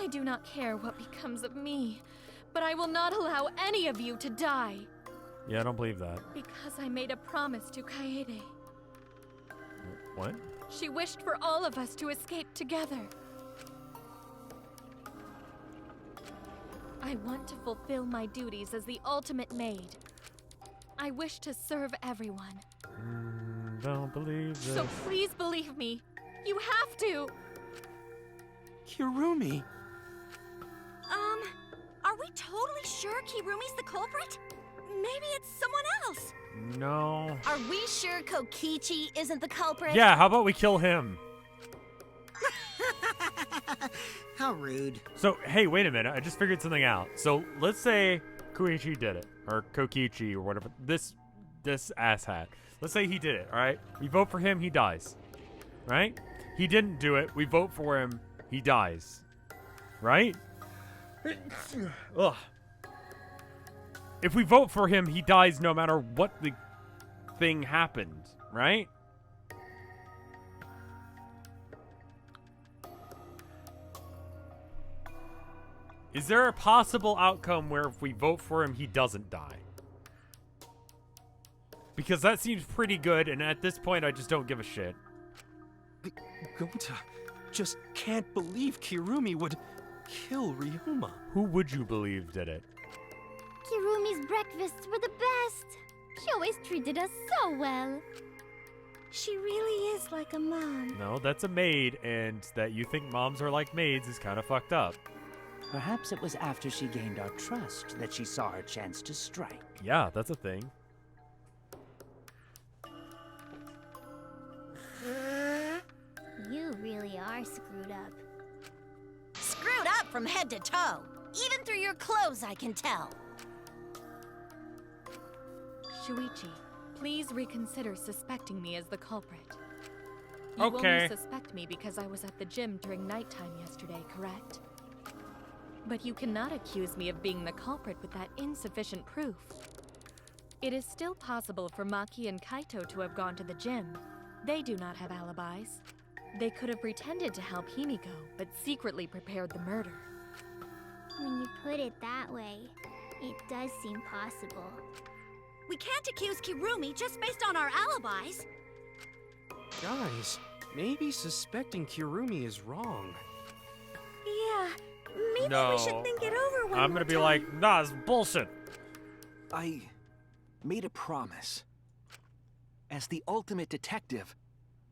I do not care what becomes of me, but I will not allow any of you to die. Yeah, I don't believe that. Because I made a promise to Kaede. What? She wished for all of us to escape together. I want to fulfill my duties as the ultimate maid. I wish to serve everyone. Don't believe this. So please believe me. You have to. Kirumi. Are we totally sure Kirumi's the culprit? Maybe it's someone else. No. Are we sure Kokichi isn't the culprit? Yeah, how about we kill him? How rude. So, hey, wait a minute. I just figured something out. So, let's say Koichi did it. Or Kokichi, or whatever. This asshat. Let's say he did it, all right? We vote for him, he dies. Right? He didn't do it. We vote for him, he dies. Right? Ugh. If we vote for him, he dies no matter what the thing happened, right? Is there a possible outcome where if we vote for him, he doesn't die? Because that seems pretty good, and at this point, I just don't give a shit. Gonta just can't believe Kirumi would kill Ryuma. Who would you believe did it? Kirumi's breakfasts were the best. She always treated us so well. She really is like a mom. No, that's a maid, and that you think moms are like maids is kind of fucked up. Perhaps it was after she gained our trust that she saw her chance to strike. Yeah, that's a thing. You really are screwed up. Screwed up from head to toe. Even through your clothes, I can tell. Shuichi, please reconsider suspecting me as the culprit. You Okay. only suspect me because I was at the gym during nighttime yesterday, correct? But you cannot accuse me of being the culprit with that insufficient proof. It is still possible for Maki and Kaito to have gone to the gym. They do not have alibis. They could have pretended to help Himiko, but secretly prepared the murder. When you put it that way, it does seem possible. We can't accuse Kirumi just based on our alibis. Guys, maybe suspecting Kirumi is wrong. Yeah, maybe No. we should think it over one I'm more gonna be time. like, nah, it's bullshit. I made a promise. As the ultimate detective,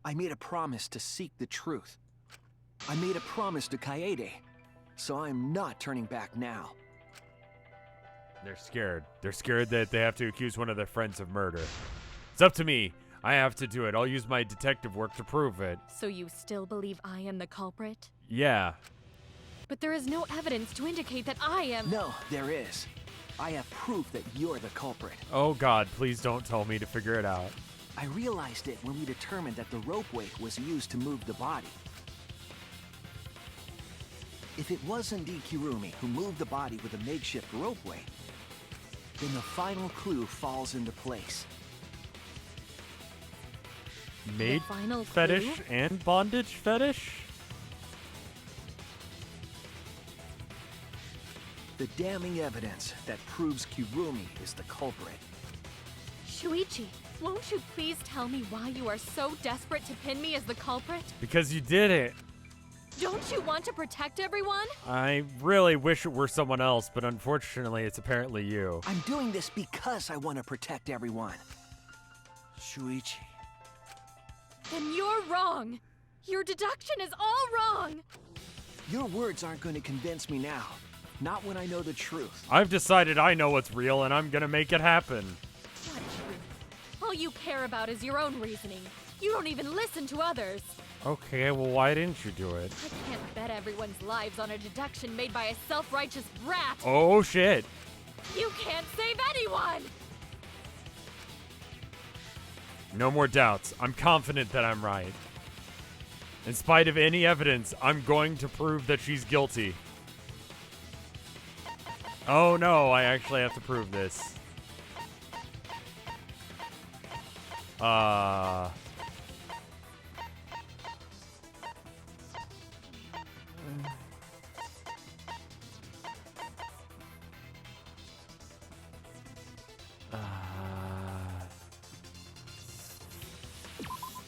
I made a promise to seek the truth. I made a promise to Kaede, so I'm not turning back now. They're scared. They're scared that they have to accuse one of their friends of murder. It's up to me. I have to do it. I'll use my detective work to prove it. So you still believe I am the culprit? Yeah. But there is no evidence to indicate that I am. No, there is. I have proof that you're the culprit. Oh God, please don't tell me to figure it out. I realized it when we determined that the rope weight was used to move the body. If it was indeed Kirumi who moved the body with a makeshift rope weight, then the final clue falls into place. Maid final fetish clue? and bondage fetish? The damning evidence that proves Kirumi is the culprit. Shuichi, Won't you please tell me why you are so desperate to pin me as the culprit? Because you did it. Don't you want to protect everyone? I really wish it were someone else, but unfortunately, it's apparently you. I'm doing this because I want to protect everyone. Shuichi. Then you're wrong. Your deduction is all wrong. Your words aren't going to convince me now. Not when I know the truth. I've decided I know what's real, and I'm gonna make it happen. What truth? All you care about is your own reasoning. You don't even listen to others. Okay, well, why didn't you do it? I can't bet everyone's lives on a deduction made by a self-righteous brat. Oh, shit. You can't save anyone! No more doubts. I'm confident that I'm right. In spite of any evidence, I'm going to prove that she's guilty. Oh no, I actually have to prove this.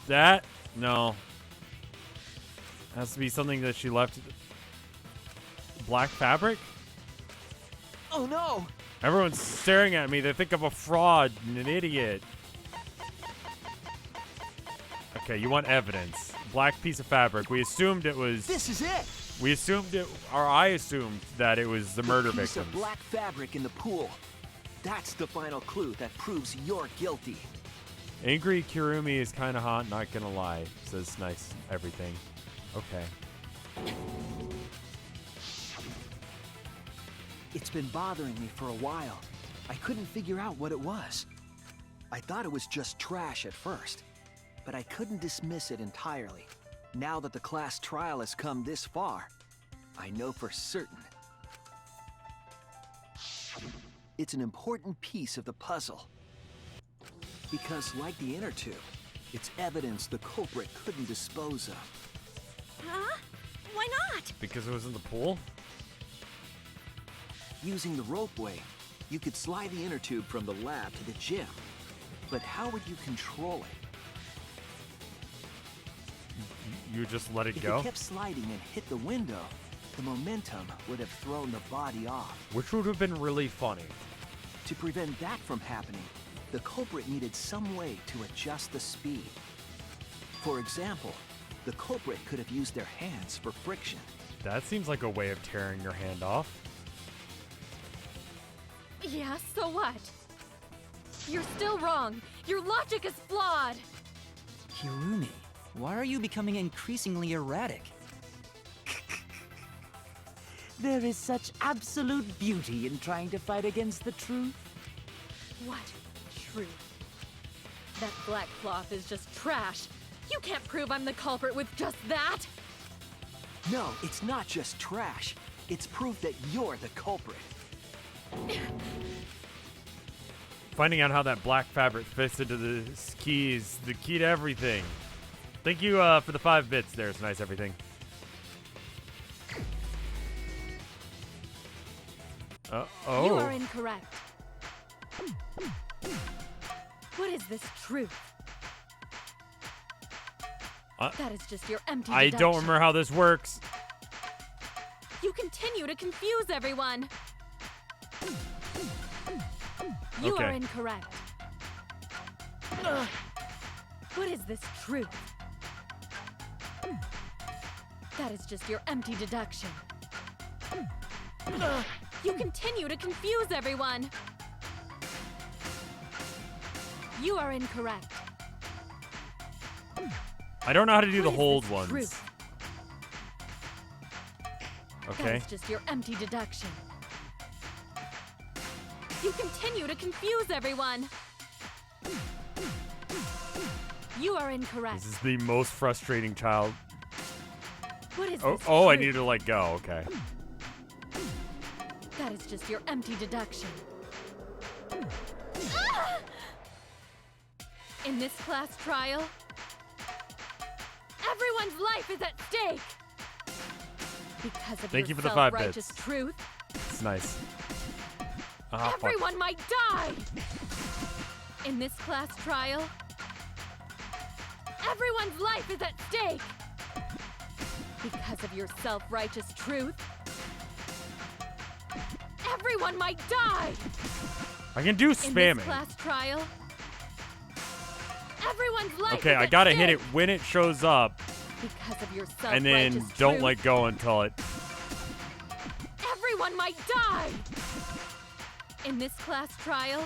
That? No. Has to be something that she left. Black fabric? Oh no! Everyone's staring at me. They think I'm a fraud and an idiot. Okay, you want evidence. Black piece of fabric. We assumed it was... This is it! We assumed it... Or I assumed that it was the murder piece victims. Of black fabric in the pool. That's the final clue that proves you're guilty. Angry Kirumi is kind of hot, not gonna lie. Says nice everything. Okay. It's been bothering me for a while. I couldn't figure out what it was. I thought it was just trash at first, but I couldn't dismiss it entirely. Now that the class trial has come this far, I know for certain. It's an important piece of the puzzle. Because like the inner tube, it's evidence the culprit couldn't dispose of. Huh? Why not? Because it was in the pool? Using the ropeway, you could slide the inner tube from the lab to the gym. But how would you control it? You just let it If go? it kept sliding and hit the window, the momentum would have thrown the body off. Which would have been really funny. To prevent that from happening, the culprit needed some way to adjust the speed. For example, the culprit could have used their hands for friction. That seems like a way of tearing your hand off. Yeah, so what? You're still wrong. Your logic is flawed. Kirumi, why are you becoming increasingly erratic? There is such absolute beauty in trying to fight against the truth. What truth? That black cloth is just trash. You can't prove I'm the culprit with just that. No, it's not just trash. It's proof that you're the culprit. Finding out how that black fabric fits into the keys, the key to everything. Thank you for the 5 bits there. It's nice, everything. Oh. You are incorrect. What is this truth? That is just your empty I deduction. don't remember how this works. You continue to confuse everyone. You Okay. are incorrect. What is this truth? That is just your empty deduction. You continue to confuse everyone. You are incorrect. I don't know how to do What the is hold this ones. truth? That Okay. is just your empty deduction. You continue to confuse everyone. You are incorrect. This is the most frustrating child. What is Oh, this oh, I truth? need to let go. Okay. That is just your empty deduction. In this class trial, everyone's life is at stake. Because of Thank your you for the 5 self-righteous bits. truth, It's nice. Ah, fuck. everyone might die. In this class trial, everyone's life is at stake! Because of your self-righteous truth, everyone might die! I can do In spamming. this class trial, everyone's life Okay, is I at gotta stake. hit it when it shows up, Because of your and then self-righteous don't truth, let go until it. everyone might die! In this class trial,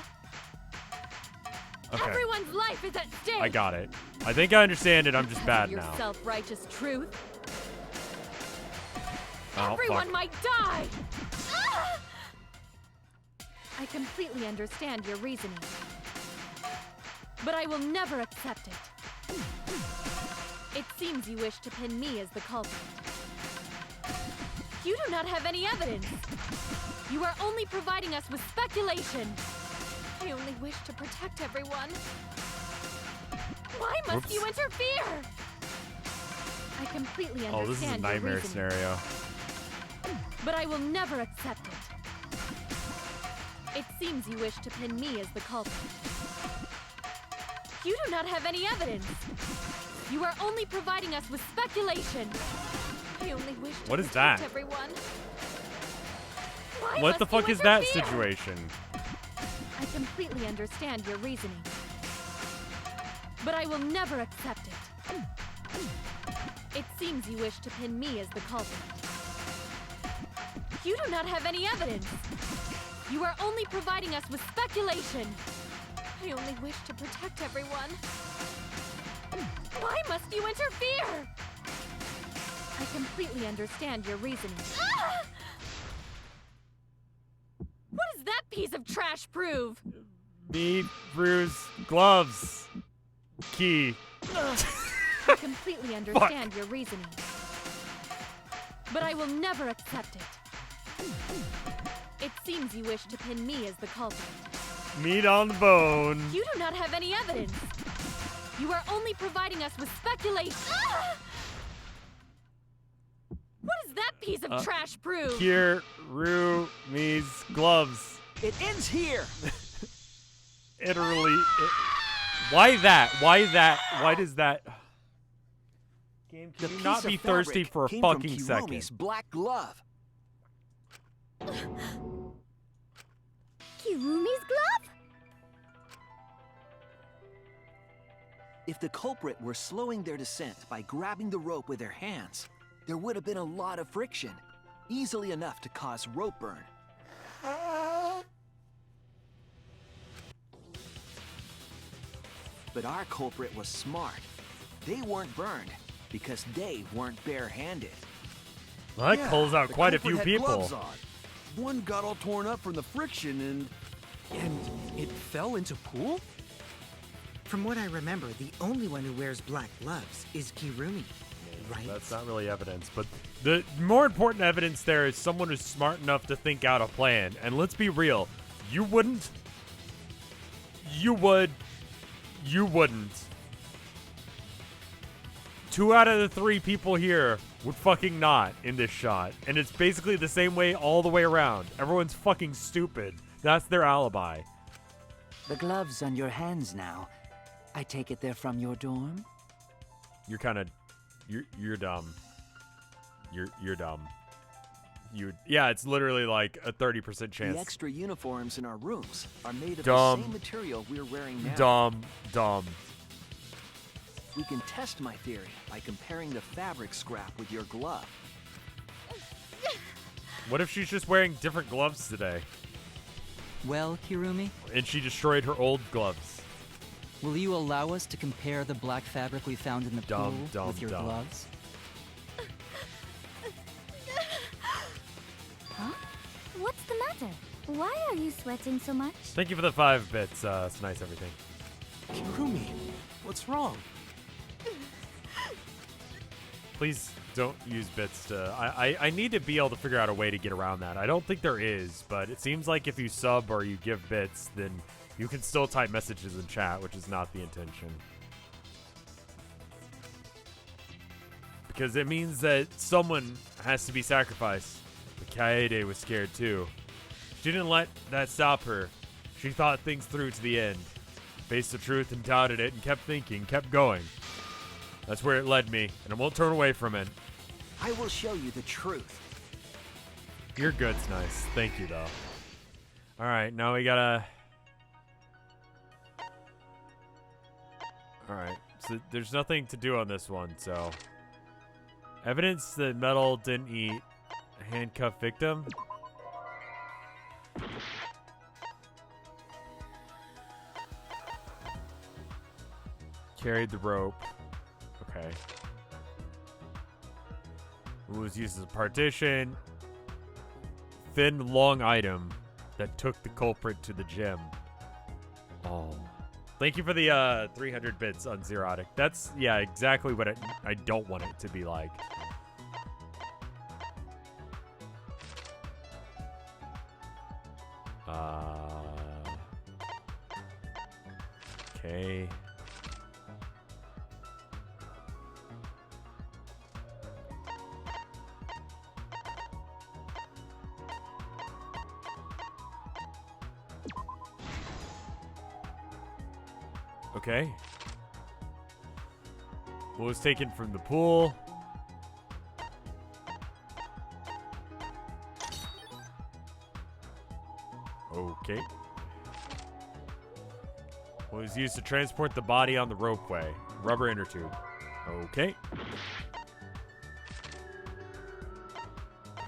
Okay, everyone's life is at stake! I got it. I think I understand it. I'm just Because bad of your now. self-righteous truth, Oh, everyone fuck. might die! Ah! I completely understand your reasoning, but I will never accept it. It seems you wish to pin me as the culprit. You do not have any evidence. You are only providing us with speculation. I only wish to protect everyone. Why must Whoops. you interfere? I completely understand Oh, this is a your nightmare reasoning, scenario. but I will never accept it. It seems you wish to pin me as the culprit. You do not have any evidence. You are only providing us with speculation. I only wish to What is protect that? everyone. Why What the must you fuck is that interfere? situation? I completely understand your reasoning, but I will never accept it. It seems you wish to pin me as the culprit. You do not have any evidence. You are only providing us with speculation. I only wish to protect everyone. Why must you interfere? I completely understand your reasoning. Ah! What does that piece of trash prove? Me, Bruce, gloves, key. I completely understand your reasoning, but I will never accept it. It seems you wish to pin me as the culprit. Meat on the bone. You do not have any evidence. You are only providing us with speculation. Ah! What does that piece of trash prove? Kiru, me's gloves. It ends here. Why that? Why that? Why does that? Game, The can you piece not of be thirsty fabric for a came fucking from second? Kiromi's black glove. Kirumi's glove? If the culprit were slowing their descent by grabbing the rope with their hands, there would have been a lot of friction, easily enough to cause rope burn. But our culprit was smart. They weren't burned because they weren't barehanded. Well, that calls out the quite a culprit few had people. gloves on. One got all torn up from the friction And it fell into pool? From what I remember, the only one who wears black gloves is Kirumi, right? That's not really evidence, but the more important evidence there is someone who's smart enough to think out a plan. And let's be real, you wouldn't. You would. You wouldn't. 2 out of the 3 people here would fucking not in this shot. And it's basically the same way all the way around. Everyone's fucking stupid. That's their alibi. The gloves on your hands now. I take it they're from your dorm? You're kind of, you're dumb. You're dumb. Yeah, it's literally like a 30% chance. The extra uniforms in our rooms are made of Dumb. the same material we're wearing now. Dumb. We can test my theory by comparing the fabric scrap with your glove. What if she's just wearing different gloves today? Well, Kirumi, And she destroyed her old gloves. will you allow us to compare the black fabric we found in the pool with your gloves? Huh? What's the matter? Why are you sweating so much? Thank you for the 5 bits. It's nice, everything. Kirumi, what's wrong? Please don't use bits to... I need to be able to figure out a way to get around that. I don't think there is, but it seems like if you sub or you give bits, then you can still type messages in chat, which is not the intention. Because it means that someone has to be sacrificed. But Kaede was scared too. She didn't let that stop her. She thought things through to the end. Faced the truth and doubted it and kept thinking, kept going. That's where it led me, and I won't turn away from it. I will show you the truth. Your good's nice. Thank you, though. All right, now we gotta... All right, so there's nothing to do on this one, so... Evidence that Metal didn't eat a handcuffed victim? Carried the rope. Okay. It was used as a partition. Thin, long item that took the culprit to the gym. Oh. Thank you for the 300 bits on Zerotic. That's, yeah, exactly what I don't want it to be like. Okay. Okay. What was taken from the pool? Okay. What was used to transport the body on the ropeway? Rubber inner tube. Okay.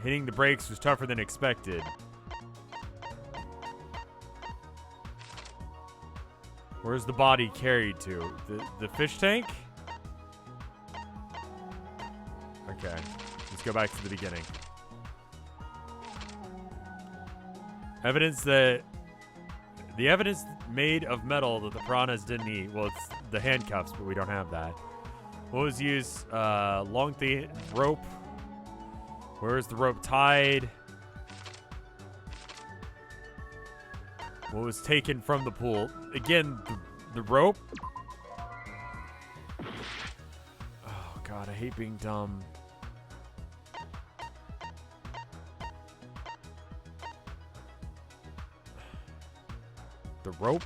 Hitting the brakes was tougher than expected. Where's the body carried to? The fish tank? Okay. Let's go back to the beginning. Evidence that... The evidence made of metal that the piranhas didn't eat. Well, it's the handcuffs, but we don't have that. What was used? Long rope. Where is the rope tied? What was taken from the pool? Again, the rope? Oh, God, I hate being dumb. The rope?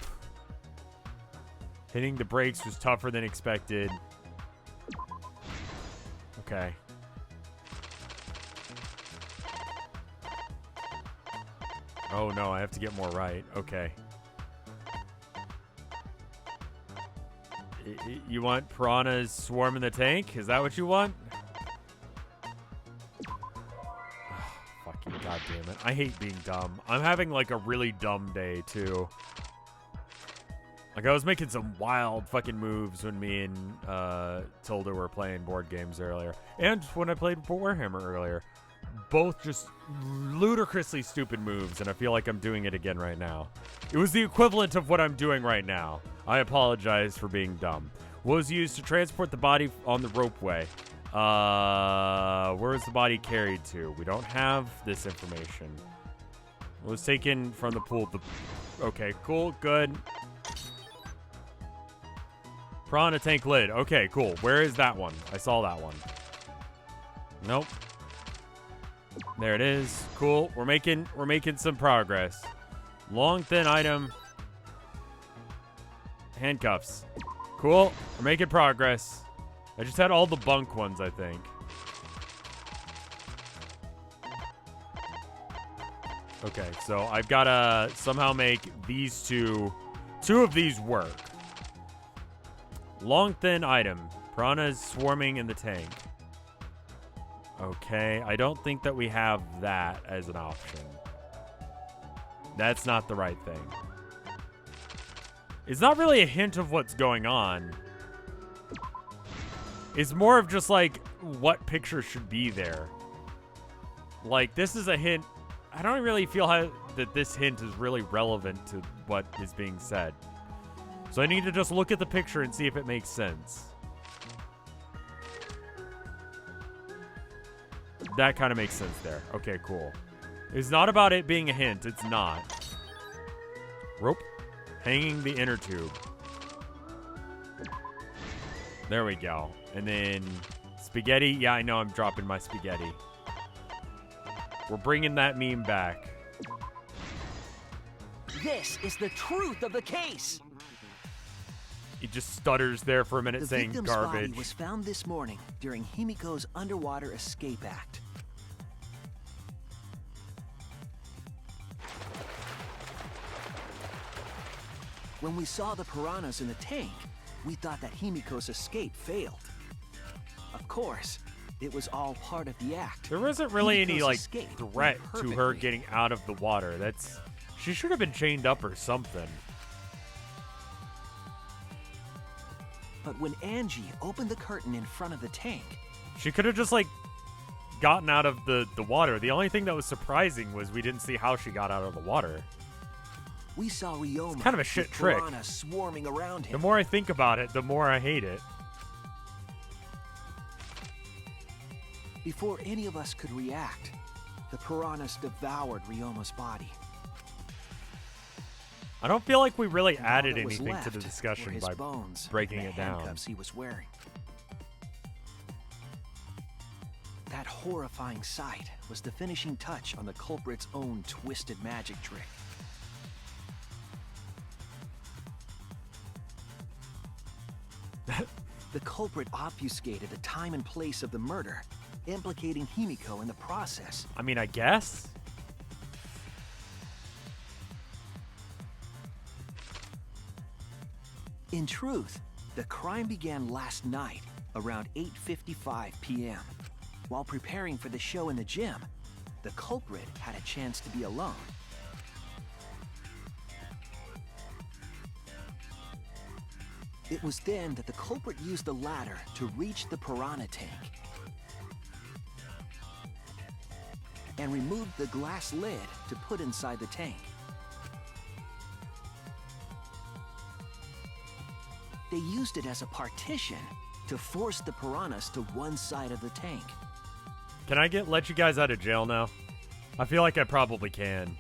Hitting the brakes was tougher than expected. Okay. Oh no, I have to get more right. Okay. You want piranhas swarming the tank? Is that what you want? Fucking goddamn it. I hate being dumb. I'm having like a really dumb day too. Like I was making some wild fucking moves when me and Tilda were playing board games earlier. And when I played Warhammer earlier. Both just ludicrously stupid moves, and I feel like I'm doing it again right now. It was the equivalent of what I'm doing right now. I apologize for being dumb. What was used to transport the body on the ropeway? Where was the body carried to? We don't have this information. What was taken from the pool? Okay, cool, good. Piranha tank lid. Okay, cool. Where is that one? I saw that one. Nope. There it is. Cool. We're making some progress. Long, thin item. Handcuffs. Cool. We're making progress. I just had all the bunk ones, I think. Okay, so I've got to somehow make these two of these work. Long, thin item. Piranhas swarming in the tank. Okay, I don't think that we have that as an option. That's not the right thing. It's not really a hint of what's going on. It's more of just like what picture should be there. Like this is a hint. I don't really feel that this hint is really relevant to what is being said. So I need to just look at the picture and see if it makes sense. That kind of makes sense there. Okay, cool. It's not about it being a hint. It's not. Rope. Hanging the inner tube. There we go. And then spaghetti. Yeah, I know I'm dropping my spaghetti. We're bringing that meme back. This is the truth of the case. He just stutters there for a minute The saying victim's garbage. body was found this morning during Himiko's underwater escape act. When we saw the piranhas in the tank, we thought that Himiko's escape failed. Of course, it was all part of the act. There wasn't really any Himiko's like escape threat went to her perfectly. getting out of the water. She should have been chained up or something. But when Angie opened the curtain in front of the tank, She could have just like gotten out of the water. The only thing that was surprising was we didn't see how she got out of the water. we saw Ryoma kind of a shit with trick. piranhas swarming around The him. more I think about it, the more I hate it. Before any of us could react, the piranhas devoured Ryoma's body. I don't feel like we really And all added that was anything to the left discussion were his by bones breaking and the it down. handcuffs he was wearing. That horrifying sight was the finishing touch on the culprit's own twisted magic trick. The culprit obfuscated the time and place of the murder, implicating Himiko in the process. I mean, I guess. In truth, the crime began last night around 8:55 p.m. While preparing for the show in the gym, the culprit had a chance to be alone. It was then that the culprit used the ladder to reach the piranha tank and removed the glass lid to put inside the tank. They used it as a partition to force the piranhas to one side of the tank. Can I let you guys out of jail now? I feel like I probably can.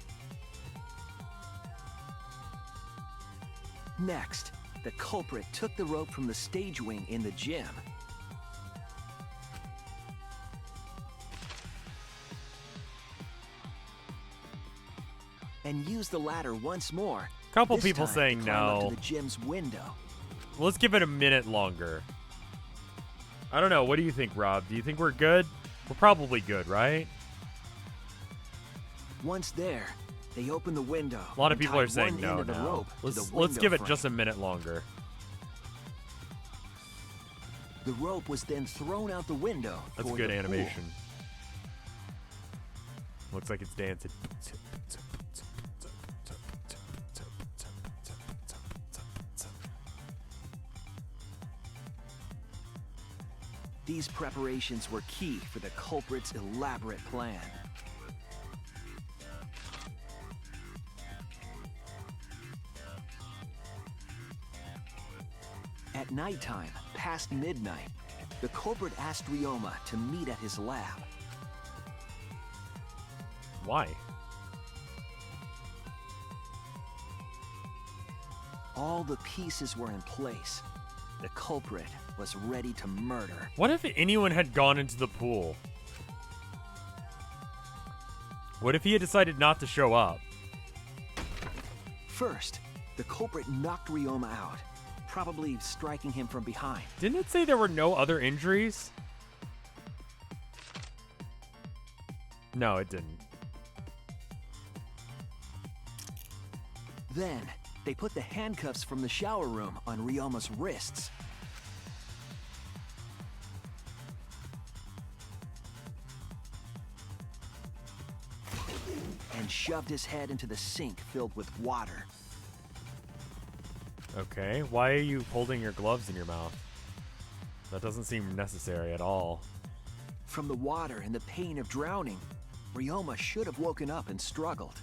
Next, the culprit took the rope from the stage wing in the gym and used the ladder once more. Couple this people time saying to climb up no. to the gym's window. Let's give it a minute longer. I don't know. What do you think, Rob? Do you think we're good? We're probably good, right? Once there, they opened the window. A lot of and people are tied saying one no end of the now. rope to the Let's window give it frame. just a minute longer. The rope was then thrown out the window. That's toward good the pool. animation. Looks like it's dancing. These preparations were key for the culprit's elaborate plan. At nighttime, past midnight, the culprit asked Ryoma to meet at his lab. Why? All the pieces were in place. The culprit was ready to murder. What if anyone had gone into the pool? What if he had decided not to show up? First, the culprit knocked Ryoma out, probably striking him from behind. Didn't it say there were no other injuries? No, it didn't. Then, they put the handcuffs from the shower room on Ryoma's wrists. And shoved his head into the sink filled with water. Okay, why are you holding your gloves in your mouth? That doesn't seem necessary at all. From the water and the pain of drowning, Ryoma should have woken up and struggled.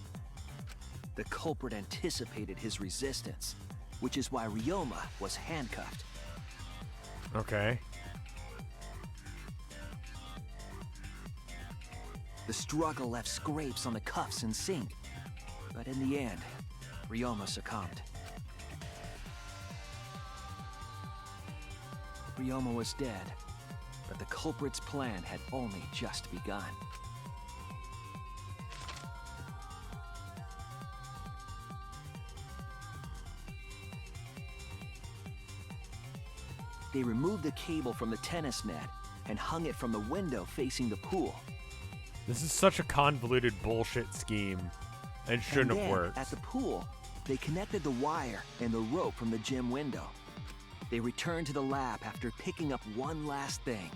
The culprit anticipated his resistance, which is why Ryoma was handcuffed. Okay. The struggle left scrapes on the cuffs and sink, but in the end, Ryoma succumbed. Ryoma was dead, but the culprit's plan had only just begun. They removed the cable from the tennis net and hung it from the window facing the pool. This is such a convoluted bullshit scheme and shouldn't have worked. At the pool, they connected the wire and the rope from the gym window. They returned to the lab after picking up one last thing.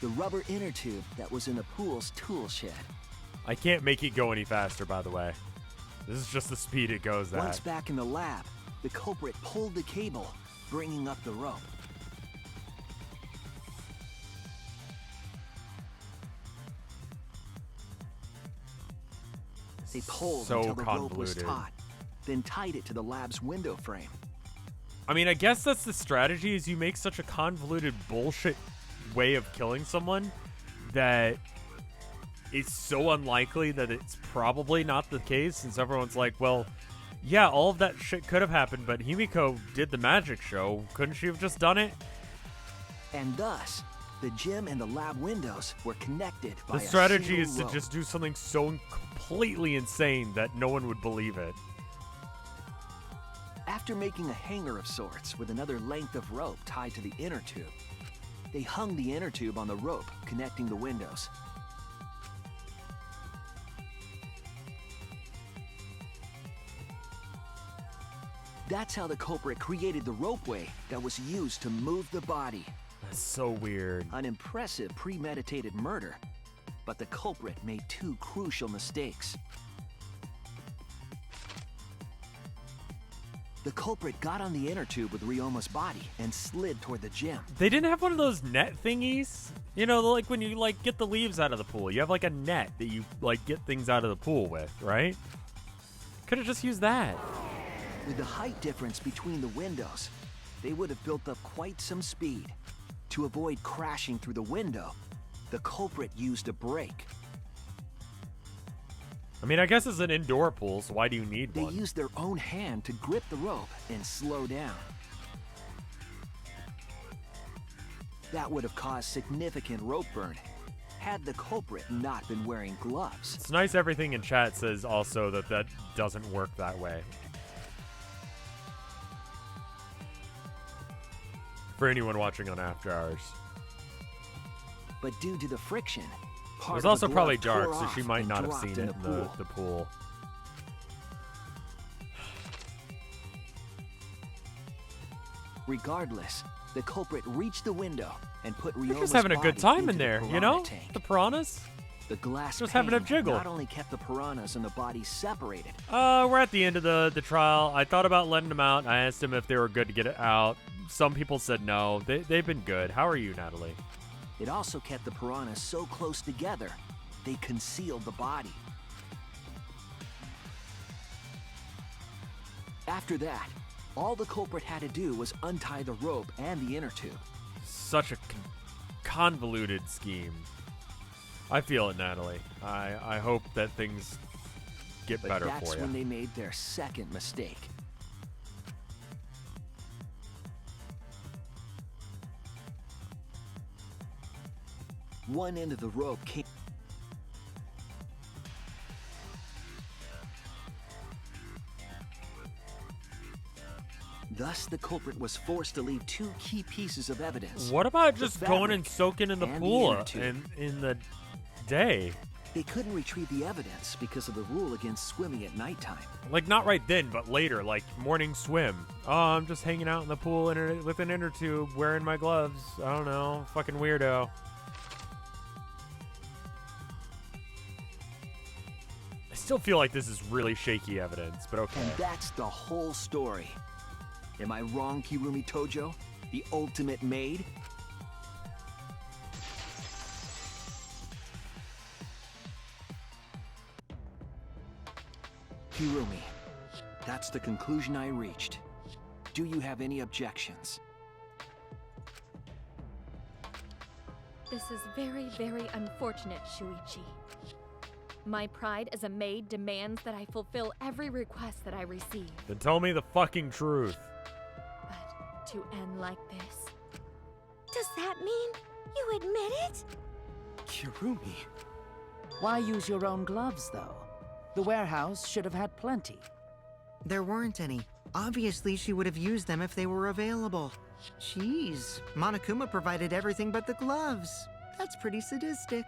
The rubber inner tube that was in the pool's tool shed. I can't make it go any faster, by the way. This is just the speed it goes at. Once back in the lab, the culprit pulled the cable, bringing up the rope. They pulled until the rope was taut, then tied it to the lab's window frame. I mean, I guess that's the strategy, is you make such a convoluted bullshit way of killing someone that it's so unlikely that it's probably not the case, since everyone's like, well, yeah, all of that shit could have happened, but Himiko did the magic show. Couldn't she have just done it? And thus, the gym and the lab windows were connected by a The strategy is single rope. to just do something so completely insane that no one would believe it. After making a hanger of sorts with another length of rope tied to the inner tube, they hung the inner tube on the rope connecting the windows. That's how the culprit created the ropeway that was used to move the body. That's so weird. An impressive premeditated murder, but the culprit made two crucial mistakes. The culprit got on the inner tube with Ryoma's body and slid toward the gym. They didn't have one of those net thingies? You know, like when you like get the leaves out of the pool, you have like a net that you like get things out of the pool with, right? Could have just used that. With the height difference between the windows, they would have built up quite some speed. To avoid crashing through the window, the culprit used a brake. I mean, I guess it's an indoor pool, so why do you need They one? used their own hand to grip the rope and slow down. That would have caused significant rope burn had the culprit not been wearing gloves. It's nice everything in chat says also that that doesn't work that way. For anyone watching on After Hours. But due to the friction, It part was of also the probably glove dark, tore so she off might and not have dropped seen in it in the pool. Regardless, the culprit reached the window and put They're Ryoma's just having a good body time into in the there, you piranha know? tank. The piranhas? The glass Just having a pane jiggle. not only kept the piranhas and the body separated, We're at the end of the trial. I thought about letting them out. I asked them if they were good to get it out. Some people said no. They've been good. How are you, Natalie? it also kept the piranhas so close together, they concealed the body. After that, all the culprit had to do was untie the rope and the inner tube. Such a convoluted scheme. I feel it, Natalie. I hope that things get But better that's for you. when they made their second mistake. One end of the rope came. Thus, the culprit was forced to leave two key pieces of evidence. What about the just going and fabric soaking in the and pool inner tube. in the day? They couldn't retrieve the evidence because of the rule against swimming at nighttime. Like, not right then, but later, like morning swim. Oh, I'm just hanging out in the pool with an inner tube, wearing my gloves. I don't know. Fucking weirdo. I still feel like this is really shaky evidence, but okay. And that's the whole story. Am I wrong, Kirumi Tojo? The ultimate maid? Kirumi, that's the conclusion I reached. Do you have any objections? This is very, very unfortunate, Shuichi. My pride as a maid demands that I fulfill every request that I receive. Then tell me the fucking truth. But to end like this... Does that mean you admit it? Kirumi. Why use your own gloves, though? The warehouse should have had plenty. There weren't any. Obviously, she would have used them if they were available. Jeez, Monokuma provided everything but the gloves. That's pretty sadistic.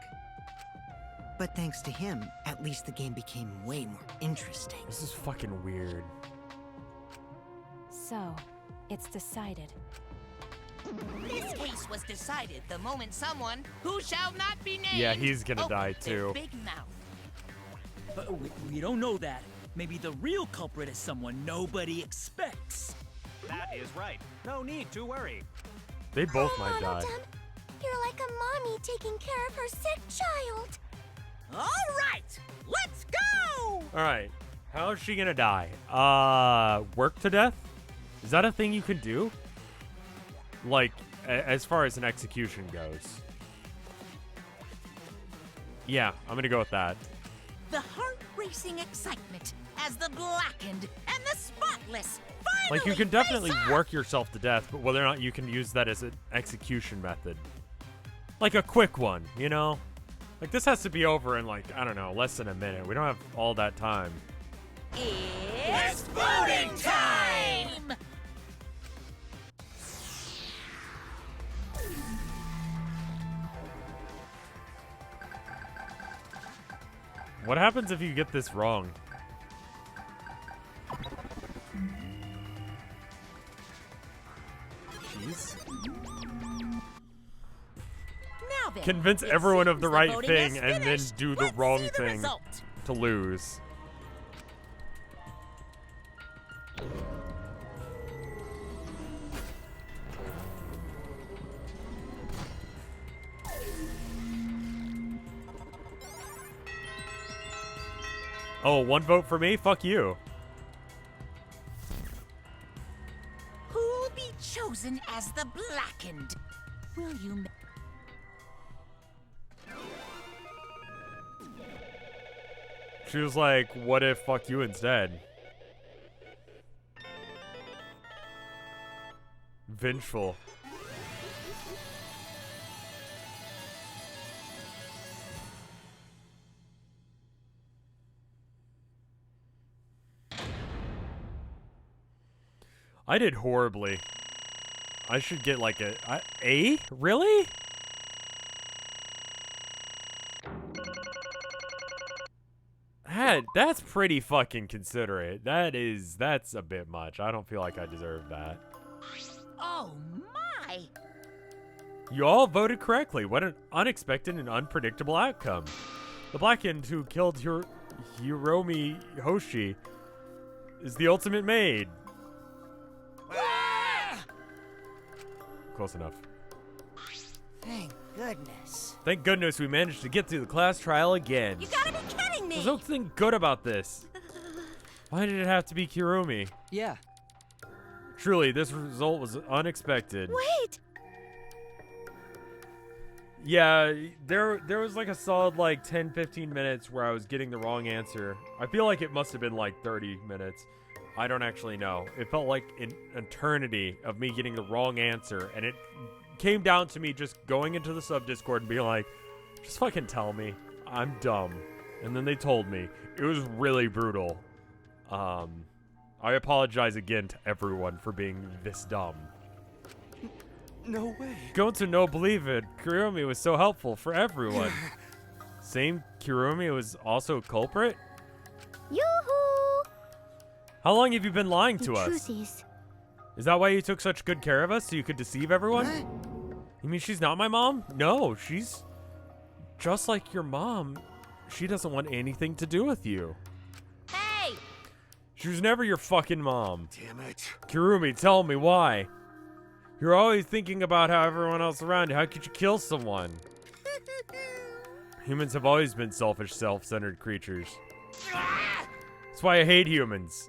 But thanks to him, at least the game became way more interesting. This is fucking weird. So, it's decided. This case was decided the moment someone who shall not be named. Yeah, he's gonna die too. Big mouth. But we don't know that. Maybe the real culprit is someone nobody expects. That is right. No need to worry. They both might die. You're like a mommy taking care of her sick child. All right, let's go. All right, how is she gonna die? Work to death? Is that a thing you can do? Like, as far as an execution goes. Yeah, I'm gonna go with that. The heart-racing excitement as the blackened and the spotless finally Like, you can definitely face off. work yourself to death, but whether or not you can use that as an execution method. Like a quick one, you know? Like, this has to be over in, like, I don't know, less than a minute. We don't have all that time. It's voting time! What happens if you get this wrong? Jeez. Now then, Convince it everyone of seems the right voting thing is and then finished. do the Let's wrong see the thing result. to lose. Oh, one vote for me? Fuck you. Who'll be chosen as the blackened? Will you? She was like, what if fuck you instead? Vengeful. I did horribly. I should get like A? Really? That's pretty fucking considerate. That's a bit much. I don't feel like I deserve that. Oh my! You all voted correctly. What an unexpected and unpredictable outcome. The blackened who killed Hiromi Hoshi is the ultimate maid. Close enough. Thank goodness. Thank goodness we managed to get through the class trial again. You gotta be kidding me! There's nothing good about this. Why did it have to be Kirumi? Yeah. Truly, this result was unexpected. Wait! Yeah, there was like a solid like 10-15 minutes where I was getting the wrong answer. I feel like it must have been like 30 minutes. I don't actually know. It felt like an eternity of me getting the wrong answer, and it came down to me just going into the sub-Discord and being like, just fucking tell me. I'm dumb. And then they told me. It was really brutal. I apologize again to everyone for being this dumb. No way. Going to no believe it. Kirumi was so helpful for everyone. Same Kirumi was also a culprit? Yoo-hoo! How long have you been lying to us? Truth Is that why you took such good care of us, so you could deceive everyone? You mean she's not my mom? No, she's just like your mom. She doesn't want anything to do with you. Hey! She was never your fucking mom. Damn it. Kirumi, tell me why. You're always thinking about how everyone else around you. How could you kill someone? Humans have always been selfish, self-centered creatures. That's why I hate humans.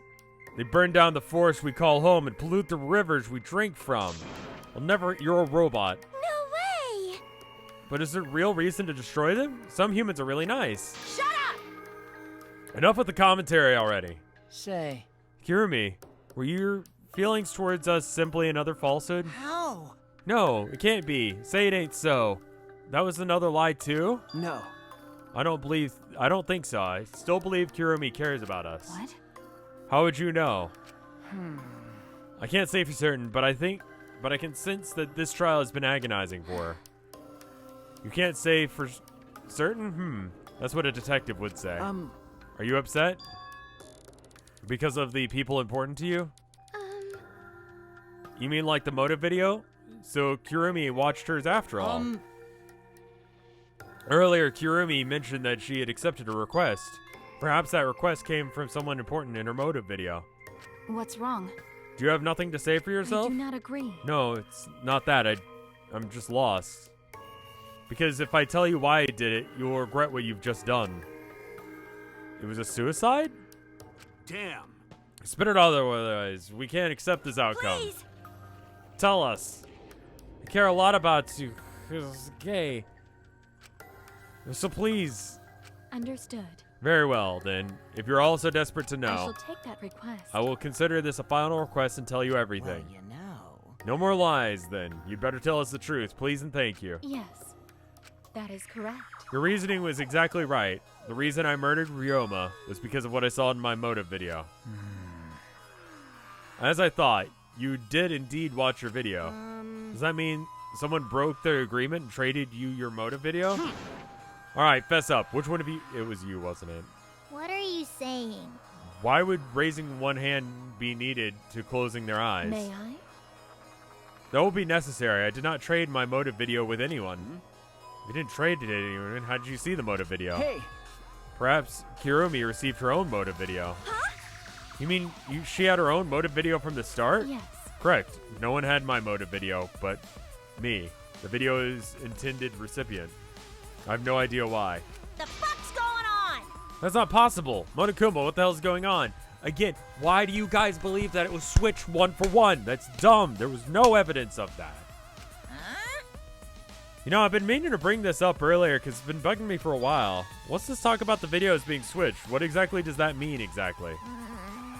They burn down the forest we call home and pollute the rivers we drink from. You're a robot. No way! But is there real reason to destroy them? Some humans are really nice. Shut up! Enough with the commentary already. Say. Kirumi, were your feelings towards us simply another falsehood? I don't think so. I still believe Kurumi cares about us. What? How would you know? I can't say for certain, but I can sense that this trial has been agonizing for her. You can't say for certain? That's what a detective would say. Are you upset? Because of the people important to you? You mean like the motive video? So Kurumi watched hers after all. Earlier, Kurumi mentioned that she had accepted a request. Perhaps that request came from someone important in her motive video. What's wrong? Do you have nothing to say for yourself? I do not agree. No, it's not that. I'm just lost. Because if I tell you why I did it, you'll regret what you've just done. It was a suicide? Damn. Spit it otherwise. We can't accept this outcome. Please. Tell us. I care a lot about you. It's gay. So please. Understood. Very well, then. If you're all so desperate to I know, shall take that request. I will consider this a final request and tell you everything. Well, you know. No more lies, then. You'd better tell us the truth, please and thank you. Yes. That is correct. Your reasoning was exactly right. The reason I murdered Ryoma was because of what I saw in my motive video. As I thought, you did indeed watch your video. Does that mean someone broke their agreement and traded you your motive video? Alright, fess up. Which one of you? It was you, wasn't it? What are you saying? Why would raising one hand be needed to closing their eyes? May I? That would be necessary. I did not trade my motive video with anyone. You didn't trade it to anyone. How did you see the motive video? Hey! Perhaps Kurumi received her own motive video. Huh? You mean she had her own motive video from the start? Yes. Correct. No one had my motive video, but me. The video's intended recipient. I have no idea why. The fuck's going on? That's not possible. Monokuma, what the hell's going on? Again, why do you guys believe that it was switched 1-for-1? That's dumb. There was no evidence of that. Huh? You know, I've been meaning to bring this up earlier because it's been bugging me for a while. What's this talk about the videos being switched? What exactly does that mean exactly?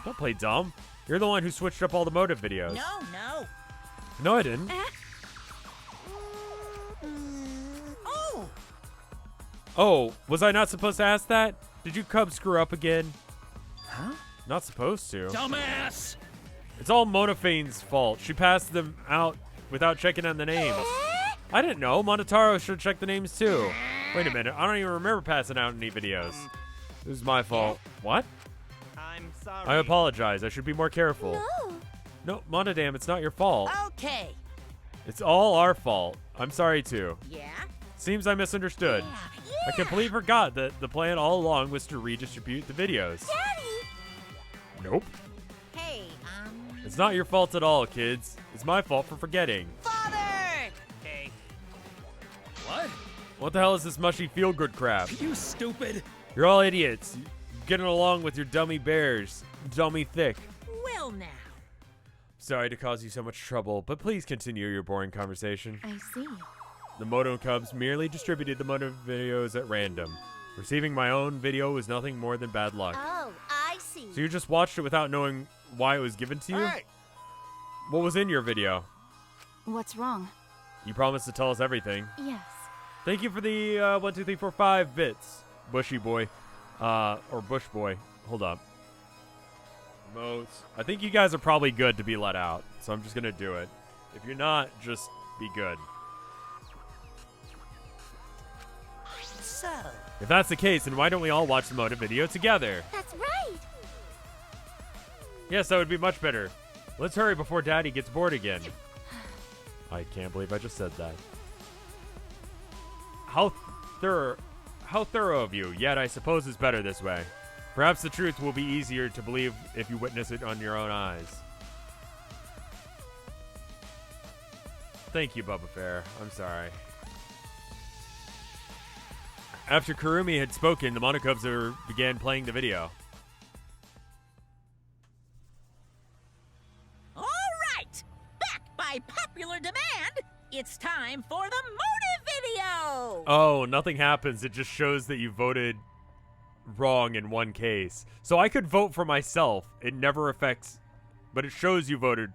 Don't play dumb. You're the one who switched up all the motive videos. No. No, I didn't. Oh! Oh, was I not supposed to ask that? Did you cubs screw up again? Huh? Not supposed to. Dumbass! It's all Monophane's fault. She passed them out without checking on the names. I didn't know. Monotaro should check the names too. Wait a minute. I don't even remember passing out any videos. It was my fault. What? I'm sorry. I apologize. I should be more careful. No. No, Monodam, it's not your fault. Okay. It's all our fault. I'm sorry too. Yeah? Seems I misunderstood. Yeah. I completely forgot that the plan all along was to redistribute the videos. Daddy! Nope. Hey, It's not your fault at all, kids. It's my fault for forgetting. Father! Hey, What? What the hell is this mushy feel-good crap? You stupid! You're all idiots. Getting along with your dummy bears. Dummy thick. Well now. Sorry to cause you so much trouble, but please continue your boring conversation. I see. The Moto Cubs merely distributed the moto videos at random. Receiving my own video was nothing more than bad luck. Oh, I see. So you just watched it without knowing why it was given to you? Hey! What was in your video? What's wrong? You promised to tell us everything. Yes. Thank you for the 1, 2, 3, 4, 5 bits, Bushy boy. Or Bush boy. Hold up. Motes. I think you guys are probably good to be let out, so I'm just gonna do it. If you're not, just be good. So, If that's the case, then why don't we all watch the motive video together? That's right. Yes, that would be much better. Let's hurry before Daddy gets bored again. I can't believe I just said that. How thorough of you, yet I suppose it's better this way. Perhaps the truth will be easier to believe if you witness it on your own eyes. Thank you, Bubba Fair. I'm sorry. After Kurumi had spoken, the Monokubs began playing the video. All right! Back by popular demand, it's time for the motive video! Oh, nothing happens. It just shows that you voted wrong in one case. So I could vote for myself. It never affects, but it shows you voted.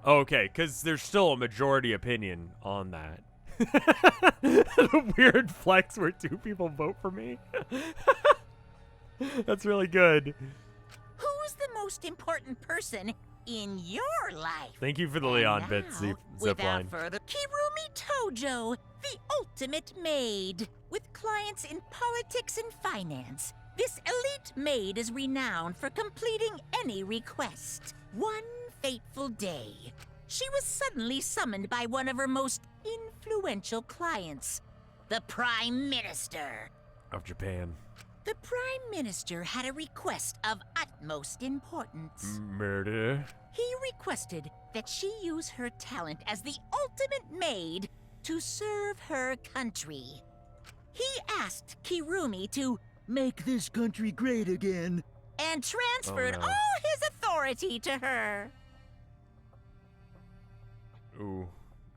Oh, okay, because there's still a majority opinion on that. The weird flex where 2 people vote for me. That's really good. Who's the most important person in your life? Thank you for the Leon bit zip Without line. further, Kirumi Tojo, the ultimate maid. With clients in politics and finance, this elite maid is renowned for completing any request. One fateful day, she was suddenly summoned by one of her most influential clients, the Prime Minister. Of Japan. The Prime Minister had a request of utmost importance. Murder. He requested that she use her talent as the ultimate maid to serve her country. He asked Kirumi to make this country great again and transferred all his authority to her. Ooh,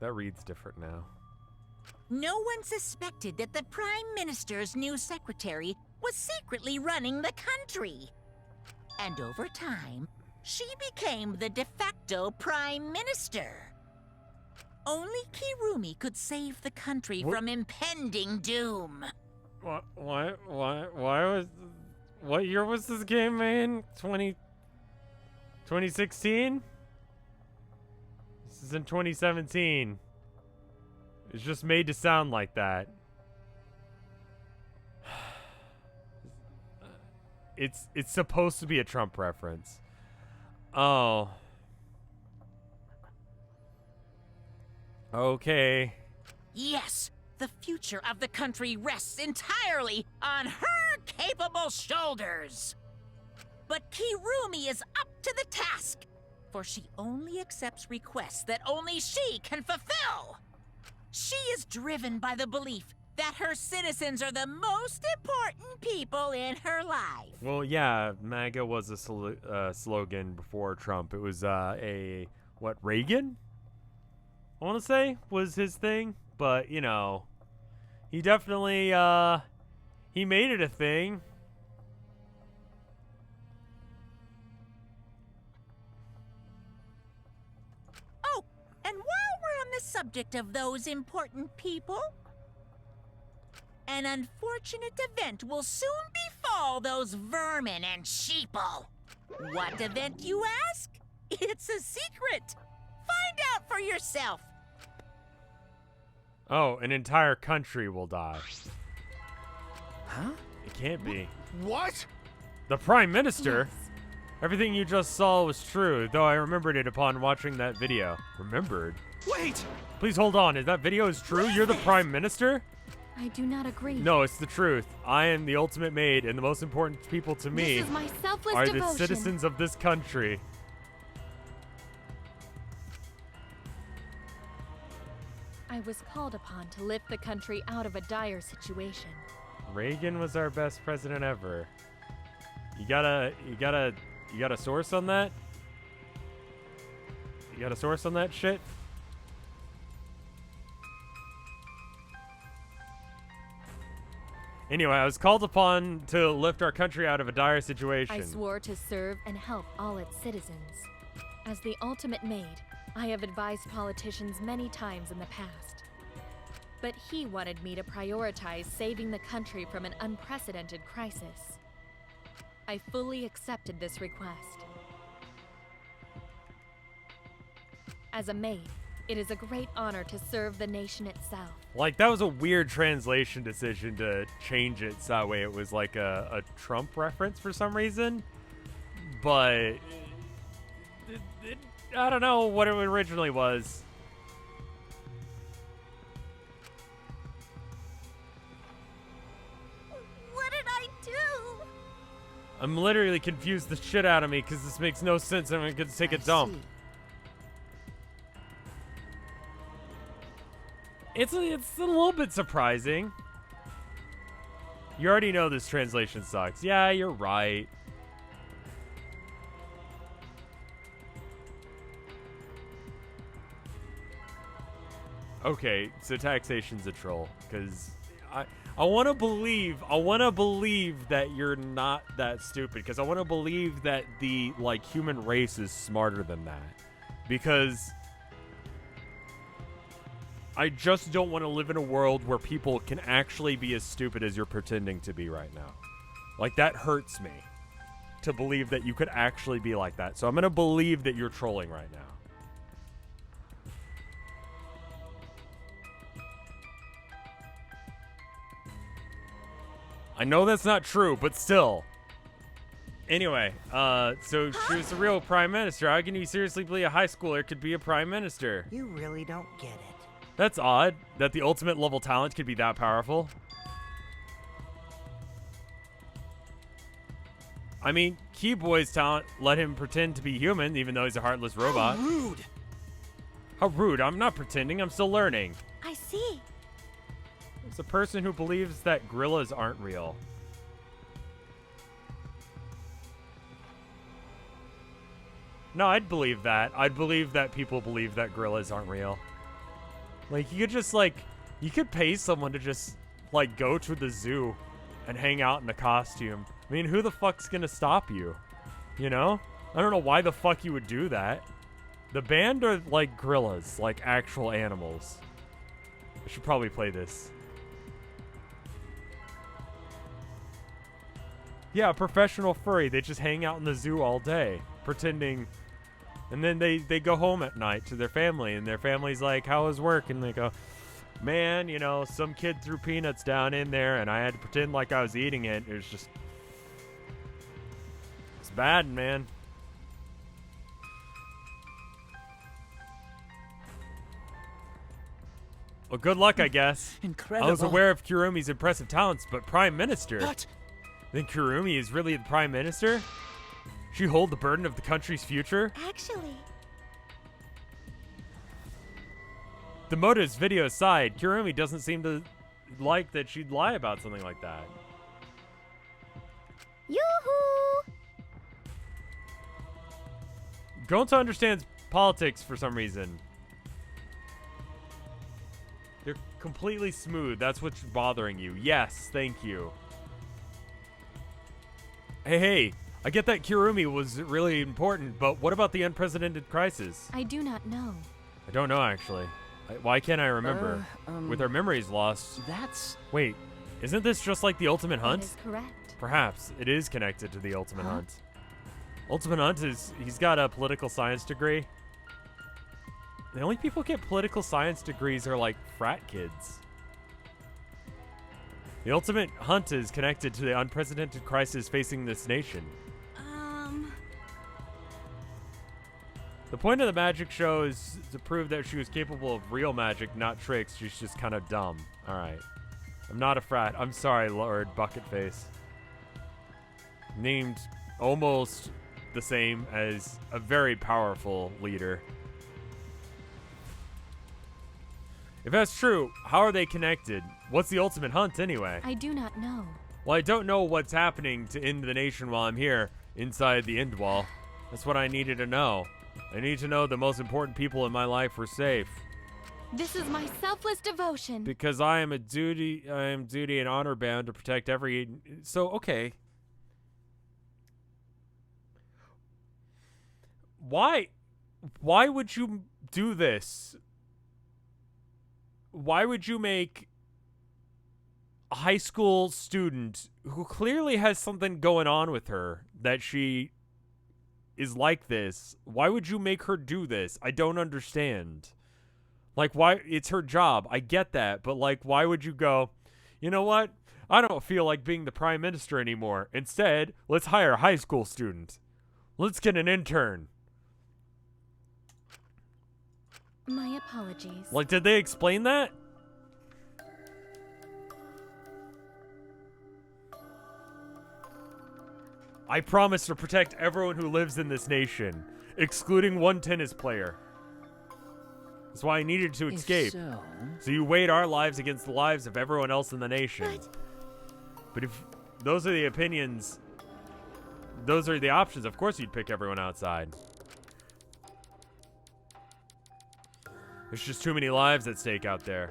that reads different now. No one suspected that the Prime Minister's new secretary was secretly running the country. And over time, she became the de facto Prime Minister. Only Kirumi could save the country from impending doom. Why was... What year was this game made? 2016? This is in 2017. It's just made to sound like that. It's supposed to be a Trump reference. Oh. Okay. Yes, the future of the country rests entirely on her capable shoulders. But Kirumi is up to the task, for she only accepts requests that only she can fulfill. She is driven by the belief that her citizens are the most important people in her life. Well, yeah, MAGA was a slogan before Trump. It was Reagan? I want to say was his thing, but you know, he definitely he made it a thing. Oh, and while we're on the subject of those important people, an unfortunate event will soon befall those vermin and sheeple. What event, you ask? It's a secret. Find out for yourself. Oh, an entire country will die. Huh? It can't be. What? The Prime Minister? Yes. Everything you just saw was true, though I remembered it upon watching that video. Remembered? Wait! Please hold on. Is that video is true? You're the Prime Minister? I do not agree. No, it's the truth. I am the ultimate maid, and the most important people to me this is my selfless are devotion. the citizens of this country. I was called upon to lift the country out of a dire situation. Reagan was our best president ever. You got a source on that? You got a source on that shit? Anyway, I was called upon to lift our country out of a dire situation. I swore to serve and help all its citizens. As the ultimate maid, I have advised politicians many times in the past. But he wanted me to prioritize saving the country from an unprecedented crisis. I fully accepted this request. As a maid, it is a great honor to serve the nation itself. Like, that was a weird translation decision to change it so that way it was like a Trump reference for some reason. But I don't know what it originally was. What did I do? I'm literally confused the shit out of me because this makes no sense. I'm going to take a dump. It's a little bit surprising. You already know this translation sucks. Yeah, you're right. Okay, so taxation's a troll, because I want to believe that you're not that stupid, because I want to believe that the human race is smarter than that, because I just don't want to live in a world where people can actually be as stupid as you're pretending to be right now. Like, that hurts me to believe that you could actually be like that. So I'm going to believe that you're trolling right now. I know that's not true, but still. Anyway, so she was the real prime minister. How can you seriously believe a high schooler could be a prime minister? You really don't get it. That's odd, that the ultimate level talent could be that powerful. I mean, Keyboy's talent let him pretend to be human, even though he's a heartless robot. How rude! How rude. I'm not pretending. I'm still learning. I see. It's a person who believes that gorillas aren't real. No, I'd believe that. I'd believe that people believe that gorillas aren't real. Like, you could just, like, you could pay someone to just, like, go to the zoo and hang out in a costume. I mean, who the fuck's gonna stop you? You know? I don't know why the fuck you would do that. The band are like gorillas, like actual animals. I should probably play this. Yeah, a professional furry. They just hang out in the zoo all day, pretending. And then they go home at night to their family, and their family's like, how was work? And they go, man, you know, some kid threw peanuts down in there, and I had to pretend like I was eating it. It was just... It's bad, man. Well, good luck, I guess. Incredible. I was aware of Kurumi's impressive talents, but Prime Minister? What? Then Kurumi is really the Prime Minister? She hold the burden of the country's future? Actually, The Moto's video aside, Kurumi doesn't seem to like that she'd lie about something like that. yoo-hoo! Gonta understands politics for some reason. They're completely smooth. That's what's bothering you. Yes, thank you. Hey, I get that Kurumi was really important, but what about the unprecedented crisis? I do not know. I don't know, actually. Why can't I remember? With our memories lost. That's... Wait, isn't this just like the Ultimate Hunt? That is correct. Perhaps. It is connected to the Ultimate Hunt. Ultimate Hunt is... He's got a political science degree. The only people who get political science degrees are, like, frat kids. The Ultimate Hunt is connected to the unprecedented crisis facing this nation. The point of the magic show is to prove that she was capable of real magic, not tricks. She's just kind of dumb. All right. I'm not a frat. I'm sorry, Lord Bucketface. Named almost the same as a very powerful leader. If that's true, how are they connected? What's the Ultimate Hunt anyway? I do not know. Well, I don't know what's happening to end the nation while I'm here inside the end wall. That's what I needed to know. I need to know the most important people in my life were safe. This is my selfless devotion. Because I am duty and honor bound to protect every... So, okay. Why would you do this? Why would you make a high school student who clearly has something going on with her that she is like this? Why would you make her do this? I don't understand. Like, why? It's her job. I get that. But, like, why would you go, you know what? I don't feel like being the prime minister anymore. Instead, let's hire a high school student. Let's get an intern. My apologies. Like, did they explain that? I promise to protect everyone who lives in this nation, excluding one tennis player. That's why I needed to escape. So you weighed our lives against the lives of everyone else in the nation. But if those are the opinions, those are the options, of course you'd pick everyone outside. There's just too many lives at stake out there.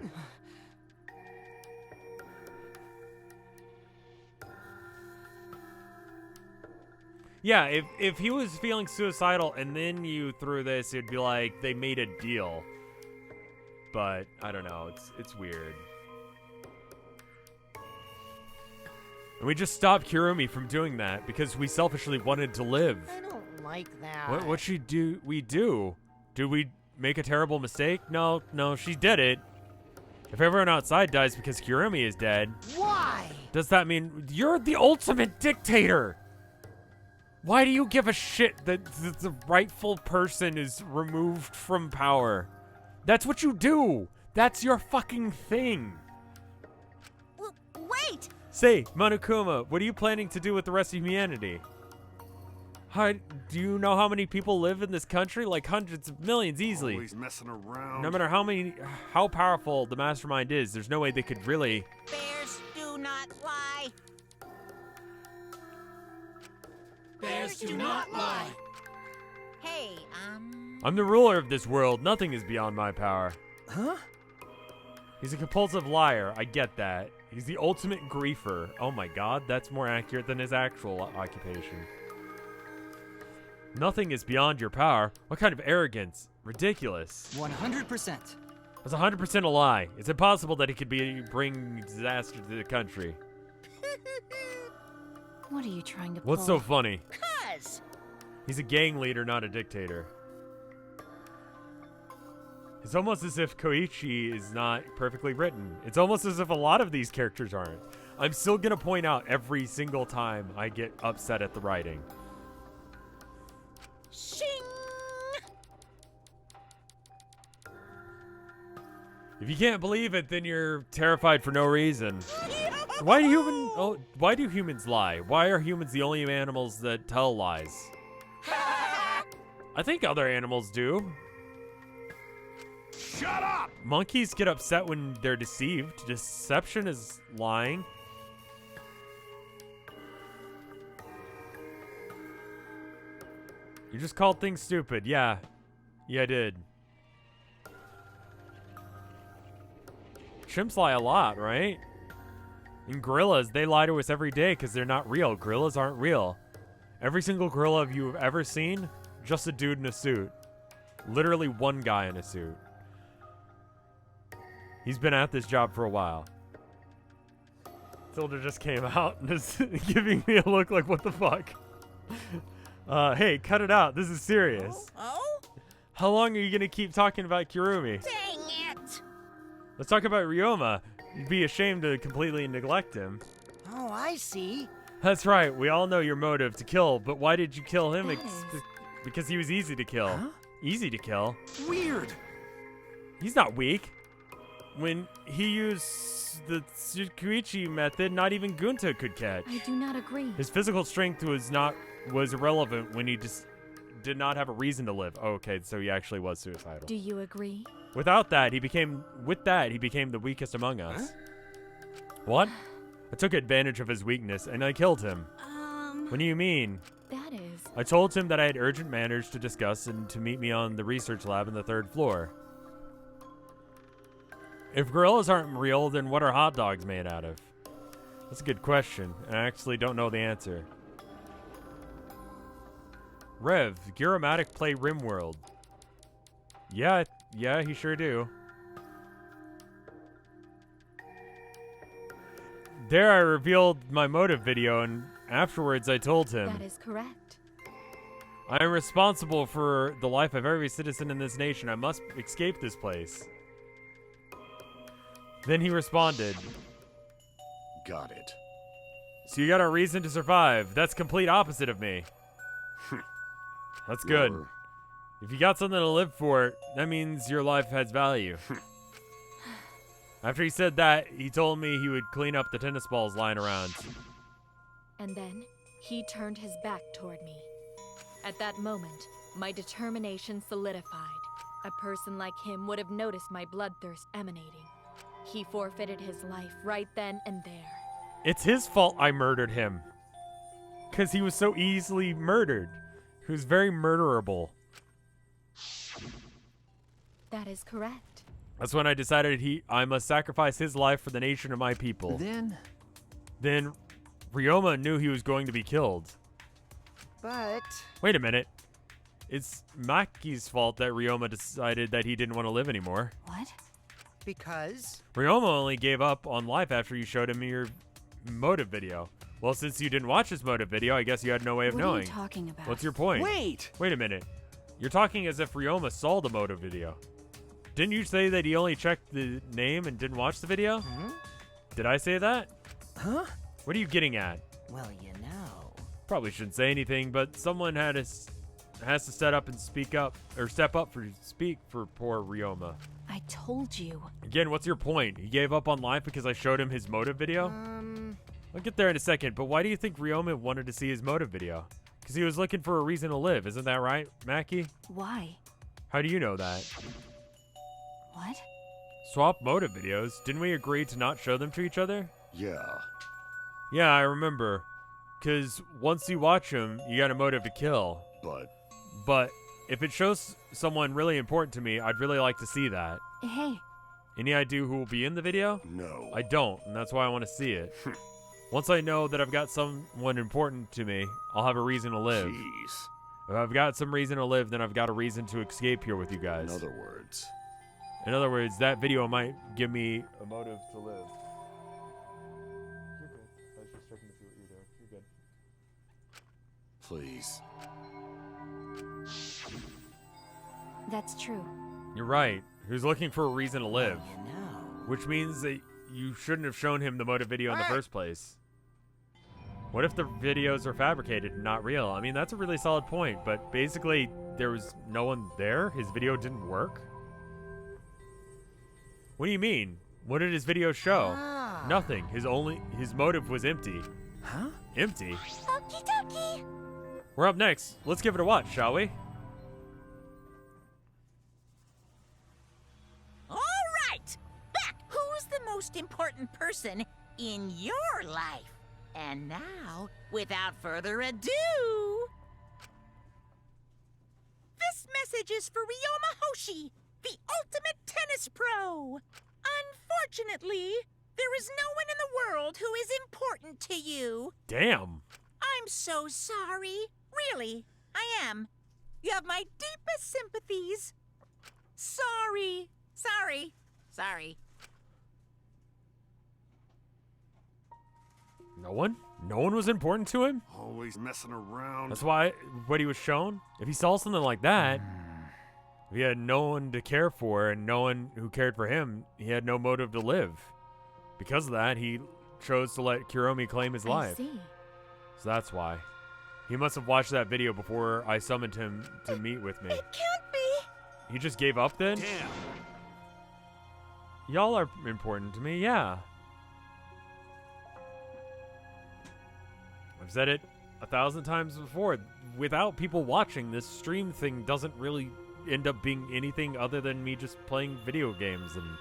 Yeah, if he was feeling suicidal and then you threw this, it'd be like they made a deal. but I don't know. It's weird. And we just stopped Kirumi from doing that because we selfishly wanted to live. I don't like that. What she do? We do? Did we make a terrible mistake? No, she did it. If everyone outside dies because Kirumi is dead, why? Does that mean you're the ultimate dictator? Why do you give a shit that the rightful person is removed from power? That's what you do. That's your fucking thing. Wait! Say, Monokuma, what are you planning to do with the rest of humanity? Do you know how many people live in this country? Like hundreds of millions, easily. Always messing around. No matter how powerful the mastermind is, there's no way they could really... Bears do not lie. Bears do not lie. Hey, I'm the ruler of this world. Nothing is beyond my power. Huh? He's a compulsive liar. I get that. He's the ultimate griefer. Oh my god, that's more accurate than his actual occupation. Nothing is beyond your power. What kind of arrogance? Ridiculous. 100%. That's 100% a lie. It's impossible that he could bring disaster to the country. What are you trying to pull? What's so funny? 'Cause He's a gang leader, not a dictator. It's almost as if Koichi is not perfectly written. It's almost as if a lot of these characters aren't. I'm still gonna point out every single time I get upset at the writing. shing! If you can't believe it, then you're terrified for no reason. Why do humans lie? Why are humans the only animals that tell lies? I think other animals do. Shut up! Monkeys get upset when they're deceived. Deception is lying. You just called things stupid. Yeah. Yeah, I did. Chimps lie a lot, right? And gorillas, they lie to us every day because they're not real. Gorillas aren't real. Every single gorilla you've ever seen, just a dude in a suit. Literally one guy in a suit. He's been at this job for a while. Tilda just came out and is giving me a look like, what the fuck? Hey, cut it out. This is serious. Oh? How long are you going to keep talking about Kirumi? Dang it! Let's talk about Ryoma. You'd be ashamed to completely neglect him. Oh, I see. That's right. We all know your motive to kill, but why did you kill him? Because he was easy to kill. Huh? Easy to kill? Weird. He's not weak. When he used the Tsukuichi method, not even Gunta could catch. I do not agree. His physical strength was irrelevant when he just did not have a reason to live. Oh, okay, so he actually was suicidal. Do you agree? Without that, he became the weakest among us. What? I took advantage of his weakness and I killed him. What do you mean? That is... I told him that I had urgent matters to discuss and to meet me on the research lab on the 3rd floor. If gorillas aren't real, then what are hot dogs made out of? That's a good question. I actually don't know the answer. Rev, Giromatic play RimWorld. Yeah, he sure do. There I revealed my motive video, and afterwards I told him. That is correct. I am responsible for the life of every citizen in this nation. I must escape this place. Then he responded. Got it. So you got a reason to survive. That's complete opposite of me. That's good. If you got something to live for, that means your life has value. After he said that, he told me he would clean up the tennis balls lying around. And then, he turned his back toward me. At that moment, my determination solidified. A person like him would have noticed my bloodthirst emanating. He forfeited his life right then and there. It's his fault I murdered him. Because he was so easily murdered. He was very murderable. That is correct. That's when I decided I must sacrifice his life for the nation of my people. Then Ryoma knew he was going to be killed. But... Wait a minute. It's Maki's fault that Ryoma decided that he didn't want to live anymore. What? Because? Ryoma only gave up on life after you showed him your motive video. Well, since you didn't watch his motive video, I guess you had no way of knowing. What are you talking about? What's your point? Wait! Wait a minute. You're talking as if Ryoma saw the motive video. Didn't you say that he only checked the name and didn't watch the video? Hmm? Did I say that? Huh? What are you getting at? Well, you know. Probably shouldn't say anything, but someone has to step up and speak up, or speak for poor Ryoma. I told you. Again, what's your point? He gave up on life because I showed him his motive video? I'll get there in a second, but why do you think Ryoma wanted to see his motive video? Because he was looking for a reason to live, isn't that right, Mackie? Why? How do you know that? What? Swap motive videos? Didn't we agree to not show them to each other? Yeah. Yeah, I remember. Because once you watch them, you got a motive to kill. But if it shows someone really important to me, I'd really like to see that. Hey. Any idea who will be in the video? No. I don't, and that's why I want to see it. Once I know that I've got someone important to me, I'll have a reason to live. Jeez. If I've got some reason to live, then I've got a reason to escape here with you guys. In other words, that video might give me a motive to live. You're good. I was just checking to see what you're doing. You're good. Please. That's true. You're right. He was looking for a reason to live. You know. Which means that you shouldn't have shown him the motive video in the first place. What if the videos are fabricated and not real? I mean, that's a really solid point, but basically there was no one there? His video didn't work? What do you mean? What did his video show? Nothing. His motive was empty. Huh? Empty? Okie dokie. We're up next. Let's give it a watch, shall we? All right! Back! Who's the most important person in your life? And now, without further ado... This message is for Ryoma Hoshi, the ultimate tennis pro. Unfortunately, there is no one in the world who is important to you. Damn. I'm so sorry. Really, I am. You have my deepest sympathies. Sorry. No one? No one was important to him? Always messing around. That's why what he was shown? If he saw something like that, if he had no one to care for and no one who cared for him, he had no motive to live. Because of that, he chose to let Kuromi claim his life. I see. So that's why. He must have watched that video before I summoned him to meet with me. It can't be. He just gave up then? Damn. Y'all are important to me, yeah. I've said it 1,000 times before. Without people watching, this stream thing doesn't really end up being anything other than me just playing video games and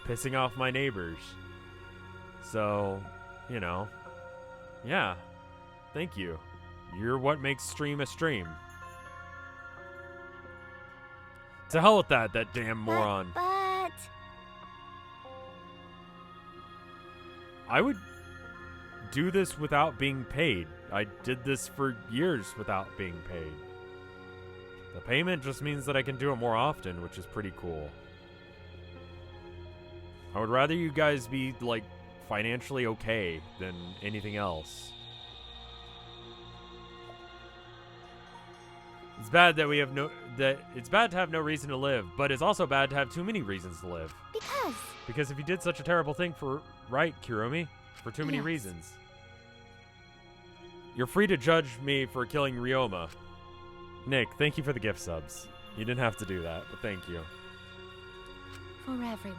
pissing off my neighbors. So, you know, yeah. Thank you. You're what makes stream a stream. To hell with that damn moron. But... I would do this without being paid. I did this for years without being paid. The payment just means that I can do it more often, which is pretty cool. I would rather you guys be, like, financially okay than anything else. It's bad that we have it's bad to have no reason to live, but it's also bad to have too many reasons to live. Because if you did such a terrible thing right, Kuromi, for too many reasons. You're free to judge me for killing Ryoma. Nick, thank you for the gift subs. You didn't have to do that, but thank you. For everyone.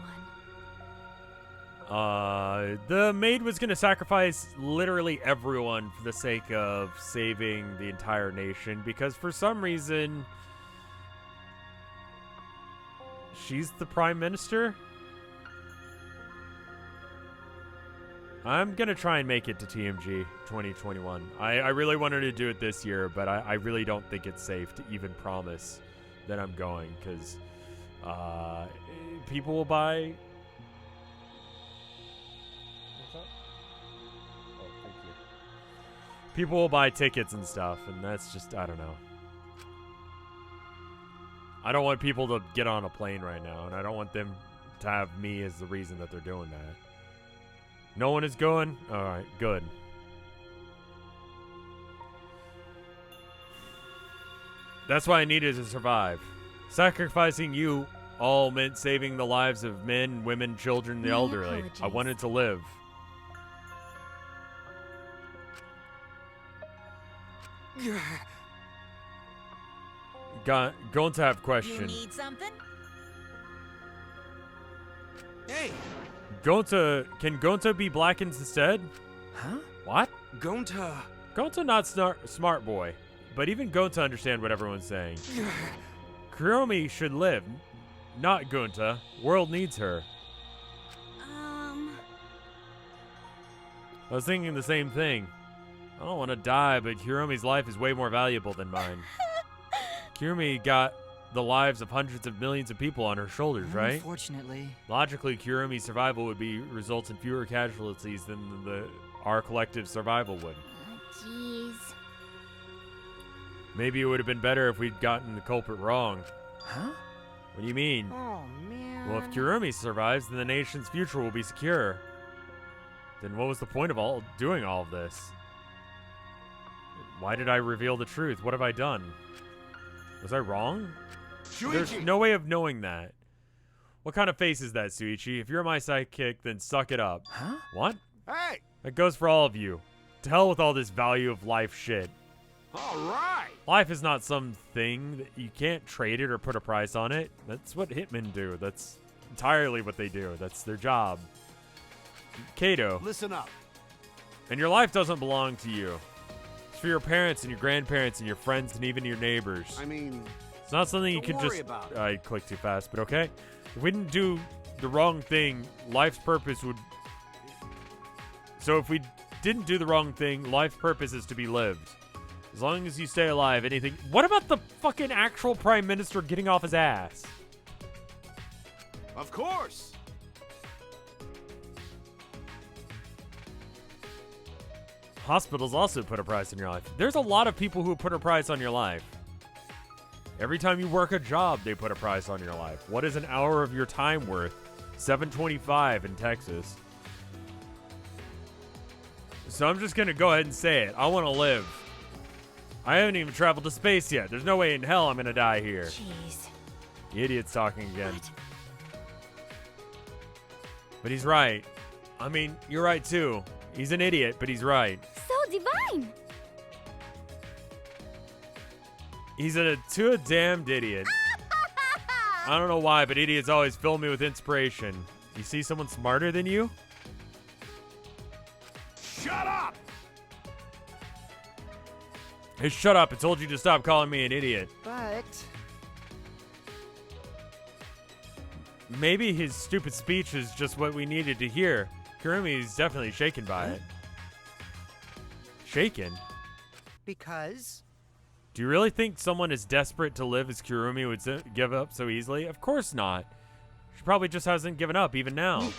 The maid was gonna sacrifice literally everyone for the sake of saving the entire nation because for some reason she's the prime minister. I'm gonna try and make it to TMG 2021. I really wanted to do it this year, but I really don't think it's safe to even promise that I'm going because people will buy. People will buy tickets and stuff, and that's just, I don't know. I don't want people to get on a plane right now, and I don't want them to have me as the reason that they're doing that. No one is going? Alright, good. That's why I needed to survive. Sacrificing you all meant saving the lives of men, women, children, the My elderly. apologies. I wanted to live. Going to have You question. need something? Hey! Can Gonta be blackened instead? Huh? What? Gonta. Gonta not smart boy, but even Gonta understand what everyone's saying. Kuromi should live, not Gonta. World needs her. I was thinking the same thing. I don't want to die, but Kuromi's life is way more valuable than mine. Kuromi got the lives of hundreds of millions of people on her shoulders, right? Unfortunately. Logically, Kuromi's survival would result in fewer casualties than our collective survival would. Jeez. Maybe it would have been better if we'd gotten the culprit wrong. Huh? What do you mean? Oh, man. Well, if Kuromi survives, then the nation's future will be secure. Then what was the point of doing all of this? Why did I reveal the truth? What have I done? Was I wrong? There's no way of knowing that. What kind of face is that, Suichi? If you're my sidekick, then suck it up. Huh? What? Hey! That goes for all of you. To hell with all this value of life shit. All right! Life is not something that you can't trade it or put a price on it. That's what hitmen do. That's entirely what they do. That's their job. Kato. Listen up. And your life doesn't belong to you. It's for your parents and your grandparents and your friends and even your neighbors. I mean, it's not something you don't can worry just... about it. I clicked too fast, but okay. If we didn't do the wrong thing, life's purpose would... So if we didn't do the wrong thing, life's purpose is to be lived. As long as you stay alive, anything... What about the fucking actual Prime Minister getting off his ass? Of course! Hospitals also put a price on your life. There's a lot of people who put a price on your life. Every time you work a job, they put a price on your life. What is an hour of your time worth? $7.25 in Texas. So I'm just going to go ahead and say it. I want to live. I haven't even traveled to space yet. There's no way in hell I'm going to die here. Jeez. The idiot's talking again. But he's right. I mean, you're right too. He's an idiot, but he's right. So divine. He's a damned idiot. I don't know why, but idiots always fill me with inspiration. You see someone smarter than you? Shut up! Hey, shut up. I told you to stop calling me an idiot. But maybe his stupid speech is just what we needed to hear. Kurumi's definitely shaken by it. Shaken? because... Do you really think someone as desperate to live as Kurumi would give up so easily? Of course not. She probably just hasn't given up even now.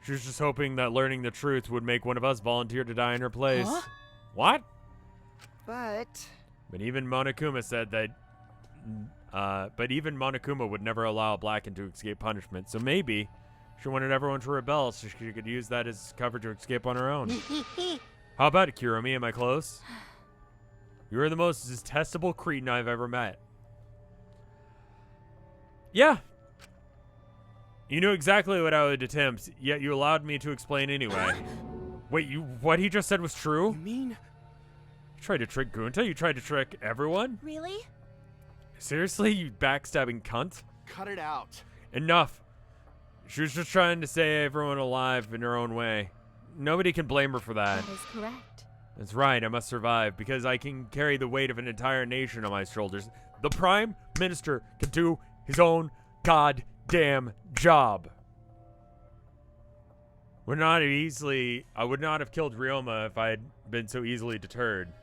She was just hoping that learning the truth would make one of us volunteer to die in her place. Huh? What? But even Monokuma said that... but even Monokuma would never allow a Blackened to escape punishment, so maybe she wanted everyone to rebel so she could use that as cover to escape on her own. How about it, Kurumi? Am I close? You are the most detestable cretin I've ever met. Yeah. You knew exactly what I would attempt, yet you allowed me to explain anyway. Wait, what he just said was true? You mean? You tried to trick Gunta? You tried to trick everyone? Really? Seriously, you backstabbing cunt? Cut it out. Enough. She was just trying to save everyone alive in her own way. Nobody can blame her for that. That is correct. That's right, I must survive, because I can carry the weight of an entire nation on my shoulders. The Prime Minister can do his own goddamn job. I would not have killed Ryoma if I had been so easily deterred.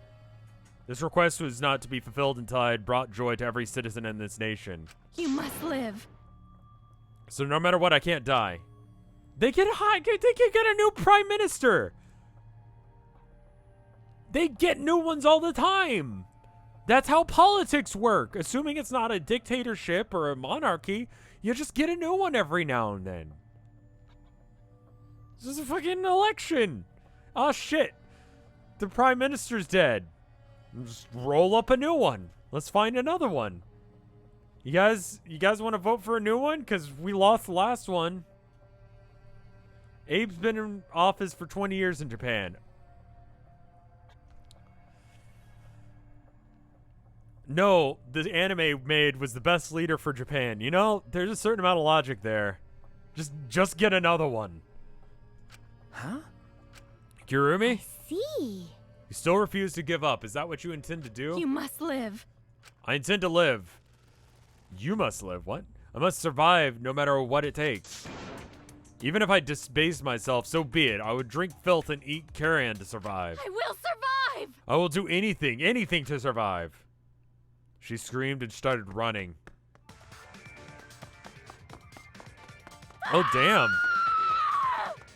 This request was not to be fulfilled until I had brought joy to every citizen in this nation. You must live. So no matter what, I can't die. They can get a new Prime Minister. They get new ones all the time. That's how politics work. Assuming it's not a dictatorship or a monarchy, You just get a new one every now and then. This is a fucking election. Oh shit. The Prime Minister's dead. Just roll up a new one. Let's find another one. You guys want to vote for a new one? Because we lost the last one. Abe's been in office for 20 years in Japan. No, the anime made was the best leader for Japan. You know, there's a certain amount of logic there. Just get another one. Huh? Kirumi? See. You still refuse to give up. Is that what you intend to do? You must live. I intend to live. You must live. What? I must survive no matter what it takes. Even if I disbase myself, so be it. I would drink filth and eat carrion to survive. I will survive! I will do anything to survive. She screamed and started running. Oh, damn.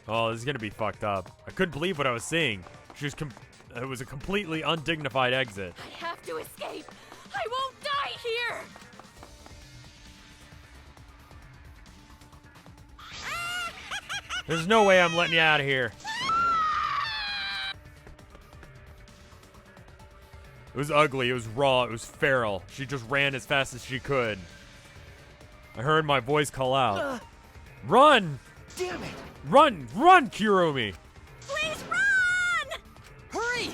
Oh, this is gonna be fucked up. I couldn't believe what I was seeing. It was a completely undignified exit. I have to escape. I won't die here. There's no way I'm letting you out of here. It was ugly, it was raw, it was feral. She just ran as fast as she could. I heard my voice call out. Run! Damn it! Run! Run, Kirumi! Please run! Hurry!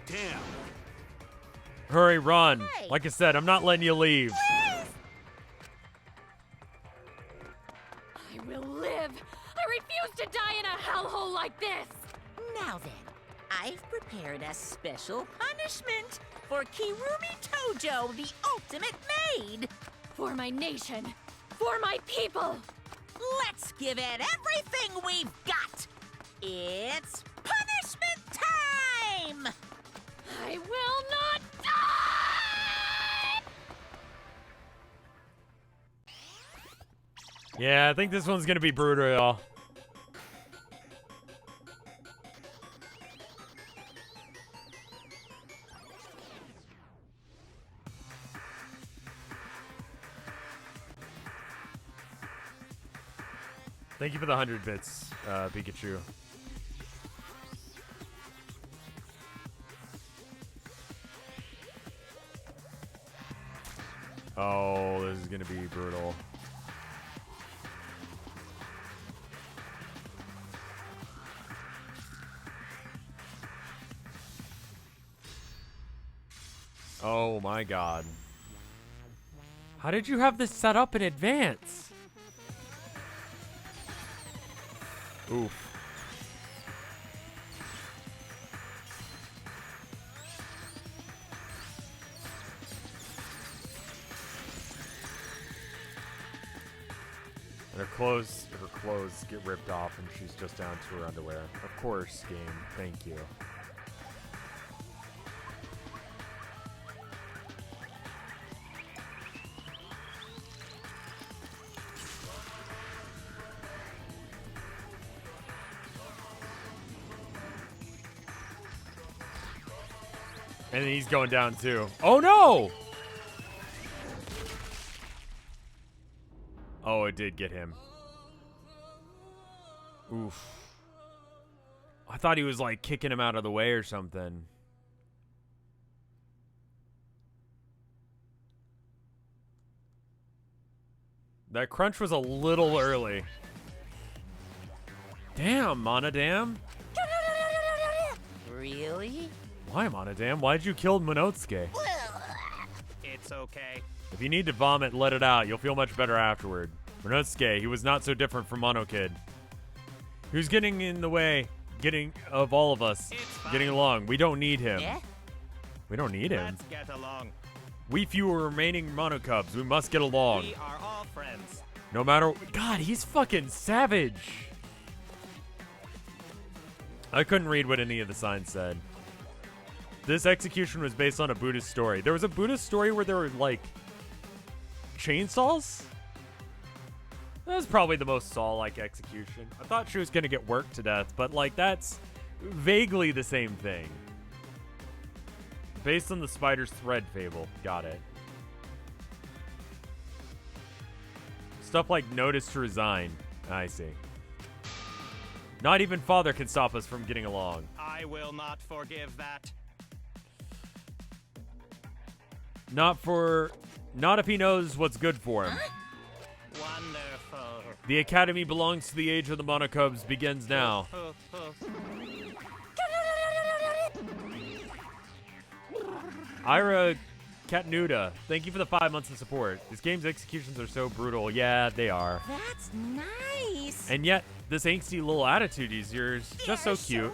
Damn. Hurry, run. Hey. Like I said, I'm not letting you leave. Please! I will live. I refuse to die in a hellhole like this. Now then, I've prepared a special punishment for Kirumi Tojo, the ultimate maid. For my nation. For my people. Let's give it everything we've got. It's punishment time! I will not die! Yeah, I think this one's gonna be brutal, y'all. Thank you for the 100 bits, Pikachu. Oh, this is gonna be brutal. Oh my god. How did you have this set up in advance? Oof. And her clothes get ripped off and she's just down to her underwear. Of course, game. Thank you. And then he's going down too. Oh no! Oh, it did get him. Oof. I thought he was like kicking him out of the way or something. That crunch was a little early. Damn, Monodam. Really? Why, Monodam? Why'd you kill Monosuke? It's okay. If you need to vomit, let it out. You'll feel much better afterward. Monosuke, he was not so different from Mono Kid. He was getting in the way, of all of us getting along. We don't need him. Yeah? We don't need him. Let's get along. We few remaining Mono Cubs. We must get along. We are all friends. No matter... God, he's fucking savage. I couldn't read what any of the signs said. This execution was based on a Buddhist story. There was a Buddhist story where there were, like, chainsaws? That was probably the most Saw-like execution. I thought she was going to get worked to death, but, like, that's vaguely the same thing. Based on the spider's thread fable. Got it. Stuff like notice to resign. I see. Not even father can stop us from getting along. I will not forgive that. Not if he knows what's good for him. Wonderful. The academy belongs to the age of the Monocubs begins now. Ira Catnuda, thank you for the 5 months of support. This game's executions are so brutal. Yeah, they are. That's nice. And yet, this angsty little attitude is yours. Just so cute.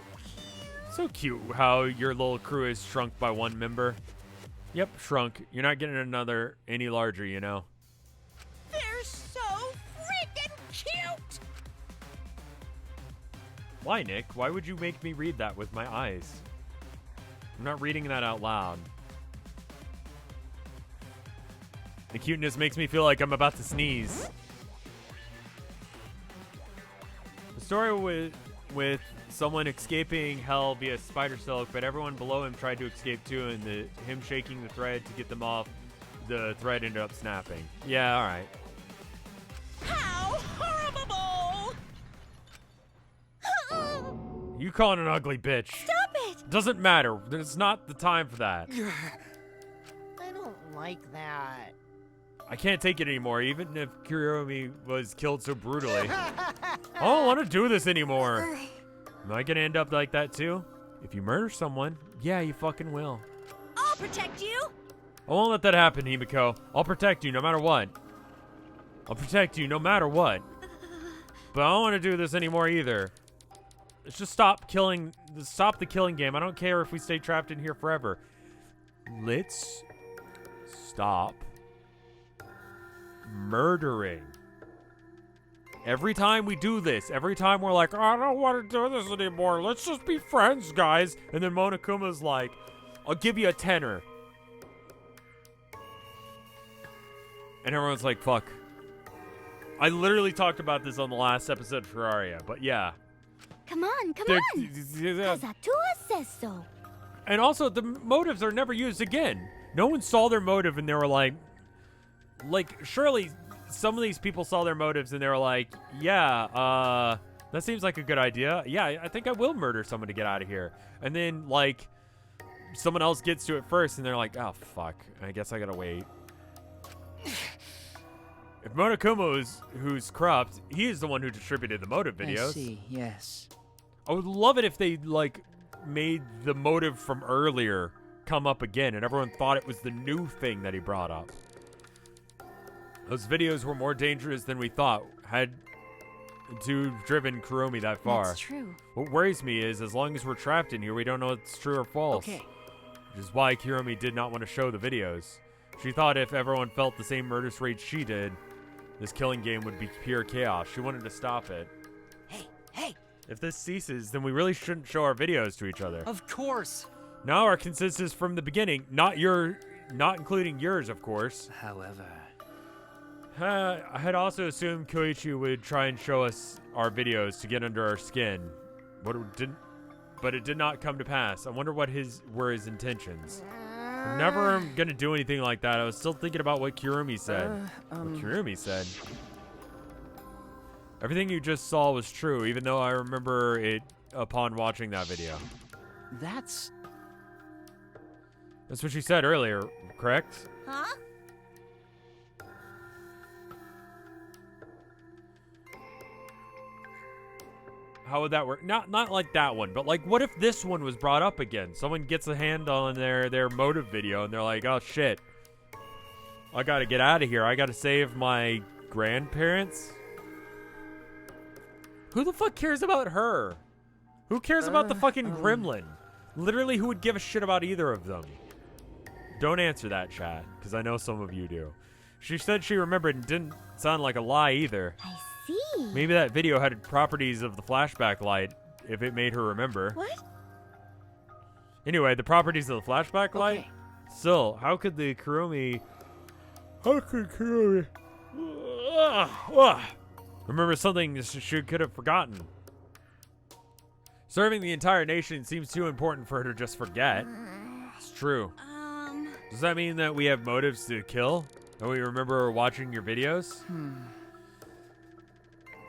So cute how your little crew is shrunk by one member. Yep, shrunk. You're not getting any larger, you know. They're so freaking cute. Why, Nick? Why would you make me read that with my eyes? I'm not reading that out loud. The cuteness makes me feel like I'm about to sneeze. The story with someone escaping hell via spider silk, but everyone below him tried to escape too, and him shaking the thread to get them off, the thread ended up snapping. Yeah, all right. How horrible! You calling an ugly bitch? Stop it! Doesn't matter. There's not the time for that. I don't like that. I can't take it anymore, even if Kuromi was killed so brutally. I don't want to do this anymore. Am I gonna end up like that too? If you murder someone, yeah, you fucking will. I'll protect you. I won't let that happen, Himiko. I'll protect you no matter what. I'll protect you no matter what. But I don't want to do this anymore either. Let's just stop the killing game. I don't care if we stay trapped in here forever. Let's stop murdering. Every time we do this, every time we're like, oh, I don't want to do this anymore. Let's just be friends, guys. And then Monokuma's like, I'll give you a tenner. And everyone's like, fuck. I literally talked about this on the last episode for Arya, but yeah. Come on, come on. Kazatua says so. And also, the motives are never used again. No one saw their motive and they were like, surely some of these people saw their motives and they were like, yeah, that seems like a good idea. Yeah, I think I will murder someone to get out of here. And then, like, someone else gets to it first and they're like, oh, fuck. I guess I gotta wait. If Monokuma who's corrupt, he is the one who distributed the motive videos. I see, yes. I would love it if they, like, made the motive from earlier come up again and everyone thought it was the new thing that he brought up. Those videos were more dangerous than we thought, had to have driven Kuromi that far. That's true. What worries me is, as long as we're trapped in here, we don't know if it's true or false. Okay. Which is why Kuromi did not want to show the videos. She thought if everyone felt the same murderous rage she did, this killing game would be pure chaos. She wanted to stop it. Hey! If this ceases, then we really shouldn't show our videos to each other. Of course. Now our consensus from the beginning, not including yours, of course. However, I had also assumed Koichi would try and show us our videos to get under our skin, but it did not come to pass. I wonder what were his intentions. I'm never gonna do anything like that. I was still thinking about what Kurumi said. What Kurumi said. Everything you just saw was true, even though I remember it upon watching that video. That's what she said earlier, correct? Huh? How would that work? Not like that one, but like, what if this one was brought up again? Someone gets a hand on their motive video, and they're like, oh shit, I gotta get out of here. I gotta save my grandparents. Who the fuck cares about her? Who cares about the fucking gremlin? Literally, who would give a shit about either of them? Don't answer that, chat, because I know some of you do. She said she remembered and didn't sound like a lie either. I see. Maybe that video had properties of the flashback light if it made her remember. What? Anyway, the properties of the flashback light? Still, how could Kuromi remember something she could have forgotten? Serving the entire nation seems too important for her to just forget. It's true. Does that mean that we have motives to kill? And we remember watching your videos?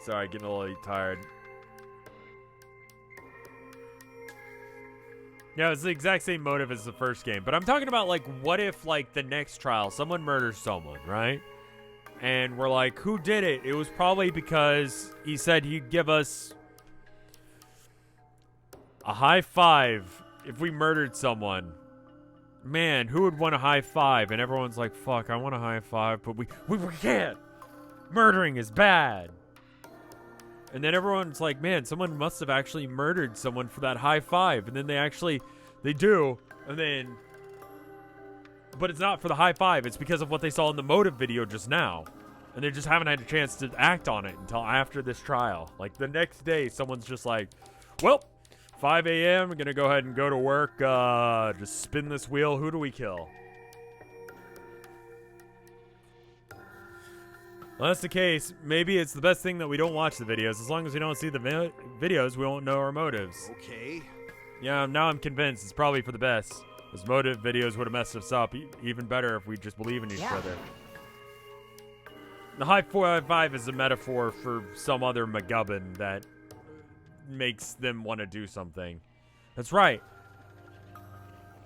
Sorry, getting a little tired. Yeah, it's the exact same motive as the first game. But I'm talking about, like, what if, like, the next trial, someone murders someone, right? And we're like, who did it? It was probably because he said he'd give us a high five if we murdered someone. Man, who would want a high five? And everyone's like, fuck, I want a high five, but we can't. Murdering is bad. And then everyone's like, man, someone must have actually murdered someone for that high five. And then they do. And then, but it's not for the high five. It's because of what they saw in the motive video just now. And they just haven't had a chance to act on it until after this trial. Like the next day, someone's just like, well, 5 a.m. We're going to go ahead and go to work. Just spin this wheel. Who do we kill? Well, that's the case. Maybe it's the best thing that we don't watch the videos. As long as we don't see the videos, we won't know our motives. Okay. Yeah, now I'm convinced it's probably for the best. Those motive videos would have messed us up even better if we just believe in each other. The high five is a metaphor for some other McGubbin that makes them want to do something. That's right.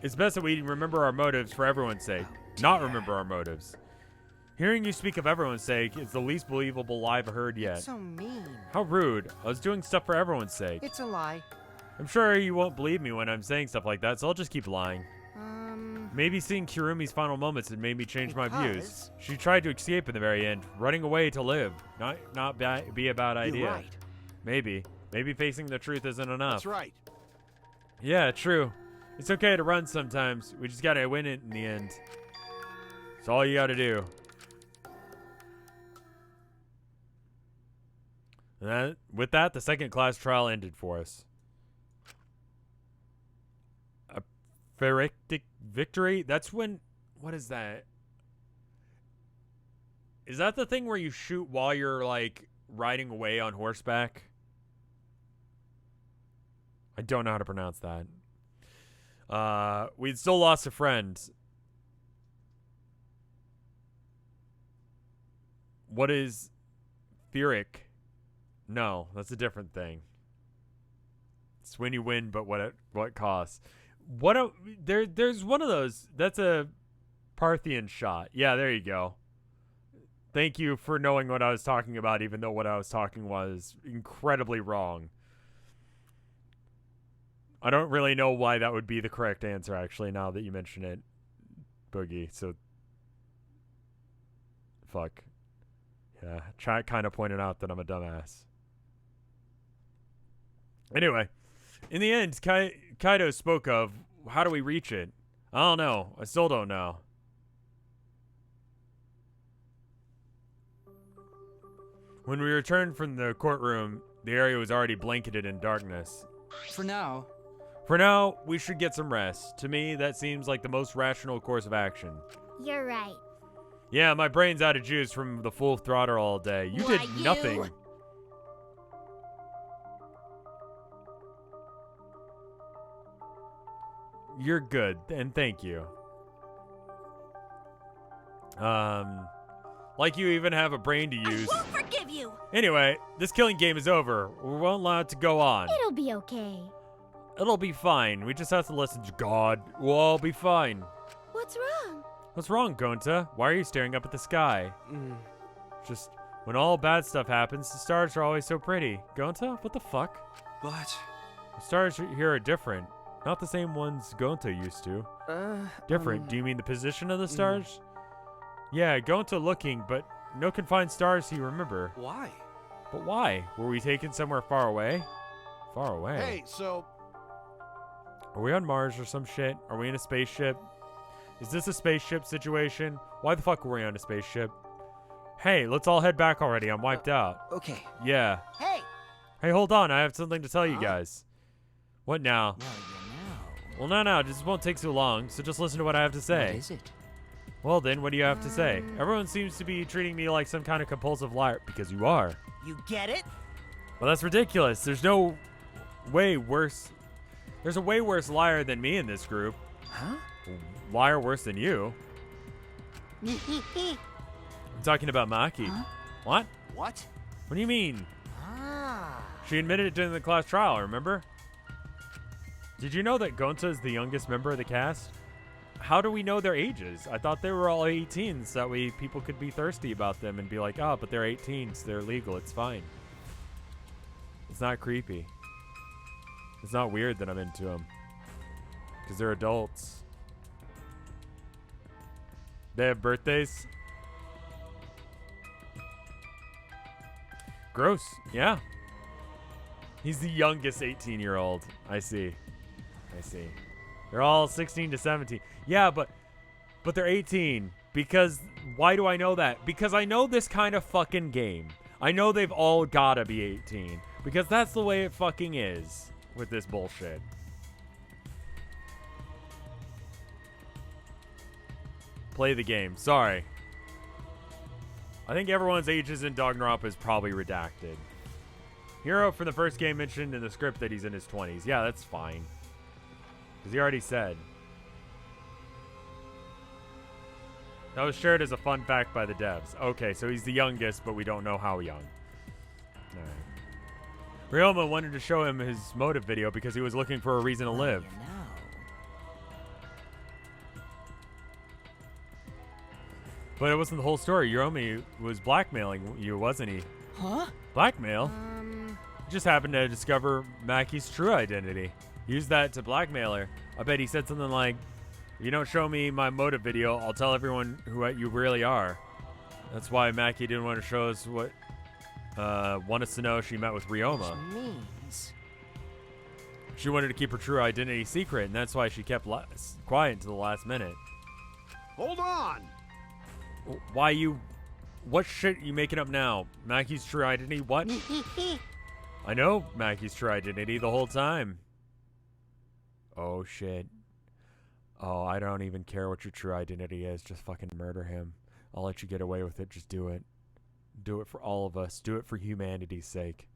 It's best that we remember our motives for everyone's sake, not remember our motives. Hearing you speak of everyone's sake is the least believable lie I've heard yet. So mean. How rude. I was doing stuff for everyone's sake. It's a lie. I'm sure you won't believe me when I'm saying stuff like that, so I'll just keep lying. Maybe seeing Kirumi's final moments had made me change my views. She tried to escape in the very end, running away to live. Not be a bad idea. You're right. Maybe. Maybe facing the truth isn't enough. That's right. Yeah, true. It's okay to run sometimes. We just gotta win it in the end. That's all you gotta do. And with that, the second class trial ended for us. A pyrrhic victory? That's when... What is that? Is that the thing where you shoot while you're, like, riding away on horseback? I don't know how to pronounce that. We'd still lost a friend. What is pyrrhic? No, that's a different thing. It's when you win, but what cost? There's one of those. That's a Parthian shot. Yeah, there you go. Thank you for knowing what I was talking about, even though what I was talking was incredibly wrong. I don't really know why that would be the correct answer, actually, now that you mention it, Boogie. So, fuck. Yeah, chat kind of pointed out that I'm a dumbass. Anyway, in the end, Kaido spoke of, how do we reach it? I don't know. I still don't know. When we returned from the courtroom, the area was already blanketed in darkness. For now, we should get some rest. To me, that seems like the most rational course of action. You're right. Yeah, my brain's out of juice from the full throttle all day. You did nothing. You're good, and thank you. Like you even have a brain to use. I won't forgive you. Anyway, this killing game is over. We won't allow it to go on. It'll be okay. It'll be fine. We just have to listen to God. We'll all be fine. What's wrong? What's wrong, Gonta? Why are you staring up at the sky? Just, when all bad stuff happens, the stars are always so pretty. Gonta, what the fuck? But... The stars here are different. Not the same ones Gonta used to. Different. Do you mean the position of the stars? Yeah, Gonta looking, but no confined stars he remember. Why? But why? Were we taken somewhere far away? Far away? Hey, so... Are we on Mars or some shit? Are we in a spaceship? Is this a spaceship situation? Why the fuck were we on a spaceship? Hey, let's all head back already. I'm wiped out. Okay. Yeah. Hey! Hey, hold on. I have something to tell you guys. What now? Well, no. This won't take so long, so just listen to what I have to say. What is it? Well, then, what do you have to say? Everyone seems to be treating me like some kind of compulsive liar, because you are. You get it? Well, that's ridiculous. There's no way worse... There's a way worse liar than me in this group. Huh? Liar worse than you. I'm talking about Maki. Huh? What? What? What do you mean? She admitted it during the class trial, remember? Did you know that Gonta is the youngest member of the cast? How do we know their ages? I thought they were all 18s. That way people could be thirsty about them and be like, oh, but they're 18s. They're legal. It's fine. It's not creepy. It's not weird that I'm into them. Because they're adults. They have birthdays? Gross. Yeah. He's the youngest 18-year-old. I see. I see. They're all 16 to 17. Yeah, but they're 18. Because, why do I know that? Because I know this kind of fucking game. I know they've all gotta be 18. Because that's the way it fucking is with this bullshit. Play the game. Sorry. I think everyone's ages in Danganronpa is probably redacted. Hero from the first game mentioned in the script that he's in his 20s. Yeah, that's fine. Because he already said. That was shared as a fun fact by the devs. Okay, so he's the youngest, but we don't know how young. Alright. Ryoma wanted to show him his motive video because he was looking for a reason to live. But it wasn't the whole story. Yomi was blackmailing you, wasn't he? Huh? Blackmail? He just happened to discover Maki's true identity. Used that to blackmail her. I bet he said something like, if you don't show me my motive video, I'll tell everyone who you really are. That's why Maki didn't want to show us what want us to know she met with Ryoma. Which means... She wanted to keep her true identity secret, and that's why she kept quiet until the last minute. Hold on! Why you... What shit you making up now? Maki's true identity? What? I know Maki's true identity the whole time. Oh, shit. Oh, I don't even care what your true identity is. Just fucking murder him. I'll let you get away with it. Just do it. Do it for all of us. Do it for humanity's sake.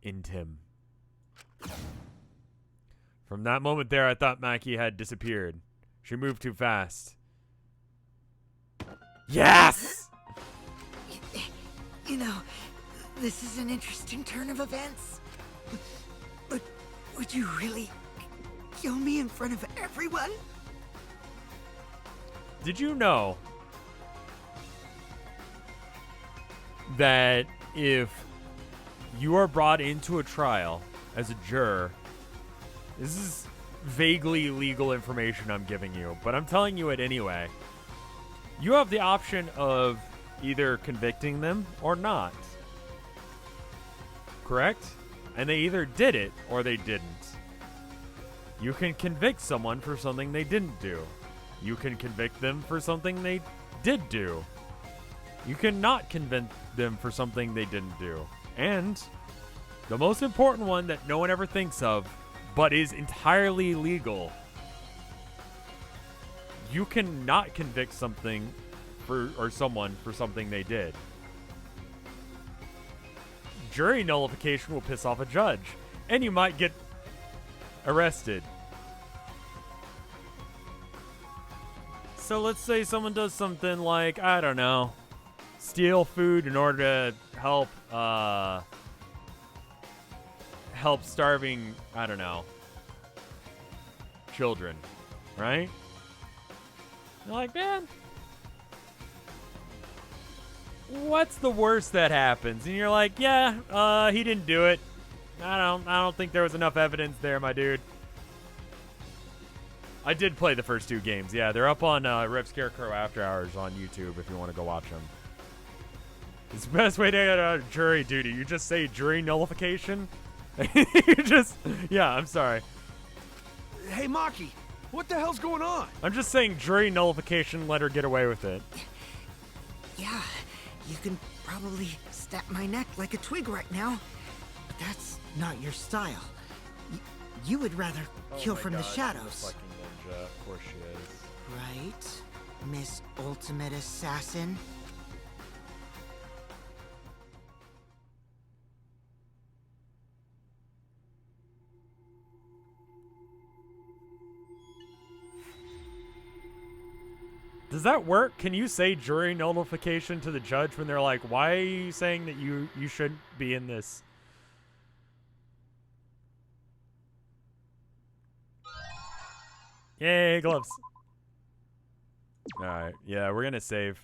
End him. From that moment there, I thought Maki had disappeared. She moved too fast. Yes! You know, this is an interesting turn of events. But would you really kill me in front of everyone? Did you know that if you are brought into a trial as a juror, this is vaguely legal information I'm giving you, but I'm telling you it anyway. You have the option of either convicting them or not. Correct? And they either did it or they didn't. You can convict someone for something they didn't do. You can convict them for something they did do. You cannot convict them for something they didn't do. And the most important one that no one ever thinks of, but is entirely legal, you cannot convict something or someone for something they did. Jury nullification will piss off a judge, and you might get arrested. So let's say someone does something like, I don't know, steal food in order to help starving, I don't know, children, right? You're like, man, what's the worst that happens? And you're like, yeah, he didn't do it. I don't think there was enough evidence there, my dude. I did play the first two games. Yeah, they're up on RevScarecrow After Hours on YouTube if you want to go watch them. It's the best way to get out of jury duty. You just say jury nullification. You just, yeah, I'm sorry. Hey, Maki, what the hell's going on? I'm just saying jury nullification, let her get away with it. Yeah, you can probably snap my neck like a twig right now, but that's not your style. You would rather kill from the shadows. Fucking ninja. Of course she is. Right, Miss Ultimate Assassin? Does that work? Can you say jury nullification to the judge when they're like, why are you saying that you shouldn't be in this? Yay, gloves. All right. Yeah, we're gonna save.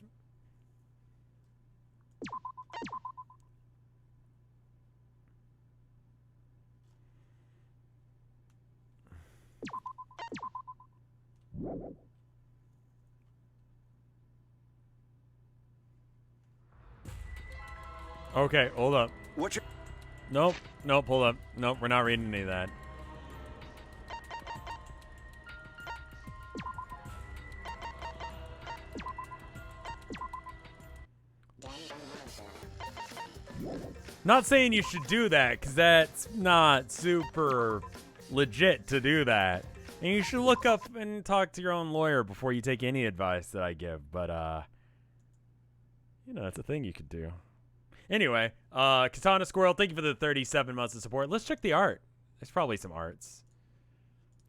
Okay, hold up. What's your... Nope, nope, hold up. Nope, we're not reading any of that. Not saying you should do that, because that's not super legit to do that. And you should look up and talk to your own lawyer before you take any advice that I give. But, you know, it's a thing you could do. Anyway, Katana Squirrel, thank you for the 37 months of support. Let's check the art. There's probably some arts.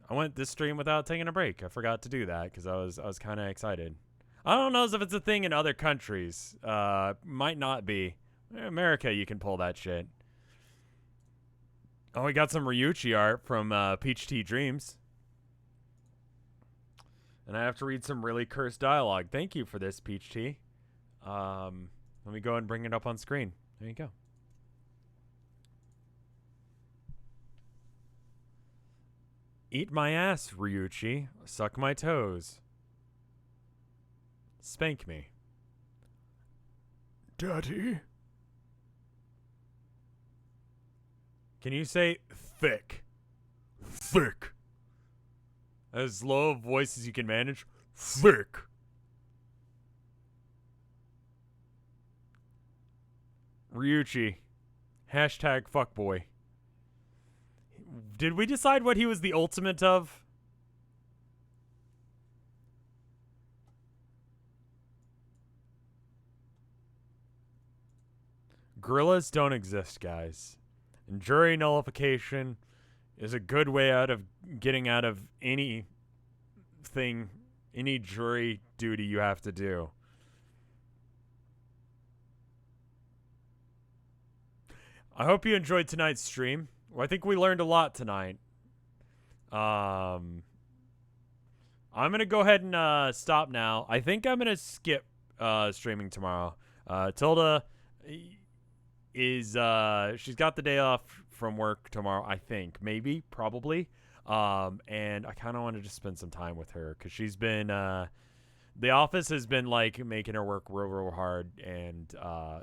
I went this stream without taking a break. I forgot to do that because I was kind of excited. I don't know if it's a thing in other countries. Might not be. In America, you can pull that shit. Oh, we got some Ryuichi art from Peach Tea Dreams. And I have to read some really cursed dialogue. Thank you for this, Peach Tea. Let me go ahead and bring it up on screen. There you go. Eat my ass, Ryuichi. Suck my toes. Spank me. Daddy? Can you say thick? Thick. As low a voice as you can manage? Thick. Ryuichi. Hashtag fuckboy. Did we decide what he was the ultimate of? Gorillas don't exist, guys. And jury nullification is a good way out of getting out of anything, any jury duty you have to do. I hope you enjoyed tonight's stream. Well, I think we learned a lot tonight. I'm going to go ahead and stop now. I think I'm going to skip streaming tomorrow. Tilda is she's got the day off from work tomorrow, I think. Maybe, probably. And I kind of want to just spend some time with her because she's been the office has been like making her work real hard, and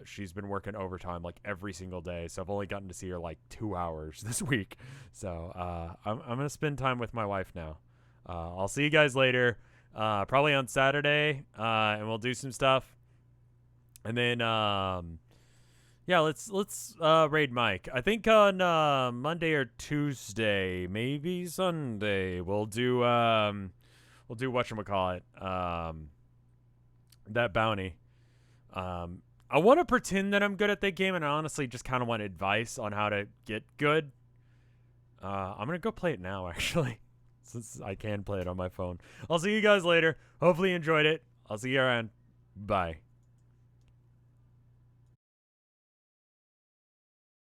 she's been working overtime like every single day. So I've only gotten to see her like 2 hours this week. So I'm gonna spend time with my wife now. I'll see you guys later, probably on Saturday, and we'll do some stuff. And then yeah, let's raid Mike. I think on Monday or Tuesday, maybe Sunday, we'll do whatchamacallit, that bounty. I want to pretend that I'm good at that game, and I honestly just kind of want advice on how to get good. I'm gonna go play it now, actually, since I can play it on my phone. I'll see you guys later. Hopefully you enjoyed it. I'll see you around. Bye.